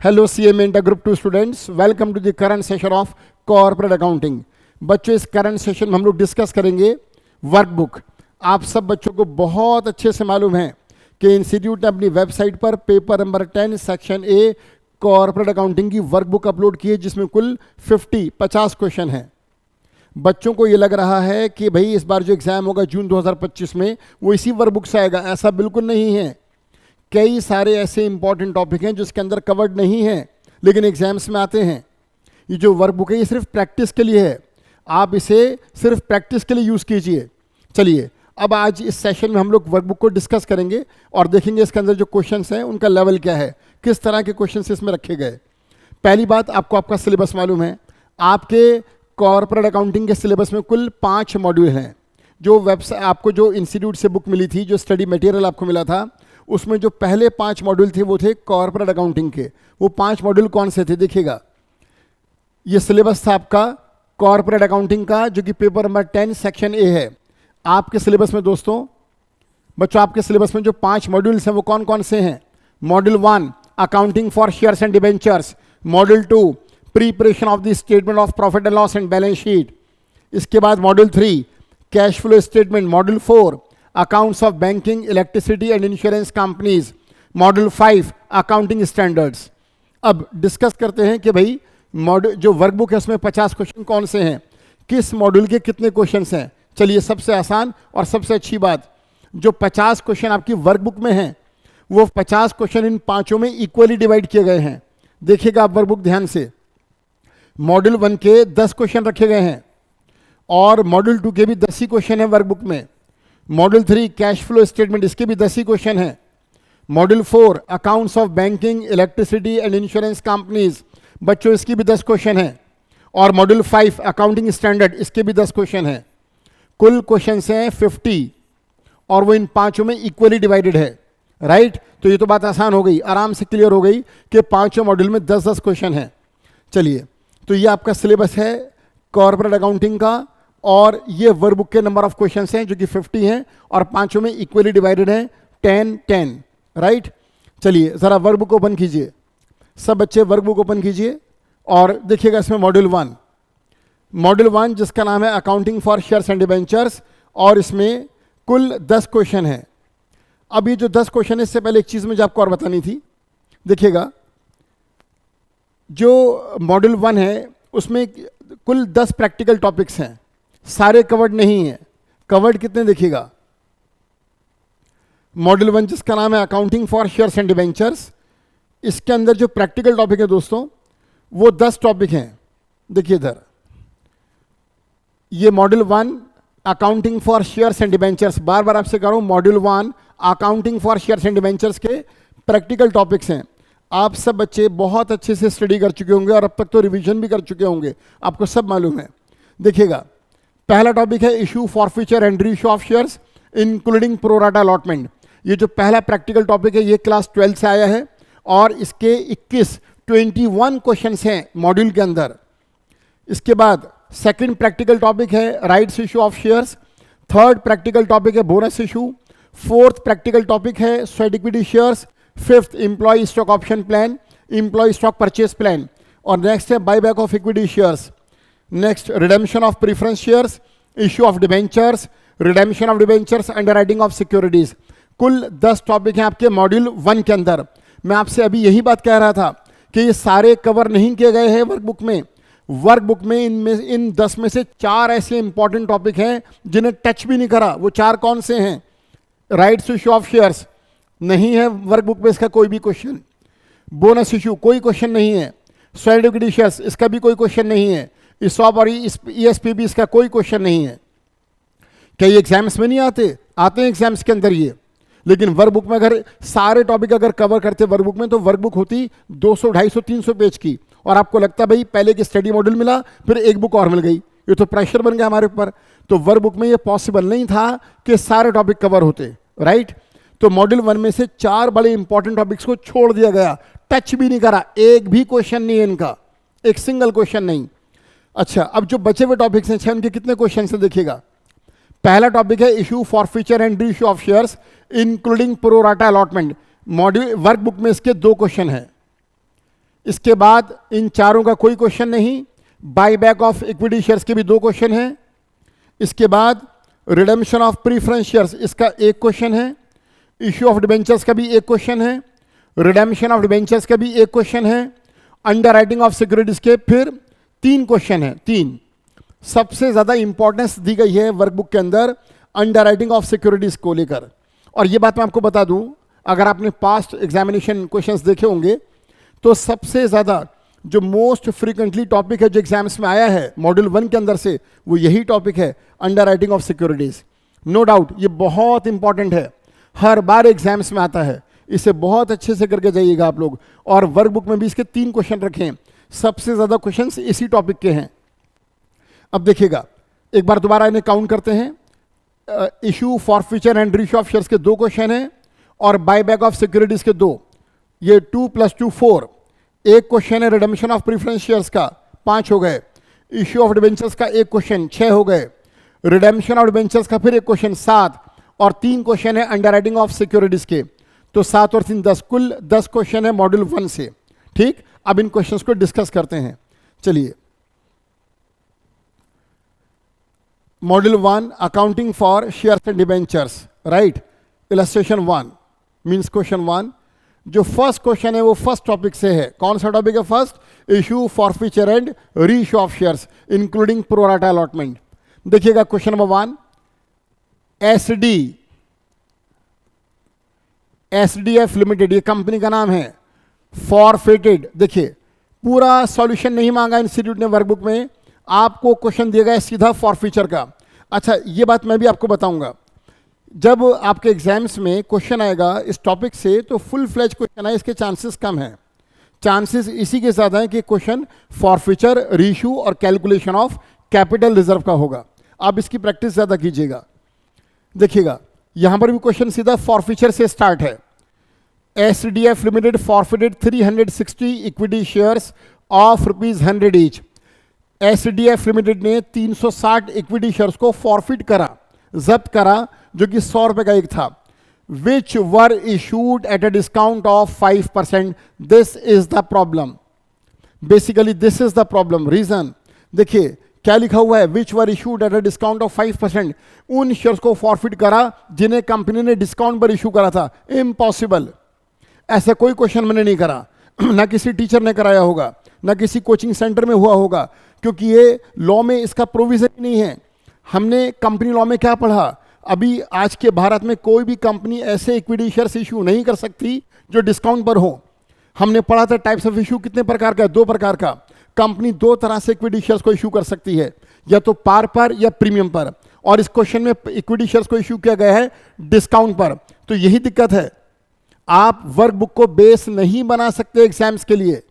Hello CMA inter group 2 students, welcome to the current session of corporate accounting. बच्चों, इस current session में हम लोग डिस्कस करेंगे वर्कबुक। आप सब बच्चों को बहुत अच्छे से मालूम है कि इंस्टीट्यूट ने अपनी वेबसाइट पर paper number 10 section a corporate accounting की वर्कबुक अपलोड की है, जिसमें कुल 50 क्वेश्चन हैं। बच्चों को ये लग रहा है कि भाई इस बार जो एग्ज़ाम होगा जून 2025 में वो इसी वर्कबुक से आएगा। ऐसा बिल्कुल नहीं है। कई सारे ऐसे इंपॉर्टेंट टॉपिक हैं जो इसके अंदर कवर्ड नहीं है लेकिन एग्जाम्स में आते हैं। ये जो वर्कबुक है ये सिर्फ प्रैक्टिस के लिए है, आप इसे सिर्फ प्रैक्टिस के लिए यूज़ कीजिए। चलिए, अब आज इस सेशन में हम लोग वर्कबुक को डिस्कस करेंगे और देखेंगे इसके अंदर जो क्वेश्चंस हैं उनका लेवल क्या है, किस तरह के क्वेश्चंस इसमें रखे गए। पहली बात, आपको आपका सिलेबस मालूम है। आपके कॉर्पोरेट अकाउंटिंग के सिलेबस में कुल 5 मॉड्यूल हैं। जो वेबसाइट आपको जो इंस्टीट्यूट से बुक मिली थी, जो स्टडी मटेरियल आपको मिला था, उसमें जो पहले 5 मॉड्यूल थे वो थे कॉर्पोरेट अकाउंटिंग के। वो 5 मॉड्यूल कौन से थे देखिएगा। ये सिलेबस था आपका कॉर्पोरेट अकाउंटिंग का, जो कि पेपर नंबर 10 सेक्शन ए है। आपके सिलेबस में दोस्तों, बच्चों, आपके सिलेबस में जो 5 मॉड्यूल्स हैं वो कौन कौन से हैं? Module 1 accounting for shares and debentures, module 2 preparation of the statement of profit and loss and balance sheet, इसके बाद module 3 cash flow statement, module 4 accounts of banking, electricity and insurance companies, module 5 accounting standards. अब discuss करते हैं कि भाई module जो workbook है उसमें 50 क्वेश्चन कौन से हैं, किस मॉड्यूल के कितने क्वेश्चंस हैं। चलिए, सबसे आसान और सबसे अच्छी बात, जो 50 क्वेश्चन आपकी वर्कबुक में हैं वो 50 क्वेश्चन इन 5 में इक्वली डिवाइड किए गए हैं। देखिएगा आप वर्कबुक ध्यान से। मॉड्यूल 1 के 10 क्वेश्चन रखे गए हैं और मॉड्यूल 2 के भी 10 ही क्वेश्चन है वर्कबुक में। मॉड्यूल 3 कैश फ्लो स्टेटमेंट, इसके भी 10 ही क्वेश्चन हैं। Module 4 accounts of banking, electricity and insurance companies, बच्चों इसकी भी 10 क्वेश्चन हैं। और मॉड्यूल 5 अकाउंटिंग स्टैंडर्ड, इसके भी 10 क्वेश्चन हैं। कुल क्वेश्चन हैं 50 और वो इन 5 में इक्वली डिवाइडेड है। राइट, तो ये तो बात आसान हो गई, आराम से क्लियर हो गई कि 5 मॉड्यूल में 10-10 क्वेश्चन हैं। चलिए, तो ये आपका सिलेबस है कॉर्पोरेट अकाउंटिंग का और ये वर्कबुक के नंबर ऑफ क्वेश्चंस हैं जो कि 50 हैं और 5 में इक्वली डिवाइडेड है 10-10। राइट, चलिए ज़रा वर्कबुक ओपन कीजिए। सब बच्चे वर्कबुक ओपन कीजिए और देखिएगा इसमें मॉड्यूल 1 जिसका नाम है accounting for shares and debentures, और इसमें कुल 10 क्वेश्चन हैं। अब ये जो 10 क्वेश्चन है, इससे पहले एक चीज़ मुझे आपको और बतानी थी। देखिएगा, जो मॉड्यूल 1 है उसमें कुल 10 प्रैक्टिकल टॉपिक्स हैं, सारे कवर्ड नहीं है। कवर्ड कितने देखिएगा। मॉड्यूल 1 जिसका नाम है accounting for shares and debentures, इसके अंदर जो प्रैक्टिकल टॉपिक है दोस्तों वो 10 टॉपिक हैं। देखिए इधर, ये module 1 accounting for shares and debentures, बार बार आपसे कह रहा हूं, module 1 accounting for shares and debentures के प्रैक्टिकल टॉपिक्स हैं। आप सब बच्चे बहुत अच्छे से स्टडी कर चुके होंगे और अब तक तो रिवीजन भी कर चुके होंगे, आपको सब मालूम है। देखिएगा, पहला टॉपिक है issue forfeiture and reissue of shares including pro rata allotment. ये जो पहला प्रैक्टिकल टॉपिक है ये क्लास 12 से आया है और इसके 21 क्वेश्चंस हैं मॉड्यूल के अंदर। इसके बाद सेकंड प्रैक्टिकल टॉपिक है rights issue of shares, third practical topic है bonus issue, fourth practical topic है sweat equity shares, fifth employ stock option plan, employ stock purchase plan, और नेक्स्ट है buyback of equity shares, next redemption of preference shares, issue of debentures, redemption of debentures, underwriting of securities. कुल 10 topic हैं आपके module 1 के अंदर। मैं आपसे अभी यही बात कह रहा था कि ये सारे कवर नहीं किए गए हैं वर्कबुक में। वर्कबुक में इन 10 में से 4 ऐसे इंपॉर्टेंट टॉपिक हैं जिन्हें टच भी नहीं करा। वो 4 कौन से हैं? राइट्स इशू ऑफ शेयर्स नहीं है वर्कबुक में, इसका कोई भी क्वेश्चन। बोनस इशू कोई क्वेश्चन नहीं है। स्वेट इक्विटी शेयर्स इसका भी कोई क्वेश्चन नहीं है। ESOP और ESPP इसका कोई क्वेश्चन नहीं है। क्या ये एग्जाम्स में नहीं आते? आते हैं एग्जाम्स के अंदर ये, लेकिन वर्कबुक में अगर सारे टॉपिक अगर कवर करते वर्कबुक में तो वर्कबुक होती 200, 250, 300 पेज की, और आपको लगता है भाई पहले की स्टडी मॉड्यूल मिला फिर एक बुक और मिल गई, ये तो प्रेशर बन गया हमारे ऊपर। तो वर्कबुक में ये पॉसिबल नहीं था कि सारे टॉपिक कवर होते। राइट, तो मॉड्यूल 1 में से 4 बड़े इंपॉर्टेंट टॉपिक्स को छोड़ दिया गया, टच भी नहीं करा। एक भी क्वेश्चन नहीं है इनका, एक सिंगल क्वेश्चन नहीं। अच्छा, अब जो बचे हुए टॉपिक्स हैं उनके कितने क्वेश्चन से देखिएगा। पहला टॉपिक है issue forfeiture and reissue of shares including pro rata allotment. Module workbook में इसके 2 क्वेश्चन हैं। इसके बाद इन चारों का कोई क्वेश्चन नहीं। Bye back of equity shares के भी 2 क्वेश्चन हैं। इसके बाद रिडेम्पशन ऑफ प्रीफरेंस शेयर्स, इसका 1 क्वेश्चन है। इश्यू ऑफ डिबेंचर्स का भी 1 क्वेश्चन है। रिडेम्पशन ऑफ डिबेंचर्स का भी 1 क्वेश्चन है। अंडर राइटिंग ऑफ सिक्योरिटीज के फिर 3 क्वेश्चन है। 3 सबसे ज्यादा इंपॉर्टेंस दी गई है वर्कबुक के अंदर अंडर राइटिंग ऑफ सिक्योरिटीज को लेकर। और ये बात मैं आपको बता दूं, अगर आपने पास्ट एग्जामिनेशन क्वेश्चंस देखे होंगे तो सबसे ज्यादा जो मोस्ट फ्रीक्वेंटली टॉपिक है जो एग्जाम्स में आया है मॉड्यूल 1 के अंदर से, वो यही टॉपिक है underwriting of securities. No doubt ये बहुत इंपॉर्टेंट है, हर बार एग्जाम्स में आता है, इसे बहुत अच्छे से करके जाइएगा आप लोग। और वर्कबुक में भी इसके 3 क्वेश्चन रखे हैं, सबसे ज्यादा क्वेश्चंस इसी टॉपिक के हैं। अब देखिएगा, एक बार दोबारा इन्हें काउंट करते हैं। Issue forfeiture and reissue of shares के 2 क्वेश्चन हैं और बायबैक ऑफ सिक्योरिटीज के 2। ये 2 + 2 4। एक क्वेश्चन है रिडेम्पशन ऑफ प्रीफरेंस शेयर्स का, 5 हो गए। इश्यू ऑफ डिबेंचर्स का 1 क्वेश्चन, 6 हो गए। रिडेम्पशन ऑफ डिबेंचर्स का फिर 1 क्वेश्चन, 7। और 3 क्वेश्चन है अंडर राइटिंग ऑफ सिक्योरिटीज के, तो 7 और 3 10, कुल 10 क्वेश्चन है मॉड्यूल 1 से। ठीक, अब इन क्वेश्चंस को डिस्कस करते हैं। चलिए, module 1 accounting for shares and debentures, right. Illustration 1 means question 1। जो फर्स्ट क्वेश्चन है वो फर्स्ट टॉपिक से है। कौन सा टॉपिक है? First, issue forfeiture and reissue of shares including pro rata allotment. देखिएगा क्वेश्चन नंबर 1, एसडीएफ लिमिटेड, ये कंपनी का नाम है, फॉरफिटेड। देखिए पूरा सॉल्यूशन नहीं मांगा इंस्टीट्यूट ने वर्कबुक में, आपको क्वेश्चन दिया गया सीधा फॉरफीचर का। अच्छा, ये बात मैं भी आपको बताऊंगा, जब आपके एग्जाम्स में क्वेश्चन आएगा इस टॉपिक से तो फुल फ्लेज क्वेश्चन आए, इसके चांसेस कम हैं। चांसेस इसी के साथ हैं कि क्वेश्चन फॉरफीचर, रीइश्यू और कैलकुलेशन ऑफ कैपिटल रिजर्व का होगा। आप इसकी प्रैक्टिस ज़्यादा कीजिएगा। देखिएगा यहां पर भी क्वेश्चन सीधा फॉरफीचर से स्टार्ट है। SDF limited forfeited 360 equity shares of ₹100 each. SDF limited ने 360 इक्विटी शेयर्स को फॉरफिट करा, जब्त करा, जो कि ₹100 का एक था। Which were issued at a discount of 5%। This is the problem, basically this is the problem. Reason देखिए क्या लिखा हुआ है, which were issued at a discount of 5%। उन शेयर्स को फॉरफिट करा जिन्हें कंपनी ने डिस्काउंट पर इशू करा था। इम्पॉसिबल, ऐसा कोई क्वेश्चन मैंने नहीं करा, ना किसी टीचर ने कराया होगा, ना किसी कोचिंग सेंटर में हुआ होगा, क्योंकि ये लॉ में इसका प्रोविजन ही नहीं है। हमने कंपनी लॉ में क्या पढ़ा, अभी आज के भारत में कोई भी कंपनी ऐसे इक्विटी शेयर्स इशू नहीं कर सकती जो डिस्काउंट पर हो। हमने पढ़ा था टाइप्स ऑफ इशू कितने प्रकार का है, 2 प्रकार का। कंपनी 2 तरह से इक्विटी शेयर्स को इशू कर सकती है, या तो पार पर या प्रीमियम पर। और इस क्वेश्चन में इक्विटी शेयर्स को इशू किया गया है डिस्काउंट पर। तो यही दिक्कत है, आप वर्कबुक को बेस नहीं बना सकते एग्जाम्स के लिए।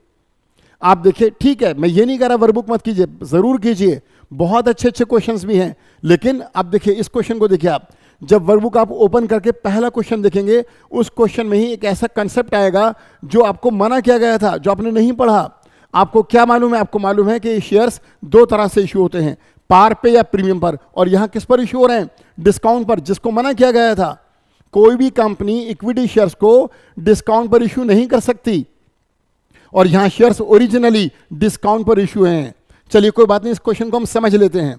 आप देखिए, ठीक है मैं ये नहीं कह रहा वर्कबुक मत कीजिए, जरूर कीजिए, बहुत अच्छे अच्छे क्वेश्चंस भी हैं। लेकिन आप देखिए इस क्वेश्चन को देखिए, आप जब वर्कबुक आप ओपन करके पहला क्वेश्चन देखेंगे, उस क्वेश्चन में ही एक ऐसा कंसेप्ट आएगा जो आपको मना किया गया था, जो आपने नहीं पढ़ा। आपको क्या मालूम है? आपको मालूम है कि शेयर्स 2 तरह से इशू होते हैं, पार पे या प्रीमियम पर। और यहां किस पर इशू हो रहे हैं? डिस्काउंट पर, जिसको मना किया गया था। कोई भी कंपनी इक्विटी शेयर्स को डिस्काउंट पर इशू नहीं कर सकती, और यहां शेयर्स ओरिजिनली डिस्काउंट पर इशू हैं। चलिए कोई बात नहीं, इस क्वेश्चन को हम समझ लेते हैं।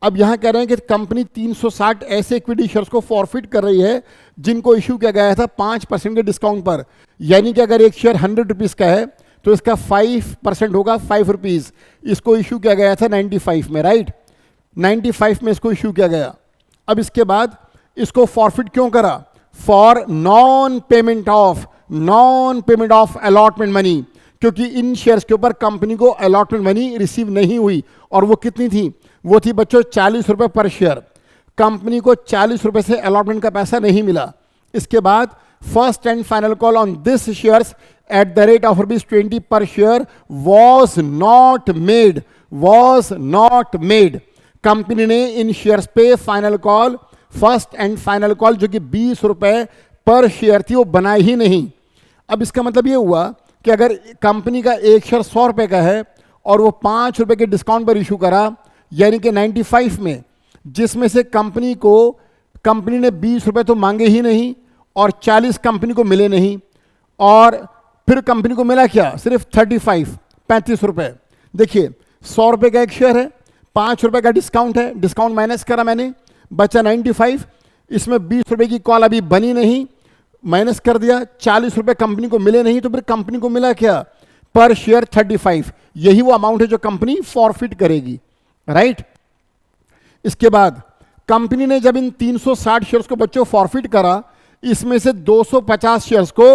अब यहां कह रहे हैं कि कंपनी 360 ऐसे इक्विटी शेयर्स को फॉरफिट कर रही है जिनको इशू किया गया था 5% के डिस्काउंट पर। यानी कि अगर एक शेयर ₹100 का है तो इसका 5% होगा ₹5। इसको इशू किया गया था 95 में, राइट। 95 में इसको इशू किया गया। अब इसके बाद इसको फॉरफिट क्यों करा? For non payment of allotment money, क्योंकि इन शेयर्स के ऊपर कंपनी को अलॉटमेंट मनी रिसीव नहीं हुई। और वो कितनी थी? वो थी बच्चों ₹40 पर शेयर। कंपनी को ₹40 से अलॉटमेंट का पैसा नहीं मिला। इसके बाद first and final call on this shares at the rate of ₹20 per share was not made. Company ने इन शेयर्स पे final call, first and final call जो कि ₹20 पर शेयर थी, वो बनाई ही नहीं। अब इसका मतलब ये हुआ कि अगर कंपनी का एक शेयर ₹100 का है और वो ₹5 के डिस्काउंट पर इशू करा, यानी कि 95 में, जिसमें से कंपनी ने ₹20 तो मांगे ही नहीं और 40 कंपनी को मिले नहीं, और फिर कंपनी को मिला क्या, सिर्फ 35 रुपए। देखिए 100 रुपए का एक शेयर है, 5 रुपए का डिस्काउंट है, डिस्काउंट माइनस करा मैंने, बचा 95। इसमें 20 रुपए की कॉल अभी बनी नहीं, माइनस कर दिया, 40 रुपए कंपनी को मिले नहीं, तो फिर कंपनी को मिला क्या, पर शेयर 35। यही वो अमाउंट है जो कंपनी फॉरफिट करेगी, राइट। इसके बाद कंपनी ने जब इन 360 शेयर्स को बच्चों फॉरफिट करा, इसमें से 250 शेयर्स को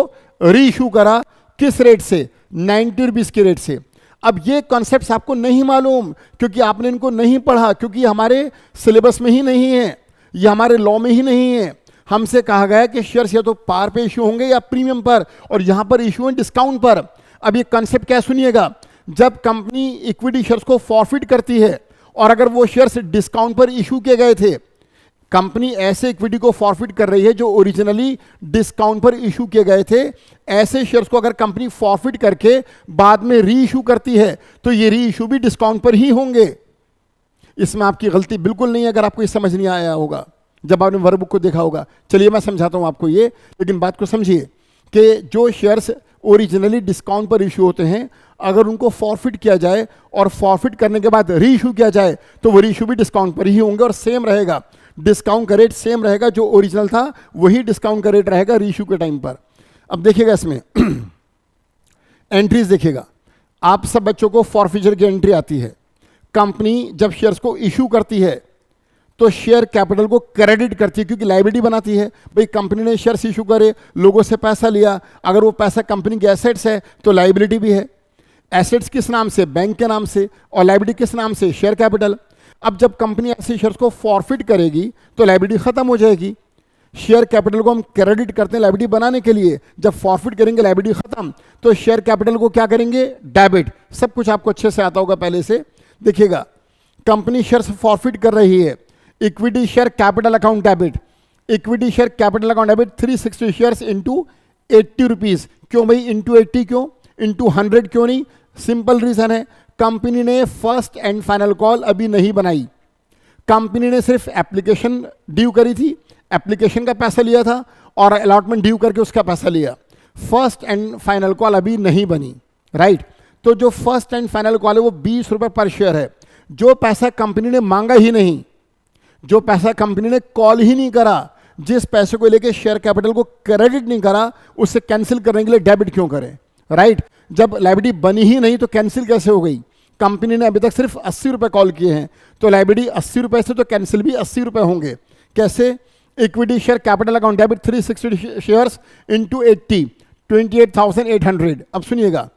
री इशू करा, किस रेट से, 90 रुपीज के रेट से। अब ये कॉन्सेप्ट्स आपको नहीं मालूम क्योंकि आपने इनको नहीं पढ़ा, क्योंकि हमारे सिलेबस में ही नहीं है, ये हमारे लॉ में ही नहीं है। हमसे कहा गया कि शेयर्स या तो पार पे इशू होंगे या प्रीमियम पर, और यहां पर इशू है डिस्काउंट पर। अब ये कॉन्सेप्ट क्या सुनिएगा, जब कंपनी इक्विटी शेयर्स को फॉरफिट करती है और अगर वो शेयर्स डिस्काउंट पर इशू किए गए थे, कंपनी ऐसे इक्विटी को फॉरफिट कर रही है जो ओरिजिनली डिस्काउंट पर इशू किए गए थे। ऐसे शेयर्स को अगर कंपनी फॉरफिट करके बाद में री इशू करती है तो ये री इशू भी डिस्काउंट पर ही होंगे। इसमें आपकी गलती बिल्कुल नहीं है अगर आपको ये समझ नहीं आया होगा जब आपने वर्कबुक को देखा होगा। चलिए मैं समझाता हूं आपको ये, लेकिन बात को समझिए कि जो शेयर्स ओरिजिनली डिस्काउंट पर इशू होते हैं, अगर उनको फॉरफिट किया जाए और फॉरफिट करने के बाद री इशू किया जाए तो वो री इशू भी डिस्काउंट पर ही होंगे और सेम रहेगा, डिस्काउंट का रेट सेम रहेगा, जो ओरिजिनल था वही डिस्काउंट का रेट रहेगा री इशू के टाइम पर। अब देखिएगा इसमें एंट्रीज देखिएगा, आप सब बच्चों को फॉरफिचर की एंट्री आती है। कंपनी जब शेयर्स को इशू करती है तो शेयर कैपिटल को क्रेडिट करती है क्योंकि लायबिलिटी बनाती है। भाई कंपनी ने शेयर्स इशू करे, लोगों से पैसा लिया, अगर वो पैसा कंपनी के एसेट्स है तो लायबिलिटी भी है। एसेट्स किस नाम से, बैंक के नाम से, और लायबिलिटी किस नाम से, शेयर कैपिटल। अब जब कंपनी ऐसे शेयर्स को फॉरफिट करेगी तो लायबिलिटी खत्म हो जाएगी। शेयर कैपिटल को हम क्रेडिट करते हैं लायबिलिटी बनाने के लिए, जब फॉरफिट करेंगे लायबिलिटी खत्म, तो शेयर कैपिटल को क्या करेंगे, डेबिट। सब कुछ आपको अच्छे से आता होगा पहले से। देखिएगा कंपनी शेयर्स फॉरफिट कर रही है, equity share capital account debit, equity share capital account debit 360 shares into 80 rupees. क्यों भाई इंटू 80 क्यों, इंटू 100 क्यों नहीं? सिंपल रीजन है, कंपनी ने फर्स्ट एंड फाइनल कॉल अभी नहीं बनाई। कंपनी ने सिर्फ एप्लीकेशन ड्यू करी थी, एप्लीकेशन का पैसा लिया था और अलॉटमेंट ड्यू करके उसका पैसा लिया। फर्स्ट एंड फाइनल कॉल अभी नहीं बनी, राइट। तो जो फर्स्ट एंड फाइनल कॉल है वो 20 रुपए पर शेयर है। जो पैसा कंपनी ने मांगा ही नहीं, जो पैसा कंपनी ने कॉल ही नहीं करा, जिस पैसे को लेके शेयर कैपिटल को क्रेडिट नहीं करा, उससे कैंसिल करने के लिए डेबिट क्यों करें, राइट। जब लायबिलिटी बनी ही नहीं तो कैंसिल कैसे हो गई? कंपनी ने अभी तक सिर्फ 80 रुपए कॉल किए हैं, तो लायबिलिटी 80 रुपए से तो कैंसिल भी 80 रुपए होंगे। कैसे? Equity share capital account debit 360 shares into 80, 28,800। अब सुनिएगा,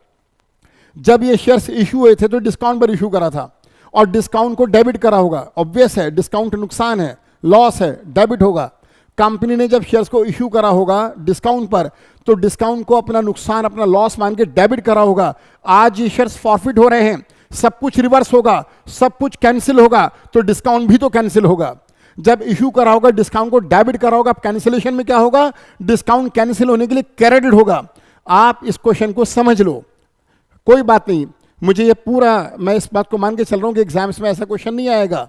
जब ये शेयर्स इशू हुए थे तो डिस्काउंट पर इशू करा था और डिस्काउंट को डेबिट करा होगा। ऑब्वियस है, डिस्काउंट नुकसान है, लॉस है, डेबिट होगा। कंपनी ने जब शेयर्स को इशू करा होगा डिस्काउंट पर, तो डिस्काउंट को अपना नुकसान, अपना लॉस मान के डेबिट करा होगा। आज ये शेयर्स फॉरफिट हो रहे हैं, सब कुछ रिवर्स होगा, सब कुछ कैंसिल होगा, तो डिस्काउंट भी तो कैंसिल होगा। जब इशू करा होगा डिस्काउंट को डेबिट करा होगा, कैंसिलेशन में क्या होगा, डिस्काउंट कैंसिल होने के लिए क्रेडिट होगा। आप इस क्वेश्चन को समझ लो, कोई बात नहीं, मुझे ये पूरा, मैं इस बात को मान के चल रहा हूं कि एग्जाम्स में ऐसा क्वेश्चन नहीं आएगा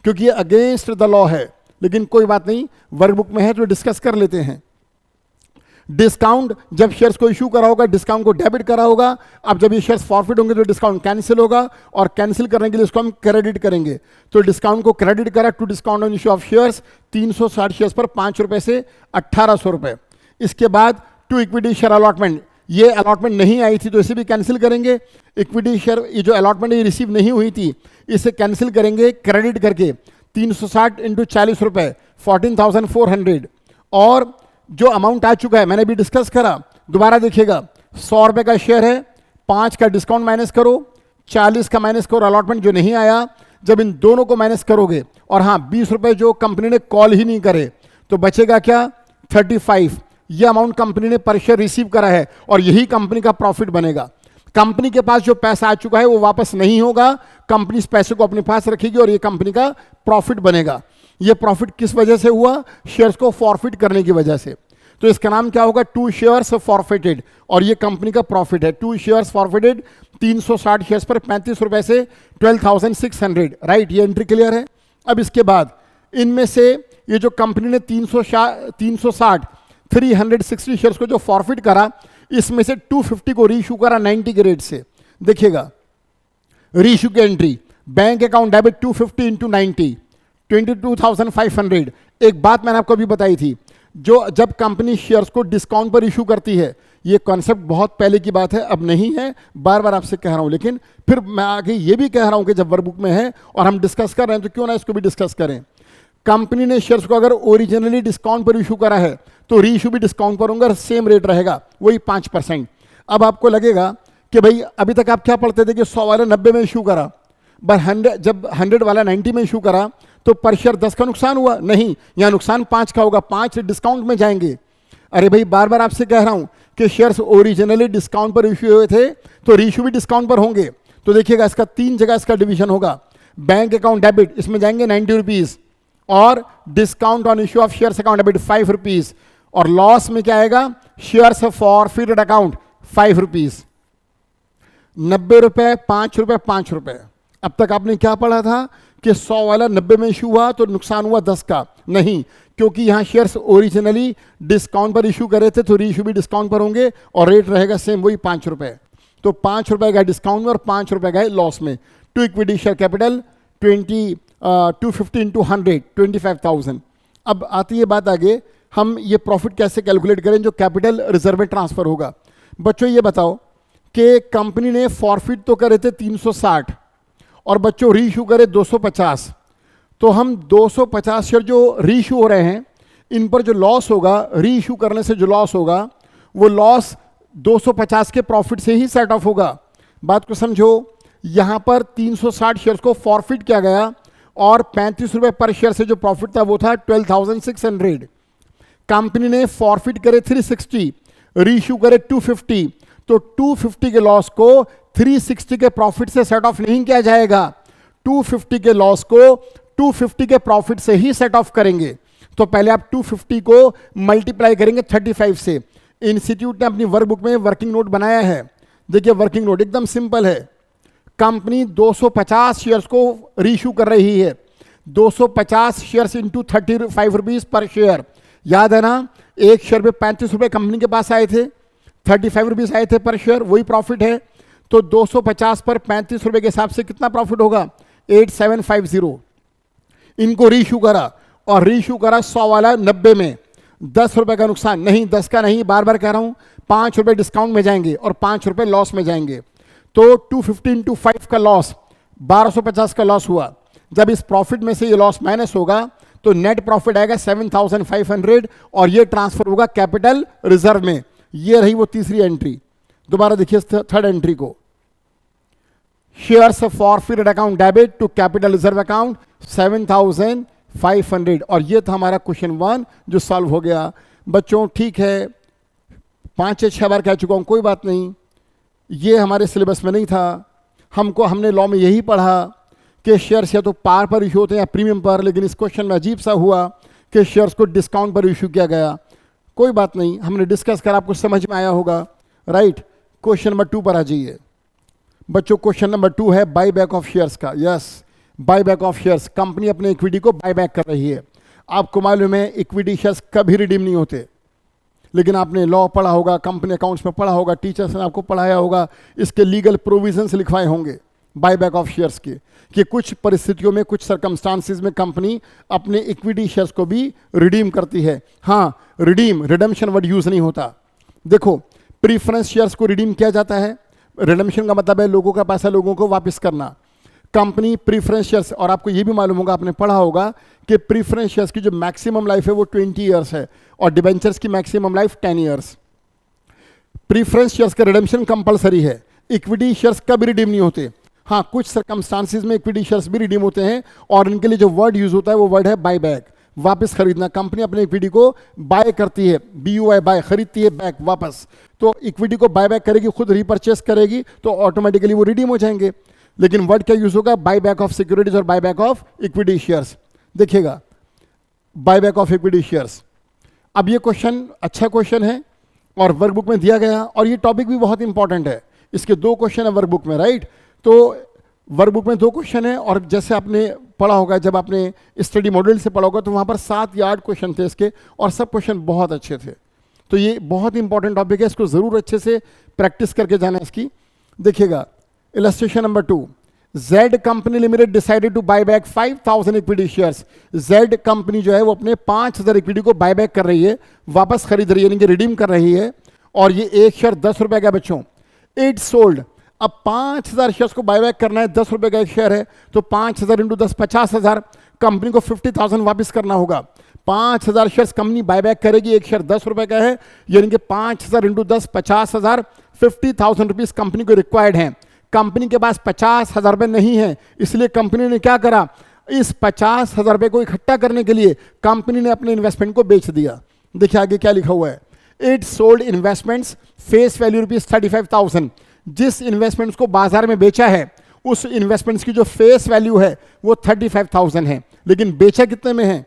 क्योंकि ये अगेंस्ट द लॉ है, लेकिन कोई बात नहीं, वर्कबुक में है तो डिस्कस कर लेते हैं। डिस्काउंट जब शेयर्स को इशू करा होगा, डिस्काउंट को डेबिट करा होगा। अब जब ये शेयर्स फॉरफिट होंगे तो डिस्काउंट कैंसिल होगा और कैंसिल करने के लिए इसको हम क्रेडिट करेंगे। तो डिस्काउंट को क्रेडिट करा to discount on issue of shares, 360 shares पर 5 रुपए से 1800 रुपए। इसके बाद टू इक्विटी शेयर अलॉटमेंट, ये अलॉटमेंट नहीं आई थी तो इसे भी कैंसिल करेंगे। इक्विटी शेयर, ये जो अलॉटमेंट ये रिसीव नहीं हुई थी, इसे कैंसिल करेंगे क्रेडिट करके 360 इंटू 40 रुपए 14,400। और जो अमाउंट आ चुका है मैंने भी डिस्कस करा, दोबारा देखिएगा, 100 रुपए का शेयर है, 5 का डिस्काउंट माइनस करो, 40 का माइनस करो अलॉटमेंट जो नहीं आया। जब इन दोनों को माइनस करोगे और हाँ 20 रुपए जो कंपनी ने कॉल ही नहीं करे, तो बचेगा क्या, 35। ये अमाउंट कंपनी ने पर शेयर रिसीव करा है और यही कंपनी का प्रॉफिट बनेगा। कंपनी के पास जो पैसा आ चुका है वो वापस नहीं होगा, कंपनी इस पैसे को अपने पास रखेगी और ये कंपनी का प्रॉफिट बनेगा। ये प्रॉफिट किस वजह से हुआ, शेयर्स को फॉरफिट करने की वजह से। तो इसका नाम क्या होगा, टू शेयर्स फॉरफिटेड, और ये कंपनी का प्रॉफिट है। टू शेयर्स फॉरफिटेड 360 शेयर्स पर 35 रुपए से 12,600, राइट। ये एंट्री क्लियर है। अब इसके बाद इनमें से ये जो कंपनी ने 360 360 शेयर्स को जो फॉरफिट करा, इसमें से 250 को रीइश्यू करा 90 के रेट से। देखिएगा रीइश्यू की entry, bank account debit 250 into 90, 22,500। एक बात मैंने आपको अभी बताई थी, जो जब कंपनी शेयर्स को डिस्काउंट पर इशू करती है, ये कॉन्सेप्ट बहुत पहले की बात है, अब नहीं है, बार बार आपसे कह रहा हूं, लेकिन फिर मैं आगे ये भी कह रहा हूं कि जब वर्कबुक में है और हम डिस्कस कर रहे हैं तो क्यों ना इसको भी डिस्कस करें। कंपनी ने शेयर्स को अगर ओरिजिनली डिस्काउंट पर इशू करा है तो रीइश्यू भी डिस्काउंट पर होगा, सेम रेट रहेगा, वही 5%। अब आपको लगेगा कि भाई अभी तक आप क्या पढ़ते थे कि 100 वाला 90 में इशू करा, जब 100 वाला 90 में इशू करा तो पर शेयर 10 का नुकसान हुआ, नहीं, यहां नुकसान 5 का होगा, 5 डिस्काउंट में जाएंगे। अरे भाई बार बार आपसे कह रहा हूं कि शेयर्स ओरिजिनली डिस्काउंट पर इशू हुए थे तो रीइश्यू भी डिस्काउंट पर होंगे। तो देखिएगा इसका 3 जगह इसका डिवीजन होगा। बैंक अकाउंट डेबिट इसमें जाएंगे 90 रुपीज, और discount on issue of shares account debit 5 rupees, और लॉस में क्या आएगा, शेयर्स फॉरफिटेड अकाउंट 5 रुपीज। 90 रुपए, 5 रुपए, 5 रुपए। अब तक आपने क्या पढ़ा था कि 100 वाला 90 में इशू हुआ तो नुकसान हुआ 10 का, नहीं, क्योंकि यहां शेयर्स ओरिजिनली डिस्काउंट पर इशू करे थे तो रीइश्यू भी डिस्काउंट पर होंगे और रेट रहेगा सेम, वही 5 रुपए। तो 5 रुपए गए डिस्काउंट में और 5 रुपए गए लॉस में। To equity share capital 250 into 100, 25,000। अब आती है बात आगे, हम ये प्रॉफिट कैसे कैलकुलेट करें जो कैपिटल रिजर्व में ट्रांसफर होगा। बच्चों ये बताओ कि कंपनी ने फॉरफिट तो करे थे 360 और बच्चों रीइश्यू करे 250, तो हम 250 शेयर जो रीइश्यू हो रहे हैं इन पर जो लॉस होगा, रीइश्यू करने से जो लॉस होगा वो लॉस 250 के प्रॉफिट से ही सेट ऑफ होगा। बात को समझो, यहां पर 360 शेयर्स को फॉरफिट किया गया और 35 रुपए पर शेयर से जो प्रॉफिट था वो था 12,600। कंपनी ने फॉरफिट करे 360, रीइश्यू करे 250, तो 250 के लॉस को 360 के प्रॉफिट से सेट ऑफ नहीं किया जाएगा, 250 के लॉस को 250 के प्रॉफिट से ही सेट ऑफ करेंगे। तो पहले आप 250 को मल्टीप्लाई करेंगे 35 से। इंस्टीट्यूट ने अपनी वर्कबुक में वर्किंग नोट बनाया है, देखिए वर्किंग नोट एकदम सिंपल है। कंपनी 250 शेयर्स को रीइश्यू कर रही है, 250 shares into 35 rupees per share. याद है ना, एक शेयर पे 35 रुपए कंपनी के पास आए थे, 35 रुपीज आए थे पर शेयर, वही प्रॉफिट है। तो 250 पर 35 रुपए के हिसाब से कितना प्रॉफिट होगा, 8750। इनको रीइश्यू करा और रीइश्यू करा 100 वाला 90 में, 10 रुपए का नुकसान, नहीं 10 का नहीं, बार बार कह रहा हूं, 5 रुपए डिस्काउंट में जाएंगे और 5 रुपए लॉस में जाएंगे। तो 250 इंटू 5 का लॉस 1250 का लॉस हुआ। जब इस प्रॉफिट में से ये लॉस माइनस होगा तो नेट प्रॉफिट आएगा 7,500 और ये ट्रांसफर होगा कैपिटल रिजर्व में। ये रही वो तीसरी एंट्री। दोबारा देखिए थर्ड एंट्री को, shares forfeited account debit to capital reserve account 7,500, और ये था हमारा क्वेश्चन 1 जो सॉल्व हो गया। बच्चों ठीक है, 5 या 6 बार कह चुका हूं, कोई बात नहीं, ये हमारे सिलेबस में नहीं था। हमने लॉ में यही पढ़ा कि शेयर्स या तो पार पर इशू होते हैं या प्रीमियम पर, लेकिन इस क्वेश्चन में अजीब सा हुआ कि शेयर्स को डिस्काउंट पर इशू किया गया। कोई बात नहीं, हमने डिस्कस कर, आपको समझ में आया होगा, राइट। क्वेश्चन नंबर 2 पर आ जाइए बच्चों। क्वेश्चन नंबर 2 है बाई बैक ऑफ शेयर्स का। Yes, by back of shares, company अपने इक्विटी को बाई बैक कर रही है। आपको मालूम है इक्विटी शेयर्स कभी रिडीम नहीं होते, लेकिन आपने लॉ पढ़ा होगा, कंपनी अकाउंट्स में पढ़ा होगा, टीचर्स ने आपको पढ़ाया होगा, इसके लीगल प्रोविजंस लिखवाए होंगे बाय बैक ऑफ शेयर्स के, कि कुछ परिस्थितियों में, कुछ सर्कमस्टांसिस में कंपनी अपने इक्विटी शेयर्स को भी रिडीम करती है। हाँ, रिडीम, रिडम्पशन वर्ड यूज नहीं होता। देखो, प्रीफरेंस शेयर्स को रिडीम किया जाता है, रिडम्पशन का मतलब है लोगों का पैसा लोगों को वापस करना। कंपनी प्रीफरेंस शेयर्स, और आपको ये भी मालूम होगा, आपने पढ़ा होगा कि प्रीफरेंस शेयर्स की जो मैक्सिमम लाइफ है वो 20 ईयर्स है और डिबेंचर्स की maximum life 10 years. Preference shares का रिडम्पशन कंपलसरी है। इक्विटी शेयर्स कभी रिडीम नहीं होते। हाँ, कुछ सर्कमस्टांसिस में इक्विटी शेयर्स भी रिडीम होते हैं और इनके लिए जो वर्ड यूज होता है वो वर्ड है बाय बैक, वापस खरीदना। कंपनी अपने इक्विटी को बाय करती है, BUY बाय, खरीदती है, बैक वापस। तो इक्विटी को बाय बैक करेगी, खुद रीपर्चेस करेगी, तो ऑटोमेटिकली वो रिडीम हो जाएंगे। लेकिन वर्ड क्या यूज होगा, बाय बैक ऑफ सिक्योरिटीज और buy back of equity shares. देखिएगा, buy back of equity shares. अब ये क्वेश्चन अच्छा क्वेश्चन है और वर्कबुक में दिया गया, और ये टॉपिक भी बहुत इंपॉर्टेंट है। इसके 2 क्वेश्चन है वर्कबुक में, राइट। तो वर्कबुक में 2 क्वेश्चन है, और जैसे आपने पढ़ा होगा, जब आपने स्टडी मॉड्यूल से पढ़ा होगा, तो वहाँ पर 7 या 8 क्वेश्चन थे इसके, और सब क्वेश्चन बहुत अच्छे थे। तो ये बहुत इंपॉर्टेंट टॉपिक है, इसको जरूर अच्छे से प्रैक्टिस करके जाना है इसकी। देखिएगा illustration number 2, Z company limited decided to buy back 5000 equity shares. Z company जो है वो अपने 5000 इक्विटी को बाय बैक कर रही है, वापस खरीद रही है, यानी कि रिडीम कर रही है, और ये एक शेयर 10 रुपए का बच्चों। इट सोल्ड, अब 5000 शेयर्स को बायबैक करना है, 10 रुपए का एक शेयर है, तो 5000 इंटू 10 50,000, कंपनी को 50,000 वापस करना होगा। 5000 शेयर्स कंपनी बायबैक करेगी, एक शेयर 10 रुपए का है, यानी कि 5000 इंटू 10 50,000, 50,000 रुपीज कंपनी को रिक्वायर्ड है। कंपनी के पास 50,000 रुपए नहीं है, इसलिए कंपनी ने क्या करा, इस 50,000 रुपए को इकट्ठा करने के लिए कंपनी ने अपने इन्वेस्टमेंट को बेच दिया। देखिए आगे क्या लिखा हुआ है, it sold investments face value rupees 35,000। जिस इन्वेस्टमेंट्स को बाजार में बेचा है उस इन्वेस्टमेंट्स की जो फेस वैल्यू है वो 35,000 है, लेकिन बेचा कितने में है,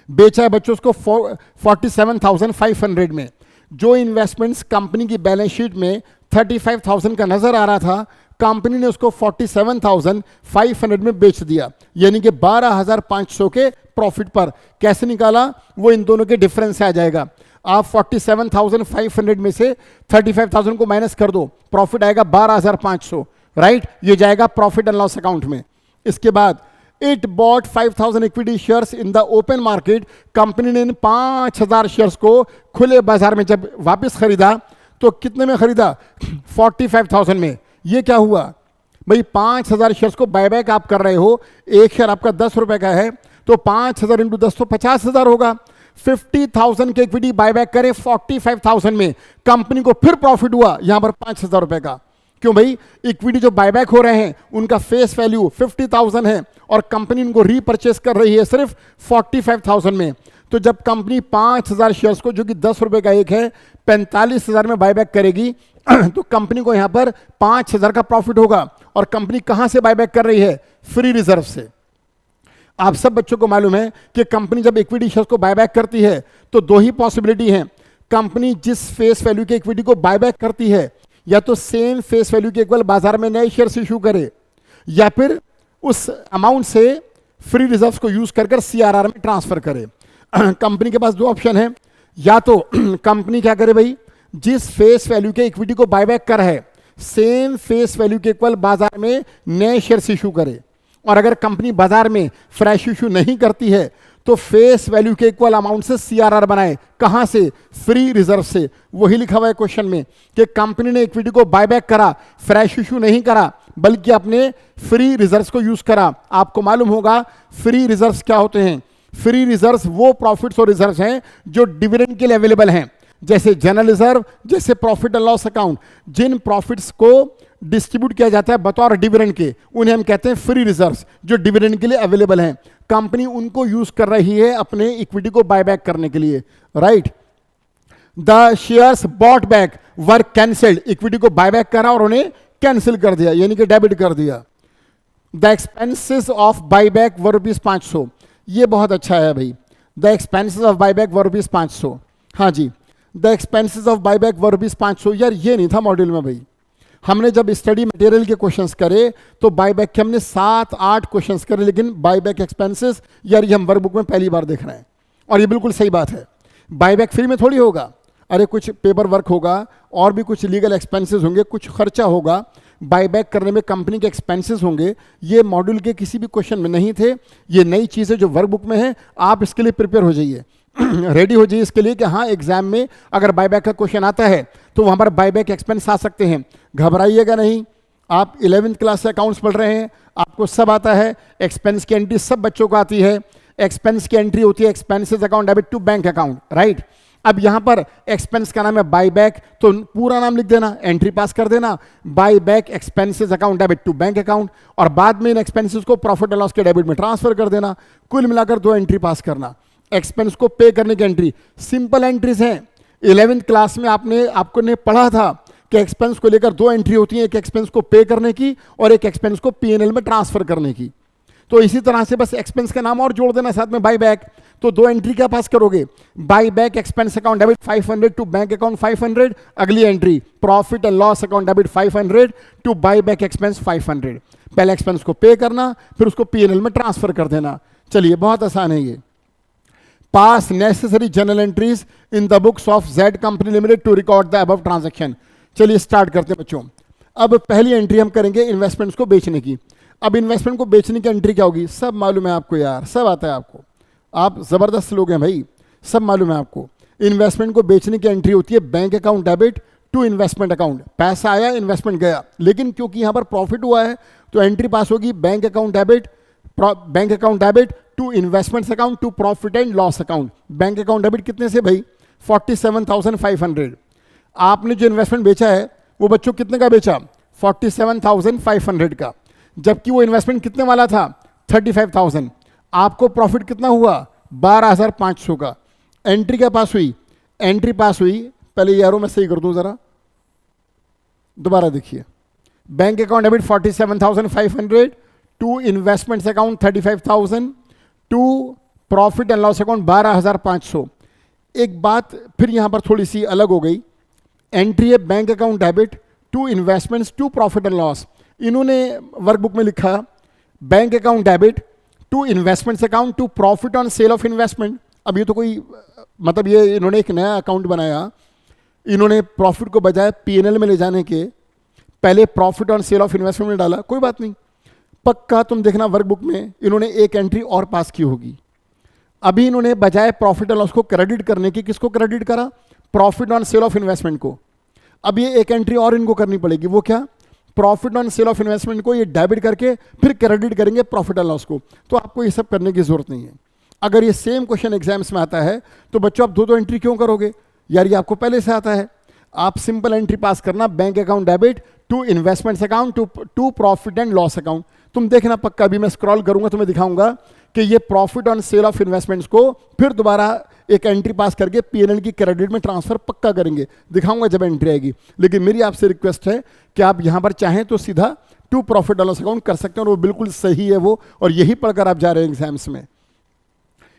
बेचा है बच्चों उसको 47,500 में। जो इन्वेस्टमेंट्स कंपनी की बैलेंस शीट में 35,000 का नजर आ रहा था, कंपनी ने उसको 47,500 में बेच दिया, यानी कि 12,500 के प्रॉफिट पर। कैसे निकाला, वो इन दोनों के डिफरेंस से आ जाएगा। आप 47,500 में से 35,000 को माइनस कर दो, प्रॉफिट आएगा 12,500, राइट, ये जाएगा प्रॉफिट एंड लॉस अकाउंट में। इसके बाद it bought 5,000 equity shares in the open market. Company ने इन 5,000 शेयर्स को खुले बाजार में जब वापस खरीदा तो कितने में खरीदा, 45,000 में। ये क्या हुआ भाई, 5,000 शेयर्स को बायबैक आप कर रहे हो, एक शेयर आपका 10 रुपए का है, तो 5,000 इंटू 10 तो 50,000 होगा। 50,000 के इक्विटी बायबैक करे 45,000 में, कंपनी को फिर प्रॉफिट हुआ यहां पर 5,000 रुपए का। क्यों भाई, इक्विटी जो बायबैक हो रहे हैं उनका फेस वैल्यू 50,000 है और कंपनी उनको रीपरचेस कर रही है सिर्फ 45,000 में। तो जब कंपनी 5,000 शेयर्स को, जो कि 10 रुपए का एक है, 45,000 में बायबैक करेगी तो कंपनी को यहां पर 5,000 का प्रॉफिट होगा। और कंपनी कहां से बायबैक कर रही है, फ्री रिजर्व से। आप सब बच्चों को मालूम है कि कंपनी जब इक्विटी शेयर्स को बायबैक करती है तो दो ही पॉसिबिलिटी है, कंपनी जिस फेस वैल्यू के इक्विटी को बायबैक करती है, या तो सेम फेस वैल्यू के इक्वल बाजार में नए शेयर्स इशू करे, या फिर उस अमाउंट से फ्री रिजर्व्स को यूज कर सीआरआर में ट्रांसफर करे। कंपनी के पास दो ऑप्शन है, या तो कंपनी क्या करे भाई, जिस फेस वैल्यू के इक्विटी को बायबैक कर है, सेम फेस वैल्यू के इक्वल बाजार में नए शेयर्स इशू करे। और अगर कंपनी बाजार में फ्रेश इशू नहीं करती है तो फेस वैल्यू के इक्वल अमाउंट से सीआरआर बनाए, कहां से, फ्री रिजर्व से। वही लिखा हुआ है क्वेश्चन में कि कंपनी ने इक्विटी को बायबैक करा, फ्रेश इशू नहीं करा, बल्कि अपने फ्री रिजर्व्स को यूज करा। आपको मालूम होगा फ्री रिजर्व्स क्या होते हैं। फ्री रिजर्व्स वो प्रॉफिट्स और रिजर्व्स हैं जो डिविडेंड के लिए अवेलेबल हैं, जैसे जनरल रिजर्व, जैसे प्रॉफिट एंड लॉस अकाउंट। जिन प्रॉफिट्स को डिस्ट्रीब्यूट किया जाता है बतौर डिविडेंड के, उन्हें हम कहते हैं फ्री रिजर्व्स, जो डिविडेंड के लिए अवेलेबल हैं। कंपनी उनको यूज कर रही है अपने इक्विटी को बायबैक करने के लिए, right. The shares bought back were cancelled, equity को बायबैक करा और उन्हें कैंसिल कर दिया, यानी कि डेबिट कर दिया। द एक्सपेंसेस ऑफ बायबैक वर ₹500, ये बहुत अच्छा है भाई। द एक्सपेंसेस ऑफ बायबैक वर ₹500, हाँ जी, द एक्सपेंसेस ऑफ बायबैक वर ₹500। यार ये नहीं था मॉड्यूल में भाई। हमने जब स्टडी मटेरियल के क्वेश्चंस करे तो बायबैक के हमने 7-8 क्वेश्चंस करे, लेकिन बायबैक एक्सपेंसेस यार ये हम वर्कबुक में पहली बार देख रहे हैं। और ये बिल्कुल सही बात है, बायबैक फ्री में थोड़ी होगा। अरे कुछ पेपर वर्क होगा और भी कुछ लीगल एक्सपेंसेस होंगे, कुछ खर्चा होगा, बायबैक करने में कंपनी के एक्सपेंसेस होंगे। ये मॉड्यूल के किसी भी क्वेश्चन में नहीं थे, ये नई चीज़ें जो वर्कबुक में है। आप इसके लिए प्रिपेयर हो जाइए, रेडी हो जाइए इसके लिए कि हाँ एग्जाम में अगर बायबैक का क्वेश्चन आता है तो वहाँ पर बायबैक एक्सपेंस आ सकते हैं। घबराइएगा नहीं, आप 11वीं क्लास से अकाउंट्स पढ़ रहे हैं, आपको सब आता है। एक्सपेंस की एंट्री सब बच्चों को आती है। एक्सपेंस की एंट्री होती है expenses account debit to bank account, right. अब यहाँ पर एक्सपेंस का नाम है बायबैक, तो पूरा नाम लिख देना, एंट्री पास कर देना, buyback expenses account debit to bank account, और बाद में इन एक्सपेंसेस को प्रॉफिट एंड लॉस के डेबिट में ट्रांसफर कर देना। कुल मिलाकर 2 एंट्री पास करना। एक्सपेंस को पे करने की एंट्री सिंपल एंट्रीज हैं। 11वीं क्लास में आपने पढ़ा था कि एक्सपेंस को लेकर 2 एंट्री होती हैं, एक एक्सपेंस को पे करने की और एक एक्सपेंस को पीएनएल में ट्रांसफर करने की। तो इसी तरह से बस एक्सपेंस का नाम और जोड़ देना साथ में बायबैक, तो 2 एंट्री क्या पास करोगे, buyback expense account debit 500 to bank account 500, अगली entry profit and loss account debit 500 to buyback expense 500। पहले एक्सपेंस को पे करना, फिर उसको पीएनएल में ट्रांसफर कर देना। चलिए बहुत आसान है ये। Pass necessary journal entries in the books of Z company limited to record the above transaction. चलिए स्टार्ट करते हैं बच्चों। अब पहली एंट्री हम करेंगे इन्वेस्टमेंट्स को बेचने की। अब इन्वेस्टमेंट को बेचने की एंट्री क्या होगी, सब मालूम है आपको यार, सब आता है आपको, आप जबरदस्त लोग हैं भाई, सब मालूम है आपको। इन्वेस्टमेंट को बेचने की एंट्री होती है bank account debit to investment account. पैसा आया, इन्वेस्टमेंट गया, लेकिन क्योंकि यहां पर प्रॉफिट हुआ है तो एंट्री पास होगी bank account debit to investments account to profit and loss account. Bank account debit कितने से भाई, 47,500। आपने जो इन्वेस्टमेंट बेचा है वो बच्चों कितने का बेचा, 47,500 का, जबकि वो इन्वेस्टमेंट कितने वाला था, 35,000। आपको प्रॉफिट कितना हुआ, 12,500 का। एंट्री क्या पास हुई, एंट्री पास हुई, पहले यारों में सही कर दूं जरा, दोबारा देखिए, bank account debit 47,500 to investments account 35,000 to profit and loss account 12,500। एक बात फिर यहां पर थोड़ी सी अलग हो गई, एंट्री है bank account debit to investments to profit and loss. इन्होंने वर्कबुक में लिखा bank account debit to investments account to profit on sale of investment. अब ये तो कोई मतलब ये इन्होंने एक नया अकाउंट बनाया, इन्होंने प्रॉफिट को बजाय पीएनएल में ले जाने के पहले profit on sale of investment में डाला। कोई बात नहीं, पक्का तुम देखना वर्कबुक में इन्होंने एक एंट्री और पास की होगी। अभी इन्होंने बजाय प्रॉफिट एंड लॉस को क्रेडिट करने की किसको क्रेडिट करा, profit on sale of investment को। अब ये एक एंट्री और इनको करनी पड़ेगी, वो क्या, profit on sale of investment को ये डेबिट करके फिर क्रेडिट करेंगे प्रॉफिट एंड लॉस को। तो आपको ये सब करने की जरूरत नहीं है। अगर ये सेम क्वेश्चन एग्जाम्स में आता है तो बच्चों आप दो एंट्री क्यों करोगे यार, ये आपको पहले से आता है। आप सिंपल एंट्री पास करना, bank account debit to investments account to profit and loss account. तुम देखना पक्का, अभी मैं स्क्रॉल करूंगा तो मैं दिखाऊंगा कि ये profit on sale of investments को फिर दोबारा एक एंट्री पास करके पीएनएल की क्रेडिट में ट्रांसफर पक्का करेंगे, दिखाऊंगा जब एंट्री आएगी। लेकिन मेरी आपसे रिक्वेस्ट है कि आप यहां पर चाहें तो सीधा to profit and loss account कर सकते हैं, और वो बिल्कुल सही है वो, और यही पढ़कर आप जा रहे हैं एग्जाम्स में।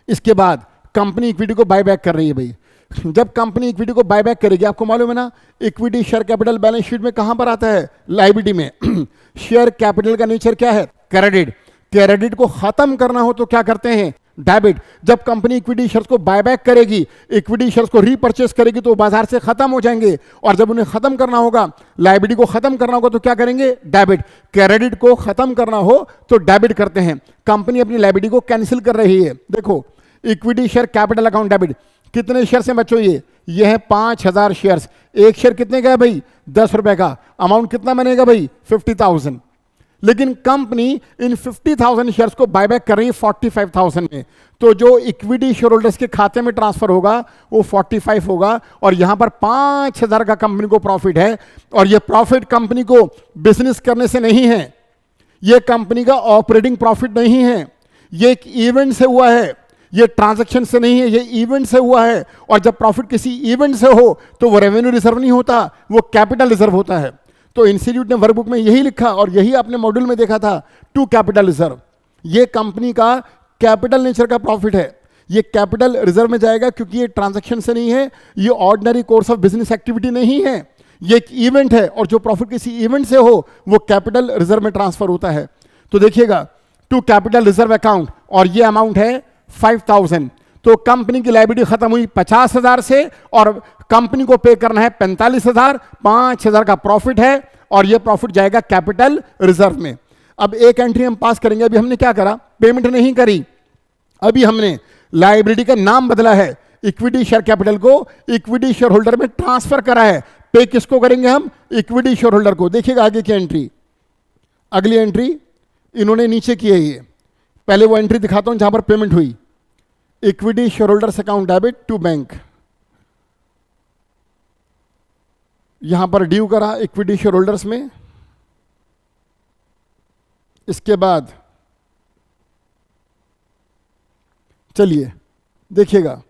इसके बाद कंपनी इक्विटी को बायबैक कर रही है भाई। जब कंपनी इक्विटी को बायबैक करेगी, आपको मालूम है ना equity share capital balance sheet में कहां पर आता है, लायबिलिटी में। शेयर कैपिटल का नेचर क्या है, क्रेडिट। क्रेडिट को खत्म करना हो तो क्या करते हैं, डेबिट। जब कंपनी इक्विटी शेयर्स को बायबैक करेगी, इक्विटी शेयर्स को रीपर्चेस करेगी तो बाजार से खत्म हो जाएंगे, और जब उन्हें खत्म करना होगा, लायबिलिटी को खत्म करना होगा तो क्या करेंगे, डेबिट। क्रेडिट को खत्म करना हो तो डेबिट करते हैं। कंपनी अपनी लायबिलिटी को कैंसिल कर रही है। देखो equity share capital account debit, कितने शेयर्स हैं बच्चों, ये है 5,000 शेयर्स। एक शेयर कितने का है भाई, 10 रुपए का। अमाउंट कितना बनेगा भाई, 50,000। लेकिन कंपनी इन 50,000 शेयर्स को बायबैक कर रही है 45,000 में। तो जो इक्विटी शेयर होल्डर्स के खाते में ट्रांसफर होगा वो 45 होगा, और यहां पर 5,000 का कंपनी को प्रॉफिट है। और ये प्रॉफिट कंपनी को बिजनेस करने से नहीं है, ये कंपनी का ऑपरेटिंग प्रॉफिट नहीं है, ये एक इवेंट से हुआ है, ये ट्रांजैक्शन से नहीं है, ये इवेंट से हुआ है। और जब प्रॉफिट किसी इवेंट से हो तो वो रेवेन्यू रिजर्व नहीं होता, वो कैपिटल रिजर्व होता है। तो इंस्टीट्यूट ने वर्कबुक में यही लिखा, और यही आपने मॉड्यूल में देखा था, टू कैपिटल रिजर्व। ये कंपनी का कैपिटल नेचर का प्रॉफिट है, ये कैपिटल रिजर्व में जाएगा, क्योंकि ये ट्रांजैक्शन से नहीं है, ये ordinary course of business activity नहीं है, ये एक इवेंट है। और जो प्रॉफिट किसी इवेंट से हो वो कैपिटल रिजर्व में ट्रांसफर होता है। तो देखिएगा टू कैपिटल रिजर्व अकाउंट, और ये अमाउंट है 5,000। तो कंपनी की लायबिलिटी खत्म हुई 50,000 से, और कंपनी को पे करना है 45,000। 5,000 का प्रॉफिट है, और यह प्रॉफिट जाएगा कैपिटल रिजर्व में। अब एक एंट्री हम पास करेंगे। अभी हमने क्या करा, पेमेंट नहीं करी, अभी हमने लायबिलिटी का नाम बदला है, इक्विटी शेयर कैपिटल को इक्विटी शेयर होल्डर में ट्रांसफर करा है। पे किसको करेंगे हम, इक्विटी शेयर होल्डर को। देखिएगा आगे की एंट्री, अगली एंट्री इन्होंने नीचे की है। ये पहले वो एंट्री दिखाता हूं जहां पर पेमेंट हुई, equity share holders account debit to bank. यहां पर ड्यू करा इक्विटी शेयर होल्डर्स में। इसके बाद चलिए देखिएगा,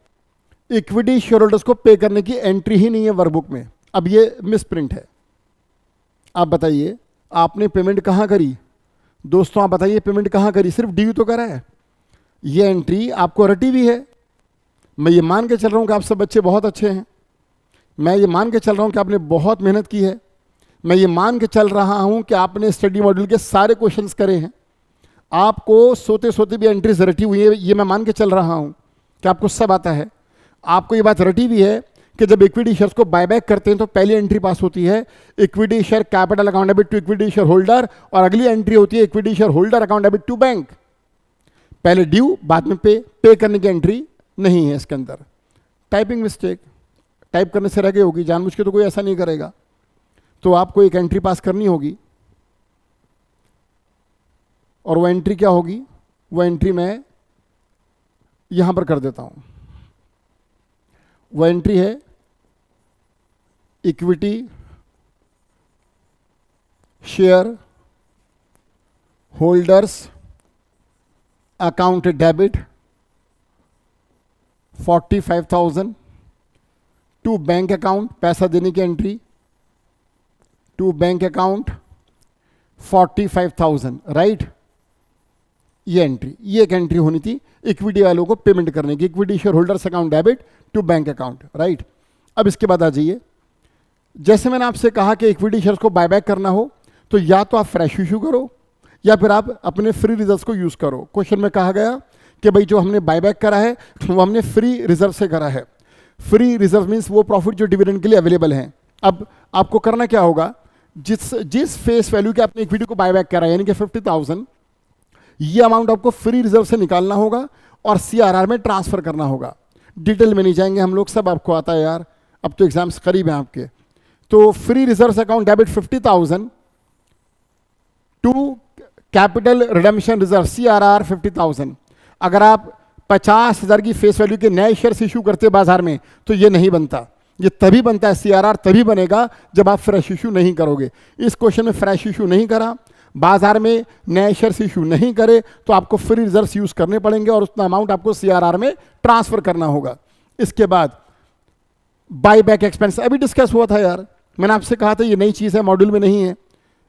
इक्विटी शेयर होल्डर्स को पे करने की एंट्री ही नहीं है वर्कबुक में। अब ये मिस प्रिंट है। आप बताइए आपने पेमेंट कहां करी दोस्तों, आप बताइए पेमेंट कहां करी, सिर्फ ड्यू तो करा है। ये एंट्री आपको रटी हुई है। मैं ये मान के चल रहा हूं कि आप सब बच्चे बहुत अच्छे हैं, मैं ये मान के चल रहा हूं कि आपने बहुत मेहनत की है, मैं ये मान के चल रहा हूं कि आपने स्टडी मॉड्यूल के सारे क्वेश्चंस करे हैं, आपको सोते सोते भी एंट्रीज रटी हुई है, ये मैं मान के चल रहा हूं। क्या आपको सब आता है? आपको ये बात रटी हुई है कि जब इक्विटी शेयर्स को बायबैक करते हैं तो पहली एंट्री पास होती है equity share capital account debit to equity share holder, और अगली एंट्री होती है equity share holder account debit to bank. पहले ड्यू बाद में पे करने की एंट्री नहीं है इसके अंदर। टाइपिंग मिस्टेक, टाइप करने से रह गई होगी, जानबूझ के तो कोई ऐसा नहीं करेगा। तो आपको एक एंट्री पास करनी होगी, और वो एंट्री क्या होगी? वो एंट्री मैं यहां पर कर देता हूं। वो एंट्री है equity share holders account debit 45,000 to bank account, पैसा देने की entry to bank account 45,000, right. ये एंट्री, ये एक एंट्री होनी थी इक्विटी वालों को पेमेंट करने की, equity share holders account debit to bank account, right. अब इसके बाद आ जाइए, जैसे मैंने आपसे कहा कि इक्विटी शेयर्स को बायबैक करना हो तो या तो आप फ्रेश इशू करो या फिर आप अपने फ्री रिजर्व्स को यूज करो। क्वेश्चन में कहा गया कि भाई जो हमने बायबैक करा है वो हमने फ्री रिजर्व से करा है। फ्री रिजर्व मीन्स वो प्रॉफिट जो डिविडेंड के लिए अवेलेबल है। अब आपको करना क्या होगा, जिस फेस वैल्यू के आपने इक्विटी को बायबैक करा है यानी कि 50,000, ये अमाउंट आपको फ्री रिजर्व से निकालना होगा और सीआरआर में ट्रांसफर करना होगा। डिटेल में नहीं जाएंगे हम लोग, सब आपको आता है यार, अब तो एग्जाम्स करीब हैं आपके। तो free reserve account debit 50,000 to capital redemption reserve CRR 50,000। अगर आप 50,000 की फेस वैल्यू के नए शेयर्स इशू करते बाजार में तो ये नहीं बनता। ये तभी बनता है, सीआरआर तभी बनेगा जब आप फ्रेश इशू नहीं करोगे। इस क्वेश्चन में फ्रेश इशू नहीं करा, बाजार में नए शेयर्स इशू नहीं करे, तो आपको फ्री रिजर्व्स यूज करने पड़ेंगे और उतना अमाउंट आपको सीआरआर में ट्रांसफर करना होगा। इसके बाद बाय बैक एक्सपेंस अभी डिस्कस हुआ था यार, मैंने आपसे कहा था ये नई चीज़ है, मॉड्यूल में नहीं है।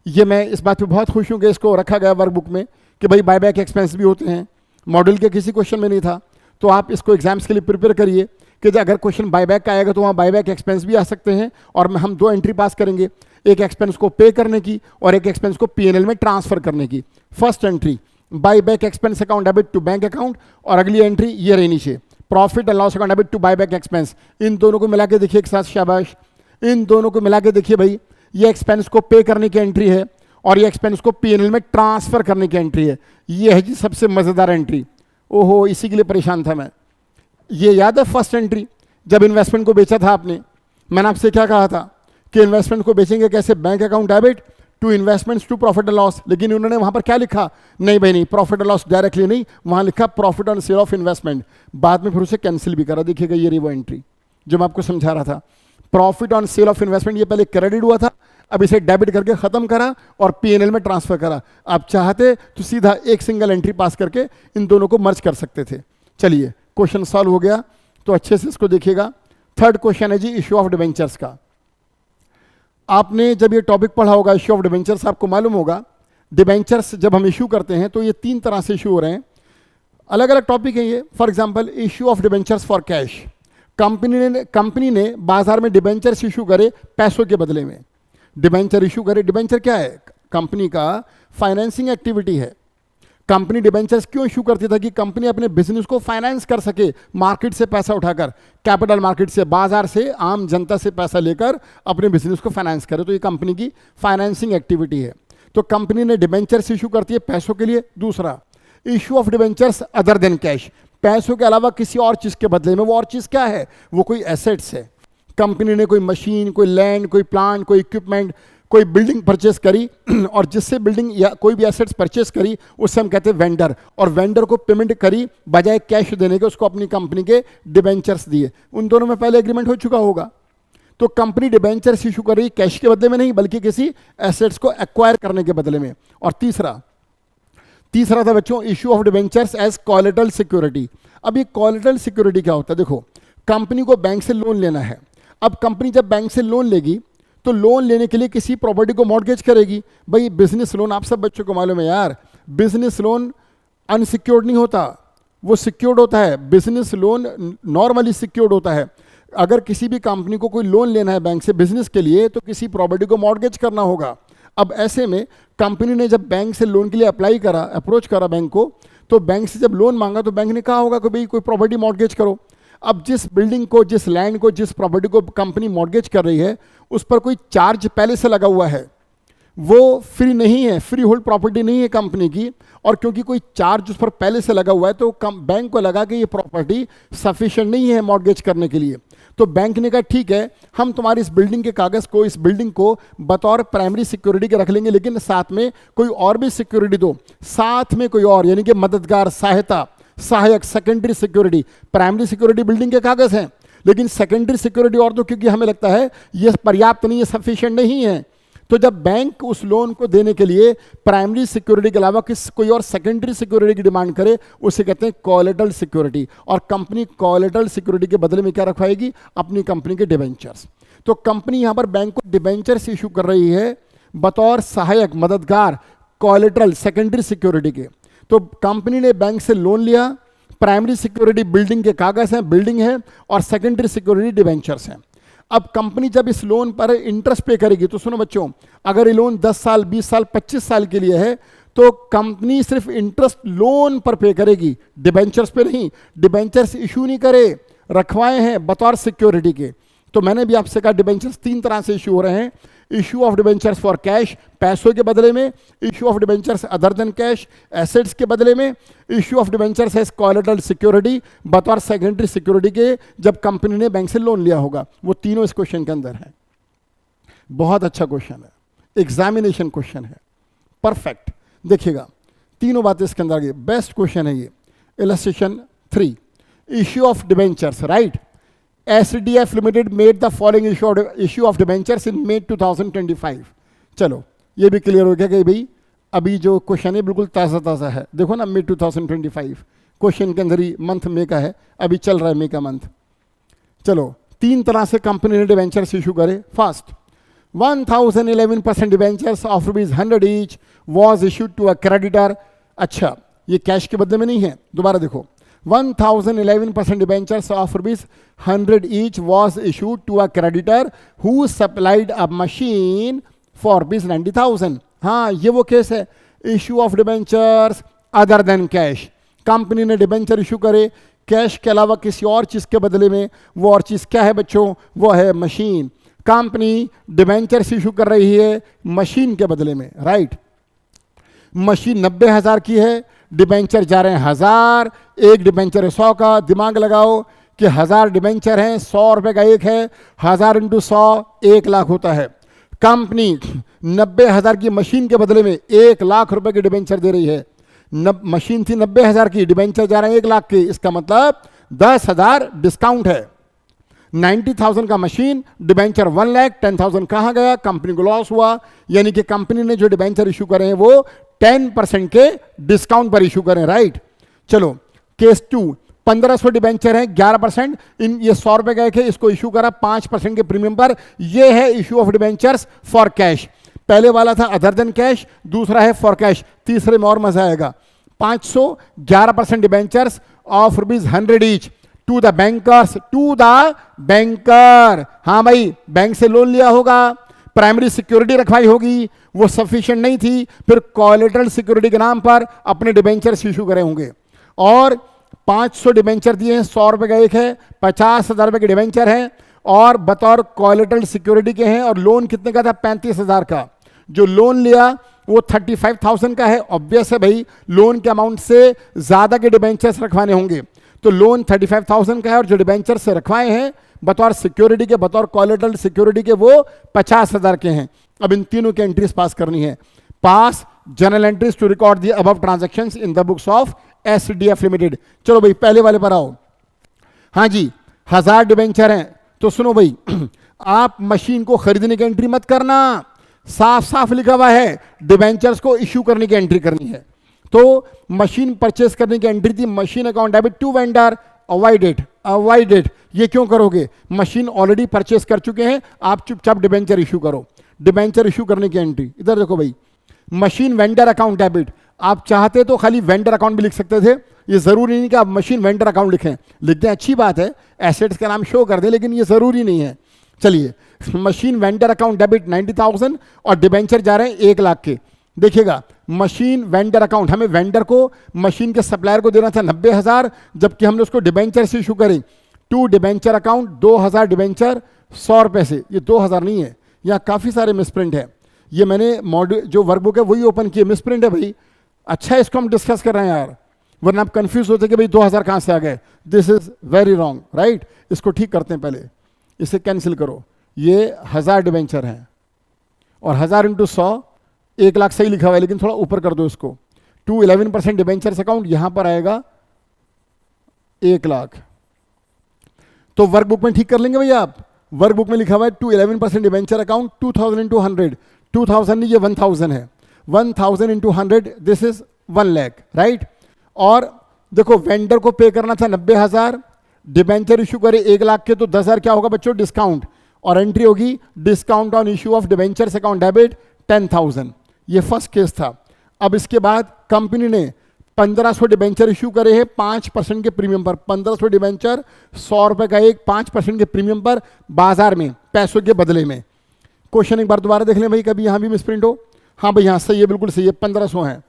ये मैं इस बात पे बहुत खुश हूँ कि इसको रखा गया वर्कबुक में कि भाई बाय बैक एक्सपेंस भी होते हैं। मॉड्यूल के किसी क्वेश्चन में नहीं था, तो आप इसको एग्जाम्स के लिए प्रिपेयर करिए कि अगर क्वेश्चन बायबैक का आएगा तो वहाँ बायबैक एक्सपेंस भी आ सकते हैं, और हम दो एंट्री पास करेंगे, एक एक्सपेंस को पे करने की और एक एक्सपेंस को पीएनएल में ट्रांसफर करने की। First entry buyback expense account debit to bank account, और अगली एंट्री ये रही नीचे profit and loss account debit to buyback expense. इन दोनों को मिला के देखिए एक साथ, शाबाश, इन दोनों को मिला के देखिए भाई, ये एक्सपेंस को पे करने की एंट्री है और ये एक्सपेंस को पीएनएल में ट्रांसफर करने की एंट्री है। ये है जी सबसे मजेदार एंट्री। ओहो, इसी के लिए परेशान था मैं। ये याद है फर्स्ट एंट्री जब इन्वेस्टमेंट को बेचा था आपने, मैंने आपसे क्या कहा था कि इन्वेस्टमेंट को बेचेंगे कैसे, bank account debit to investments to profit and loss. लेकिन उन्होंने वहां पर क्या लिखा, नहीं भाई नहीं, प्रॉफिट एंड लॉस डायरेक्टली नहीं, वहां लिखा profit on sale of investment. बाद में फिर उसे कैंसिल भी करा। देखिएगा ये रही वो एंट्री जो मैं आपको समझा रहा था, profit on sale of investment. ये पहले क्रेडिट हुआ था, अब इसे डेबिट करके खत्म करा और पीएनएल में ट्रांसफर करा। आप चाहते तो सीधा एक सिंगल एंट्री पास करके इन दोनों को मर्ज कर सकते थे। चलिए क्वेश्चन सॉल्व हो गया, तो अच्छे से इसको देखिएगा। थर्ड क्वेश्चन है जी इश्यू ऑफ डिबेंचर्स का। आपने जब ये टॉपिक पढ़ा होगा इश्यू ऑफ डिबेंचर्स, आपको मालूम होगा डिबेंचर्स जब हम इश्यू करते हैं तो ये तीन तरह से इश्यू हो रहे हैं, अलग अलग टॉपिक है ये। For example issue of debentures for cash, company ने बाजार में डिबेंचर्स इशू करे पैसों के बदले में। डिबेंचर इशू करे, डिबेंचर क्या है, कंपनी का फाइनेंसिंग एक्टिविटी है। कंपनी डिबेंचर्स क्यों इशू करती था कि कंपनी अपने बिजनेस को फाइनेंस कर सके, मार्केट से पैसा उठाकर, कैपिटल मार्केट से, बाजार से, आम जनता से पैसा लेकर अपने बिजनेस को फाइनेंस करे। तो ये कंपनी की फाइनेंसिंग एक्टिविटी है। तो कंपनी ने डिबेंचर्स इशू करती है पैसों के लिए। दूसरा issue of debentures other than cash, पैसों के अलावा किसी और चीज के बदले में। वो और चीज क्या है, वो कोई एसेट्स है। कंपनी ने कोई मशीन, कोई लैंड, कोई प्लांट, कोई इक्विपमेंट, कोई बिल्डिंग परचेस करी और जिससे बिल्डिंग या कोई भी एसेट्स परचेस करी उससे हम कहते हैं वेंडर, और वेंडर को पेमेंट करी बजाय कैश देने के, उसको अपनी कंपनी के डिबेंचर्स दिए। उन दोनों में पहले एग्रीमेंट हो चुका होगा। तो कंपनी डिबेंचर्स इशू कर रही कैश के बदले में नहीं, बल्कि किसी एसेट्स को एक्वायर करने के बदले में। और तीसरा था बच्चों issue of debentures as collateral security. अब ये कोलेटरल सिक्योरिटी क्या होता है, देखो कंपनी को बैंक से लोन लेना है। अब कंपनी जब बैंक से लोन लेगी तो लोन लेने के लिए किसी प्रॉपर्टी को मॉर्गेज करेगी। भाई बिजनेस लोन आप सब बच्चों को मालूम है यार, बिजनेस लोन अनसिक्योर्ड नहीं होता, वो सिक्योर्ड होता है। बिजनेस लोन नॉर्मली सिक्योर्ड होता है। अगर किसी भी कंपनी को कोई लोन लेना है बैंक से बिजनेस के लिए तो किसी प्रॉपर्टी को मॉर्गेज करना होगा। अब ऐसे में कंपनी ने जब बैंक से लोन के लिए अप्लाई करा, अप्रोच करा बैंक को, तो बैंक से जब लोन मांगा तो बैंक ने कहा होगा कि भाई कोई प्रॉपर्टी मॉर्गेज करो। अब जिस बिल्डिंग को, जिस लैंड को, जिस प्रॉपर्टी को कंपनी मॉर्गेज कर रही है उस पर कोई चार्ज पहले से लगा हुआ है, वो फ्री नहीं है, फ्री होल्ड प्रॉपर्टी नहीं है कंपनी की, और क्योंकि कोई चार्ज उस पर पहले से लगा हुआ है तो बैंक को लगा कि ये प्रॉपर्टी सफिशिएंट नहीं है मॉर्गेज करने के लिए। तो बैंक ने कहा ठीक है, हम तुम्हारी इस बिल्डिंग के कागज़ को, इस बिल्डिंग को बतौर प्राइमरी सिक्योरिटी के रख लेंगे, लेकिन साथ में कोई और भी सिक्योरिटी दो, साथ में कोई और, यानी कि मददगार, सहायता, सहायक, secondary security. Primary security building के कागज़ हैं, लेकिन सेकेंडरी सिक्योरिटी और दो, क्योंकि हमें लगता है ये पर्याप्त नहीं है, सफिशिएंट नहीं है। तो जब बैंक उस लोन को देने के लिए प्राइमरी सिक्योरिटी के अलावा कोई और सेकेंडरी सिक्योरिटी की डिमांड करे, उसे कहते हैं कोलेटरल सिक्योरिटी। और कंपनी कोलेटरल सिक्योरिटी के बदले में क्या रखवाएगी? अपनी कंपनी के डिबेंचर्स। तो कंपनी यहां पर बैंक को डिबेंचर्स इशू कर रही है बतौर सहायक, मददगार, कोलेटरल, सेकेंडरी सिक्योरिटी के। तो कंपनी ने बैंक से लोन लिया, प्राइमरी सिक्योरिटी बिल्डिंग के कागज हैं, बिल्डिंग है, और सेकेंडरी सिक्योरिटी डिबेंचर्स हैं। अब कंपनी जब इस लोन पर इंटरेस्ट पे करेगी, तो सुनो बच्चों, अगर ये लोन 10 साल, 20 साल, 25 साल के लिए है तो कंपनी सिर्फ इंटरेस्ट लोन पर पे करेगी, डिबेंचर्स पे नहीं। डिबेंचर्स इशू नहीं करे, रखवाए हैं बतौर सिक्योरिटी के। तो मैंने भी आपसे कहा डिबेंचर्स 3 तरह से इशू हो रहे हैं। Issue of debentures for cash, पैसों के बदले में, issue of debentures other than cash, assets के बदले में, issue of debentures as collateral security, बतौर सेकेंडरी सिक्योरिटी के, जब कंपनी ने बैंक से लोन लिया होगा। वो तीनों इस क्वेश्चन के अंदर है। बहुत अच्छा क्वेश्चन है, एग्जामिनेशन क्वेश्चन है, परफेक्ट। देखिएगा तीनों बातें इसके अंदर आ गई, बेस्ट क्वेश्चन है ये। Illustration 3, issue of debentures, right. SDF Limited made the following issue of debentures in May 2025। चलो ये भी क्लियर हो गया कि भाई अभी जो क्वेश्चन है बिल्कुल ताज़ा ताज़ा है। देखो ना, May 2025 क्वेश्चन के अंदर ही मंथ मे का है, अभी चल रहा है मे का मंथ। चलो 3 तरह से कंपनी ने डिबेंचर्स इशू करे। First, 1011% debentures of ₹100 each was issued to a creditor. अच्छा, ये कैश के बदले में नहीं है, दोबारा देखो, 1011% debentures of ₹100 each was issued to a creditor who supplied a machine for ₹90,000। हाँ, ये वो केस है, issue of debentures other than cash. Company ने डिबेंचर इशू करे कैश के अलावा किसी और चीज़ के बदले में। वो और चीज़ क्या है बच्चों? वो है मशीन। कंपनी डिबेंचर्स इशू कर रही है मशीन के बदले में, राइट। मशीन 90,000 की है, डिबेंचर जा रहे हैं 1000, एक डिबेंचर है 100 का। दिमाग लगाओ कि 1000 डिबेंचर हैं, 100 रुपए का एक है, 1000 × 100 1 लाख होता है। कंपनी 90,000 की मशीन के बदले में 1 लाख रुपए की डिबेंचर दे रही है। मशीन थी 90,000 की, डिबेंचर जा रहे हैं 1 लाख के, इसका मतलब 10,000 डिस्काउंट है। 90,000 का मशीन, डिबेंचर 1 लाख, 10,000 कहाँ गया? कंपनी को लॉस हुआ। यानी कि कंपनी ने जो डिबेंचर इशू करे हैं वो 10% के डिस्काउंट पर इशू करें, राइट। चलो केस 2, 1500 डिबेंचर है, 11%, इन ये 100 रुपए गए थे, इसको इशू करा 5% के प्रीमियम पर। ये है issue of debentures for cash. पहले वाला था अदर देन कैश, दूसरा है फॉर कैश, तीसरे में और मजा आएगा। 511% debentures of ₹100 each to the bankers, to the banker. हाँ भाई, बैंक से लोन लिया होगा, प्राइमरी सिक्योरिटी रखवाई होगी, वो सफिशिएंट नहीं थी, फिर कोलेटरल सिक्योरिटी के नाम पर अपने डिबेंचर्स इशू करे होंगे। और 500 डिबेंचर दिए हैं, 100 रुपए का एक है, 50,000 रुपए के डिबेंचर है और बतौर कोलेटरल सिक्योरिटी के हैं। और लोन कितने का था? 35,000 का। जो लोन लिया वो 35,000 का है। ऑब्वियस है भाई, लोन के अमाउंट से ज्यादा के डिबेंचर्स रखवाने होंगे, तो लोन 35,000 का है और जो डिबेंचर से रखवाए हैं बतौर सिक्योरिटी के, बतौर कोलेटरल सिक्योरिटी के, वो 50,000 के हैं। अब इन तीनों की एंट्रीज पास करनी है। Pass journal entries to record the above transactions in the books of SDF limited. चलो भाई पहले वाले पर आओ। हाँ जी, 1000 डिबेंचर हैं, तो सुनो भाई, आप मशीन को खरीदने की एंट्री मत करना, साफ साफ लिखा हुआ है डिबेंचर्स को इश्यू करने की एंट्री करनी है। तो मशीन परचेस करने की एंट्री थी, machine account debit to vendor, avoid it, avoid it. ये क्यों करोगे? मशीन ऑलरेडी परचेस कर चुके हैं, आप चुपचाप डिबेंचर इशू करो। डिबेंचर इशू करने की एंट्री इधर देखो भाई, मशीन वेंडर अकाउंट डेबिट। आप चाहते तो खाली वेंडर अकाउंट भी लिख सकते थे, ये जरूरी नहीं कि आप मशीन वेंडर अकाउंट लिखें। लिखते हैं अच्छी बात है, एसेट्स का नाम शो कर दें, लेकिन ये जरूरी नहीं है। चलिए, मशीन वेंडर अकाउंट डेबिट 90,000 और डिबेंचर जा रहे हैं 1 लाख के। देखिएगा मशीन वेंडर अकाउंट, हमें वेंडर को मशीन के सप्लायर को देना था 90,000, जबकि हमने उसको डिबेंचर से इशू करें। टू डिबेंचर अकाउंट 2,000 डिबेंचर 100 रुपये से, ये 2,000 नहीं है, यहाँ काफ़ी सारे मिसप्रिंट है। ये मैंने मॉड्यूल जो वर्कबुक है वही ओपन किए, मिसप्रिंट है भाई। अच्छा है इसको हम डिस्कस कर रहे हैं यार, वरना आप कंफ्यूज होते कि भाई 2,000 कहाँ से आ गए। This is very wrong, right. इसको ठीक करते हैं, पहले इसे कैंसिल करो। ये 1,000 डिबेंचर हैं और 1,000 इंटू 100 1 लाख सही लिखा हुआ है, लेकिन थोड़ा ऊपर कर दो इसको। टू 11% डिबेंचर्स अकाउंट यहां पर आएगा 1 लाख। तो वर्कबुक में ठीक कर लेंगे भैया आप। वर्कबुक में लिखा हुआ है टू 11% डिबेंचर अकाउंट 2,000 इंटू 100, 2,000 नहीं, ये 1,000 है। 1,000 into 100 this is 1 lakh, right. और देखो वेंडर को पे करना था 90,000, डिबेंचर इशू करे 1 लाख के, तो 10,000 क्या होगा बच्चों, डिस्काउंट, और एंट्री होगी discount on issue of debentures account debit 10,000। ये फर्स्ट केस था। अब इसके बाद कंपनी ने 1,500 डिबेंचर इशू करे हैं 5% के प्रीमियम पर। 1,500 डिबेंचर 100 रुपए का एक, 5% के प्रीमियम पर बाजार में पैसों के बदले में। क्वेश्चन एक बार दोबारा देख लें भाई, कभी यहां भी मिसप्रिंट हो। हाँ भाई हाँ सही है, बिल्कुल सही है, 1,500 है।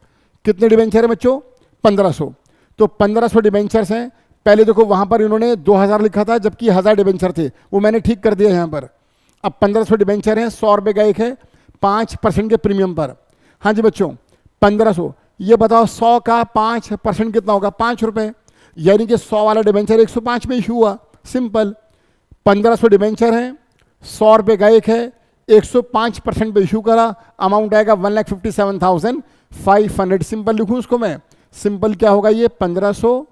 कितने डिबेंचर है बच्चों, 1,500। तो 1,500 डिबेंचर्स हैं। पहले देखो वहां पर इन्होंने 2,000 लिखा था, जबकि 1,000 डिबेंचर थे, वो मैंने ठीक कर दिया यहां पर। अब 1,500 डिबेंचर हैं, 100 रुपए का एक है, 5% के प्रीमियम पर। हाँ जी बच्चों 1,500, ये बताओ 100 का 5% कितना होगा, 5 रुपए, यानी कि 100 वाला डिबेंचर 105 में इशू हुआ। सिंपल, 1,500 डिबेंचर हैं, 100 रुपए का एक है, 105% पे इशू करा, अमाउंट आएगा 1,57,500। सिंपल लिखूं उसको मैं, सिंपल क्या होगा ये 1,500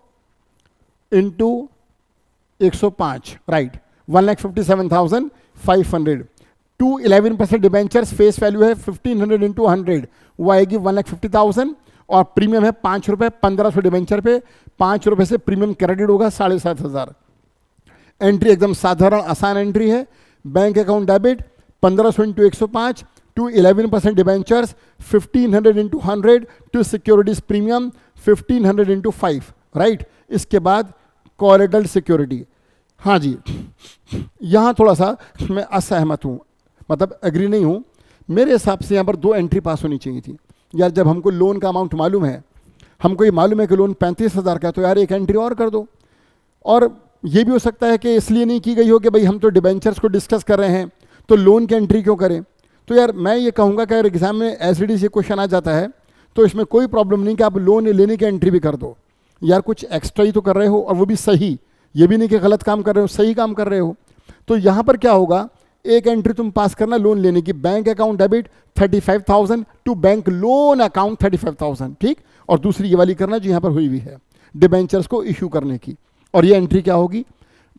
into 105, right, 1,57,500। To 11% debentures face value है 1,500 इंटू 100, वो आएगी 1,50,000 और प्रीमियम है 5 रुपए। 1,500 डिबेंचर पे 5 रुपए से प्रीमियम क्रेडिट होगा 7,500। एंट्री एकदम साधारण आसान एंट्री है। Bank account debit 1,500 into 105 to 11% debentures 1,500 into 100 to securities premium 1,500 into 5, right. इसके बाद कोलेटरल सिक्योरिटी। हाँ जी, यहाँ थोड़ा सा मैं असहमत हूँ, मतलब एग्री नहीं हूँ। मेरे हिसाब से यहाँ पर 2 एंट्री पास होनी चाहिए थी यार। जब हमको लोन का अमाउंट मालूम है, हमको ये मालूम है कि लोन 35,000 का, तो यार एक एंट्री और कर दो। और ये भी हो सकता है कि इसलिए नहीं की गई हो कि भाई हम तो डिबेंचर्स को डिस्कस कर रहे हैं, तो लोन की एंट्री क्यों करें। तो यार मैं ये कहूँगा कि अगर एग्जाम में एसडीडी से क्वेश्चन आ जाता है तो इसमें कोई प्रॉब्लम नहीं कि आप लोन लेने की एंट्री भी कर दो। यार कुछ एक्स्ट्रा ही तो कर रहे हो, और वो भी सही, ये भी नहीं कि गलत काम कर रहे हो, सही काम कर रहे हो। तो यहाँ पर क्या होगा, एक एंट्री तुम पास करना लोन लेने की, bank account debit 35,000 to bank loan account 35,000, ठीक। और दूसरी ये वाली करना जो यहाँ पर हुई हुई है, डिबेंचर्स को इशू करने की। और ये एंट्री क्या होगी,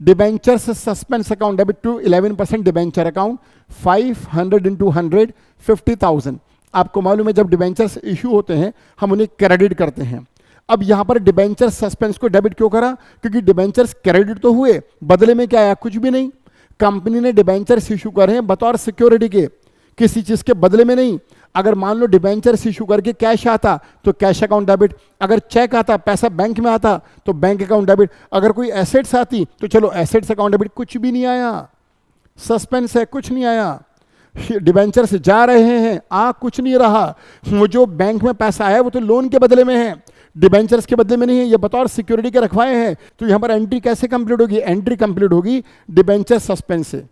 debentures suspense account debit to 11% debenture account 500 into 100 50,000। आपको मालूम है जब डिबेंचर्स इशू होते हैं हम उन्हें क्रेडिट करते हैं। अब यहाँ पर डिबेंचर सस्पेंस को डेबिट क्यों करा, क्योंकि डिबेंचर्स क्रेडिट तो हुए, बदले में क्या आया, कुछ भी नहीं। कंपनी ने डिबेंचर्स इशू करे हैं बतौर सिक्योरिटी के, किसी चीज के बदले में नहीं। अगर मान लो डिबेंचर्स इशू करके कैश आता तो कैश अकाउंट डेबिट, अगर चेक आता पैसा बैंक में आता तो बैंक अकाउंट डेबिट, अगर कोई एसेट्स आती तो चलो एसेट्स अकाउंट डेबिट। कुछ भी नहीं आया, सस्पेंस है, कुछ नहीं आया। डिबेंचर्स जा रहे हैं, आ कुछ नहीं रहा। वो जो बैंक में पैसा आया वो तो लोन के बदले में है, डिबेंचर्स के बदले में नहीं है, ये बतौर सिक्योरिटी के रखवाए हैं। तो यहां पर एंट्री कैसे कंप्लीट होगी, एंट्री कंप्लीट होगी डिबेंचर सस्पेंस से।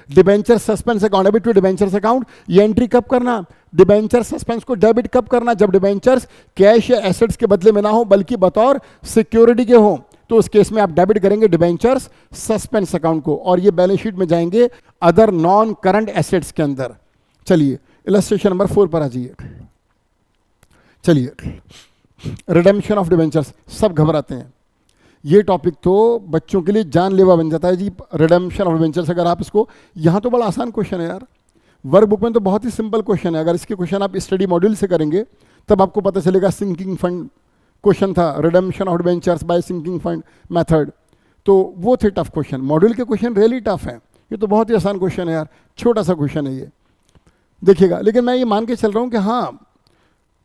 Debenture suspense account debit to debentures account, ये एंट्री कब करना, डिबेंचर सस्पेंस को डेबिट कब करना, जब डिबेंचर्स कैश या एसेट्स के बदले में ना हो बल्कि बतौर सिक्योरिटी के हो, तो उस केस में आप डेबिट करेंगे डिबेंचर्स सस्पेंस अकाउंट को, और ये बैलेंस शीट में जाएंगे अदर नॉन करंट एसेट्स के अंदर। चलिए इलस्ट्रेशन नंबर 4 पर आ जाइए। चलिए रिडेम्पशन ऑफ डिबेंचर्स, सब घबराते हैं, ये टॉपिक तो बच्चों के लिए जानलेवा बन जाता है जी, रिडेम्पशन ऑफ डिबेंचर्स। अगर आप इसको, यहाँ तो बड़ा आसान क्वेश्चन है यार, वर्क बुक में तो बहुत ही सिंपल क्वेश्चन है। अगर इसके क्वेश्चन आप स्टडी मॉड्यूल से करेंगे तब आपको पता चलेगा। सिंकिंग फंड क्वेश्चन था, redemption of debentures by sinking fund method, तो वो थे टफ क्वेश्चन। मॉड्यूल के क्वेश्चन रियली टफ है, ये तो बहुत ही आसान क्वेश्चन है यार, छोटा सा क्वेश्चन है ये, देखिएगा। लेकिन मैं ये मान के चल रहा हूँ कि हाँ,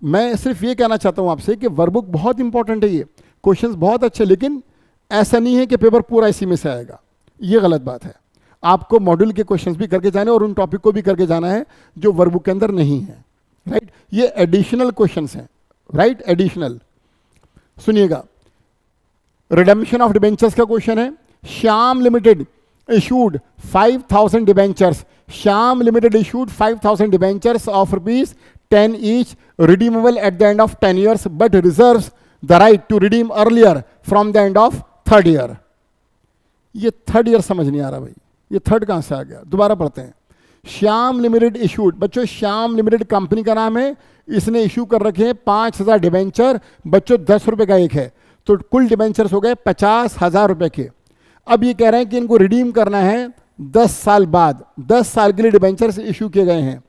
मैं सिर्फ ये कहना चाहता हूँ आपसे कि वर्कबुक बहुत इंपॉर्टेंट है, ये क्वेश्चंस बहुत अच्छे, लेकिन ऐसा नहीं है कि पेपर पूरा इसी में से आएगा, ये गलत बात है। आपको मॉड्यूल के क्वेश्चंस भी करके जाने और उन टॉपिक को भी करके जाना है जो वर्कबुक के अंदर नहीं है। राइट। ये एडिशनल क्वेश्चंस हैं, राइट, एडिशनल। सुनिएगा, रिडेम्पशन ऑफ डिबेंचर्स का क्वेश्चन है। Shyam limited issued 5,000 debentures. Shyam Limited issued 5,000 debentures of rupees 10 each, redeemable at the end of 10 years, but reserves the right to redeem earlier from the end of third year. ये third year समझ नहीं आ रहा भाई, ये third कहाँ से आ गया? दोबारा पढ़ते हैं। श्याम लिमिटेड इशूड, बच्चों श्याम लिमिटेड कंपनी का नाम है, इसने इशू कर रखे हैं 5,000 डिबेंचर, बच्चों 10 रुपए का एक है, तो कुल डिबेंचर्स हो गए 50,000 रुपए के। अब ये कह रहे हैं कि इनको रिडीम करना है 10 साल बाद, 10 साल के लिए डिबेंचर्स इशू किए गए हैं,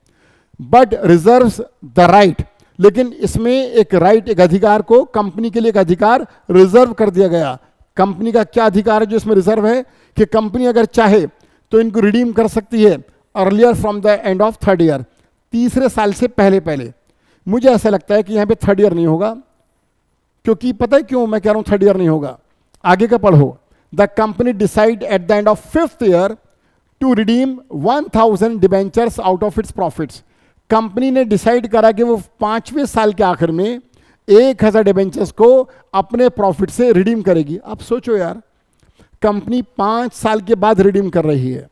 बट रिजर्व्स द राइट, लेकिन इसमें एक राइट, एक अधिकार को, कंपनी के लिए एक अधिकार रिजर्व कर दिया गया। कंपनी का क्या अधिकार है जो इसमें रिजर्व है? कि कंपनी अगर चाहे तो इनको रिडीम कर सकती है earlier from the end of third year, तीसरे साल से पहले पहले। मुझे ऐसा लगता है कि यहाँ पे थर्ड ईयर नहीं होगा, क्योंकि पता है क्यों मैं कह रहा हूँ थर्ड ईयर नहीं होगा? आगे का पढ़ो। The company decide at the end of 5th year to redeem 1,000 debentures out of its profits. Company ने डिसाइड करा कि वो 5वें साल के आखिर में 1,000 डिबेंचर्स को अपने प्रॉफिट से रिडीम करेगी। आप सोचो यार, कंपनी 5 साल के बाद रिडीम कर रही है,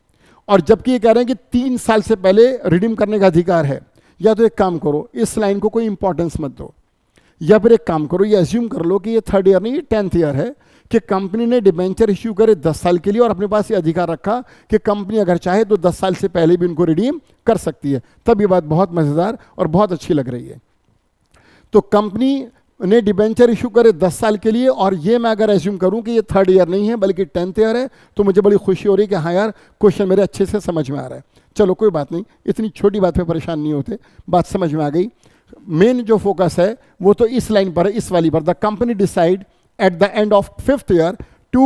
और जबकि ये कह रहे हैं कि 3 साल से पहले रिडीम करने का अधिकार है। या तो एक काम करो, इस लाइन को कोई इंपॉर्टेंस मत दो, या फिर एक काम करो, ये अज्यूम कर लो कि ये थर्ड ईयर नहीं, ये 10th ईयर है, कि कंपनी ने डिबेंचर इश्यू करे 10 साल के लिए, और अपने पास ये अधिकार रखा कि कंपनी अगर चाहे तो 10 साल से पहले भी उनको रिडीम कर सकती है। तब ये बात बहुत मज़ेदार और बहुत अच्छी लग रही है। तो कंपनी ने डिबेंचर इशू करे 10 साल के लिए, और ये मैं अगर एज्यूम करूं कि ये थर्ड ईयर नहीं है बल्कि 10th ईयर है, तो मुझे बड़ी खुशी हो रही है कि हाँ यार, क्वेश्चन मेरे अच्छे से समझ में आ रहा है। चलो कोई बात नहीं, इतनी छोटी बात पे परेशान नहीं होते, बात समझ में आ गई। मेन जो फोकस है वो तो इस लाइन पर है, इस वाली पर। The company decide at the end of 5th year to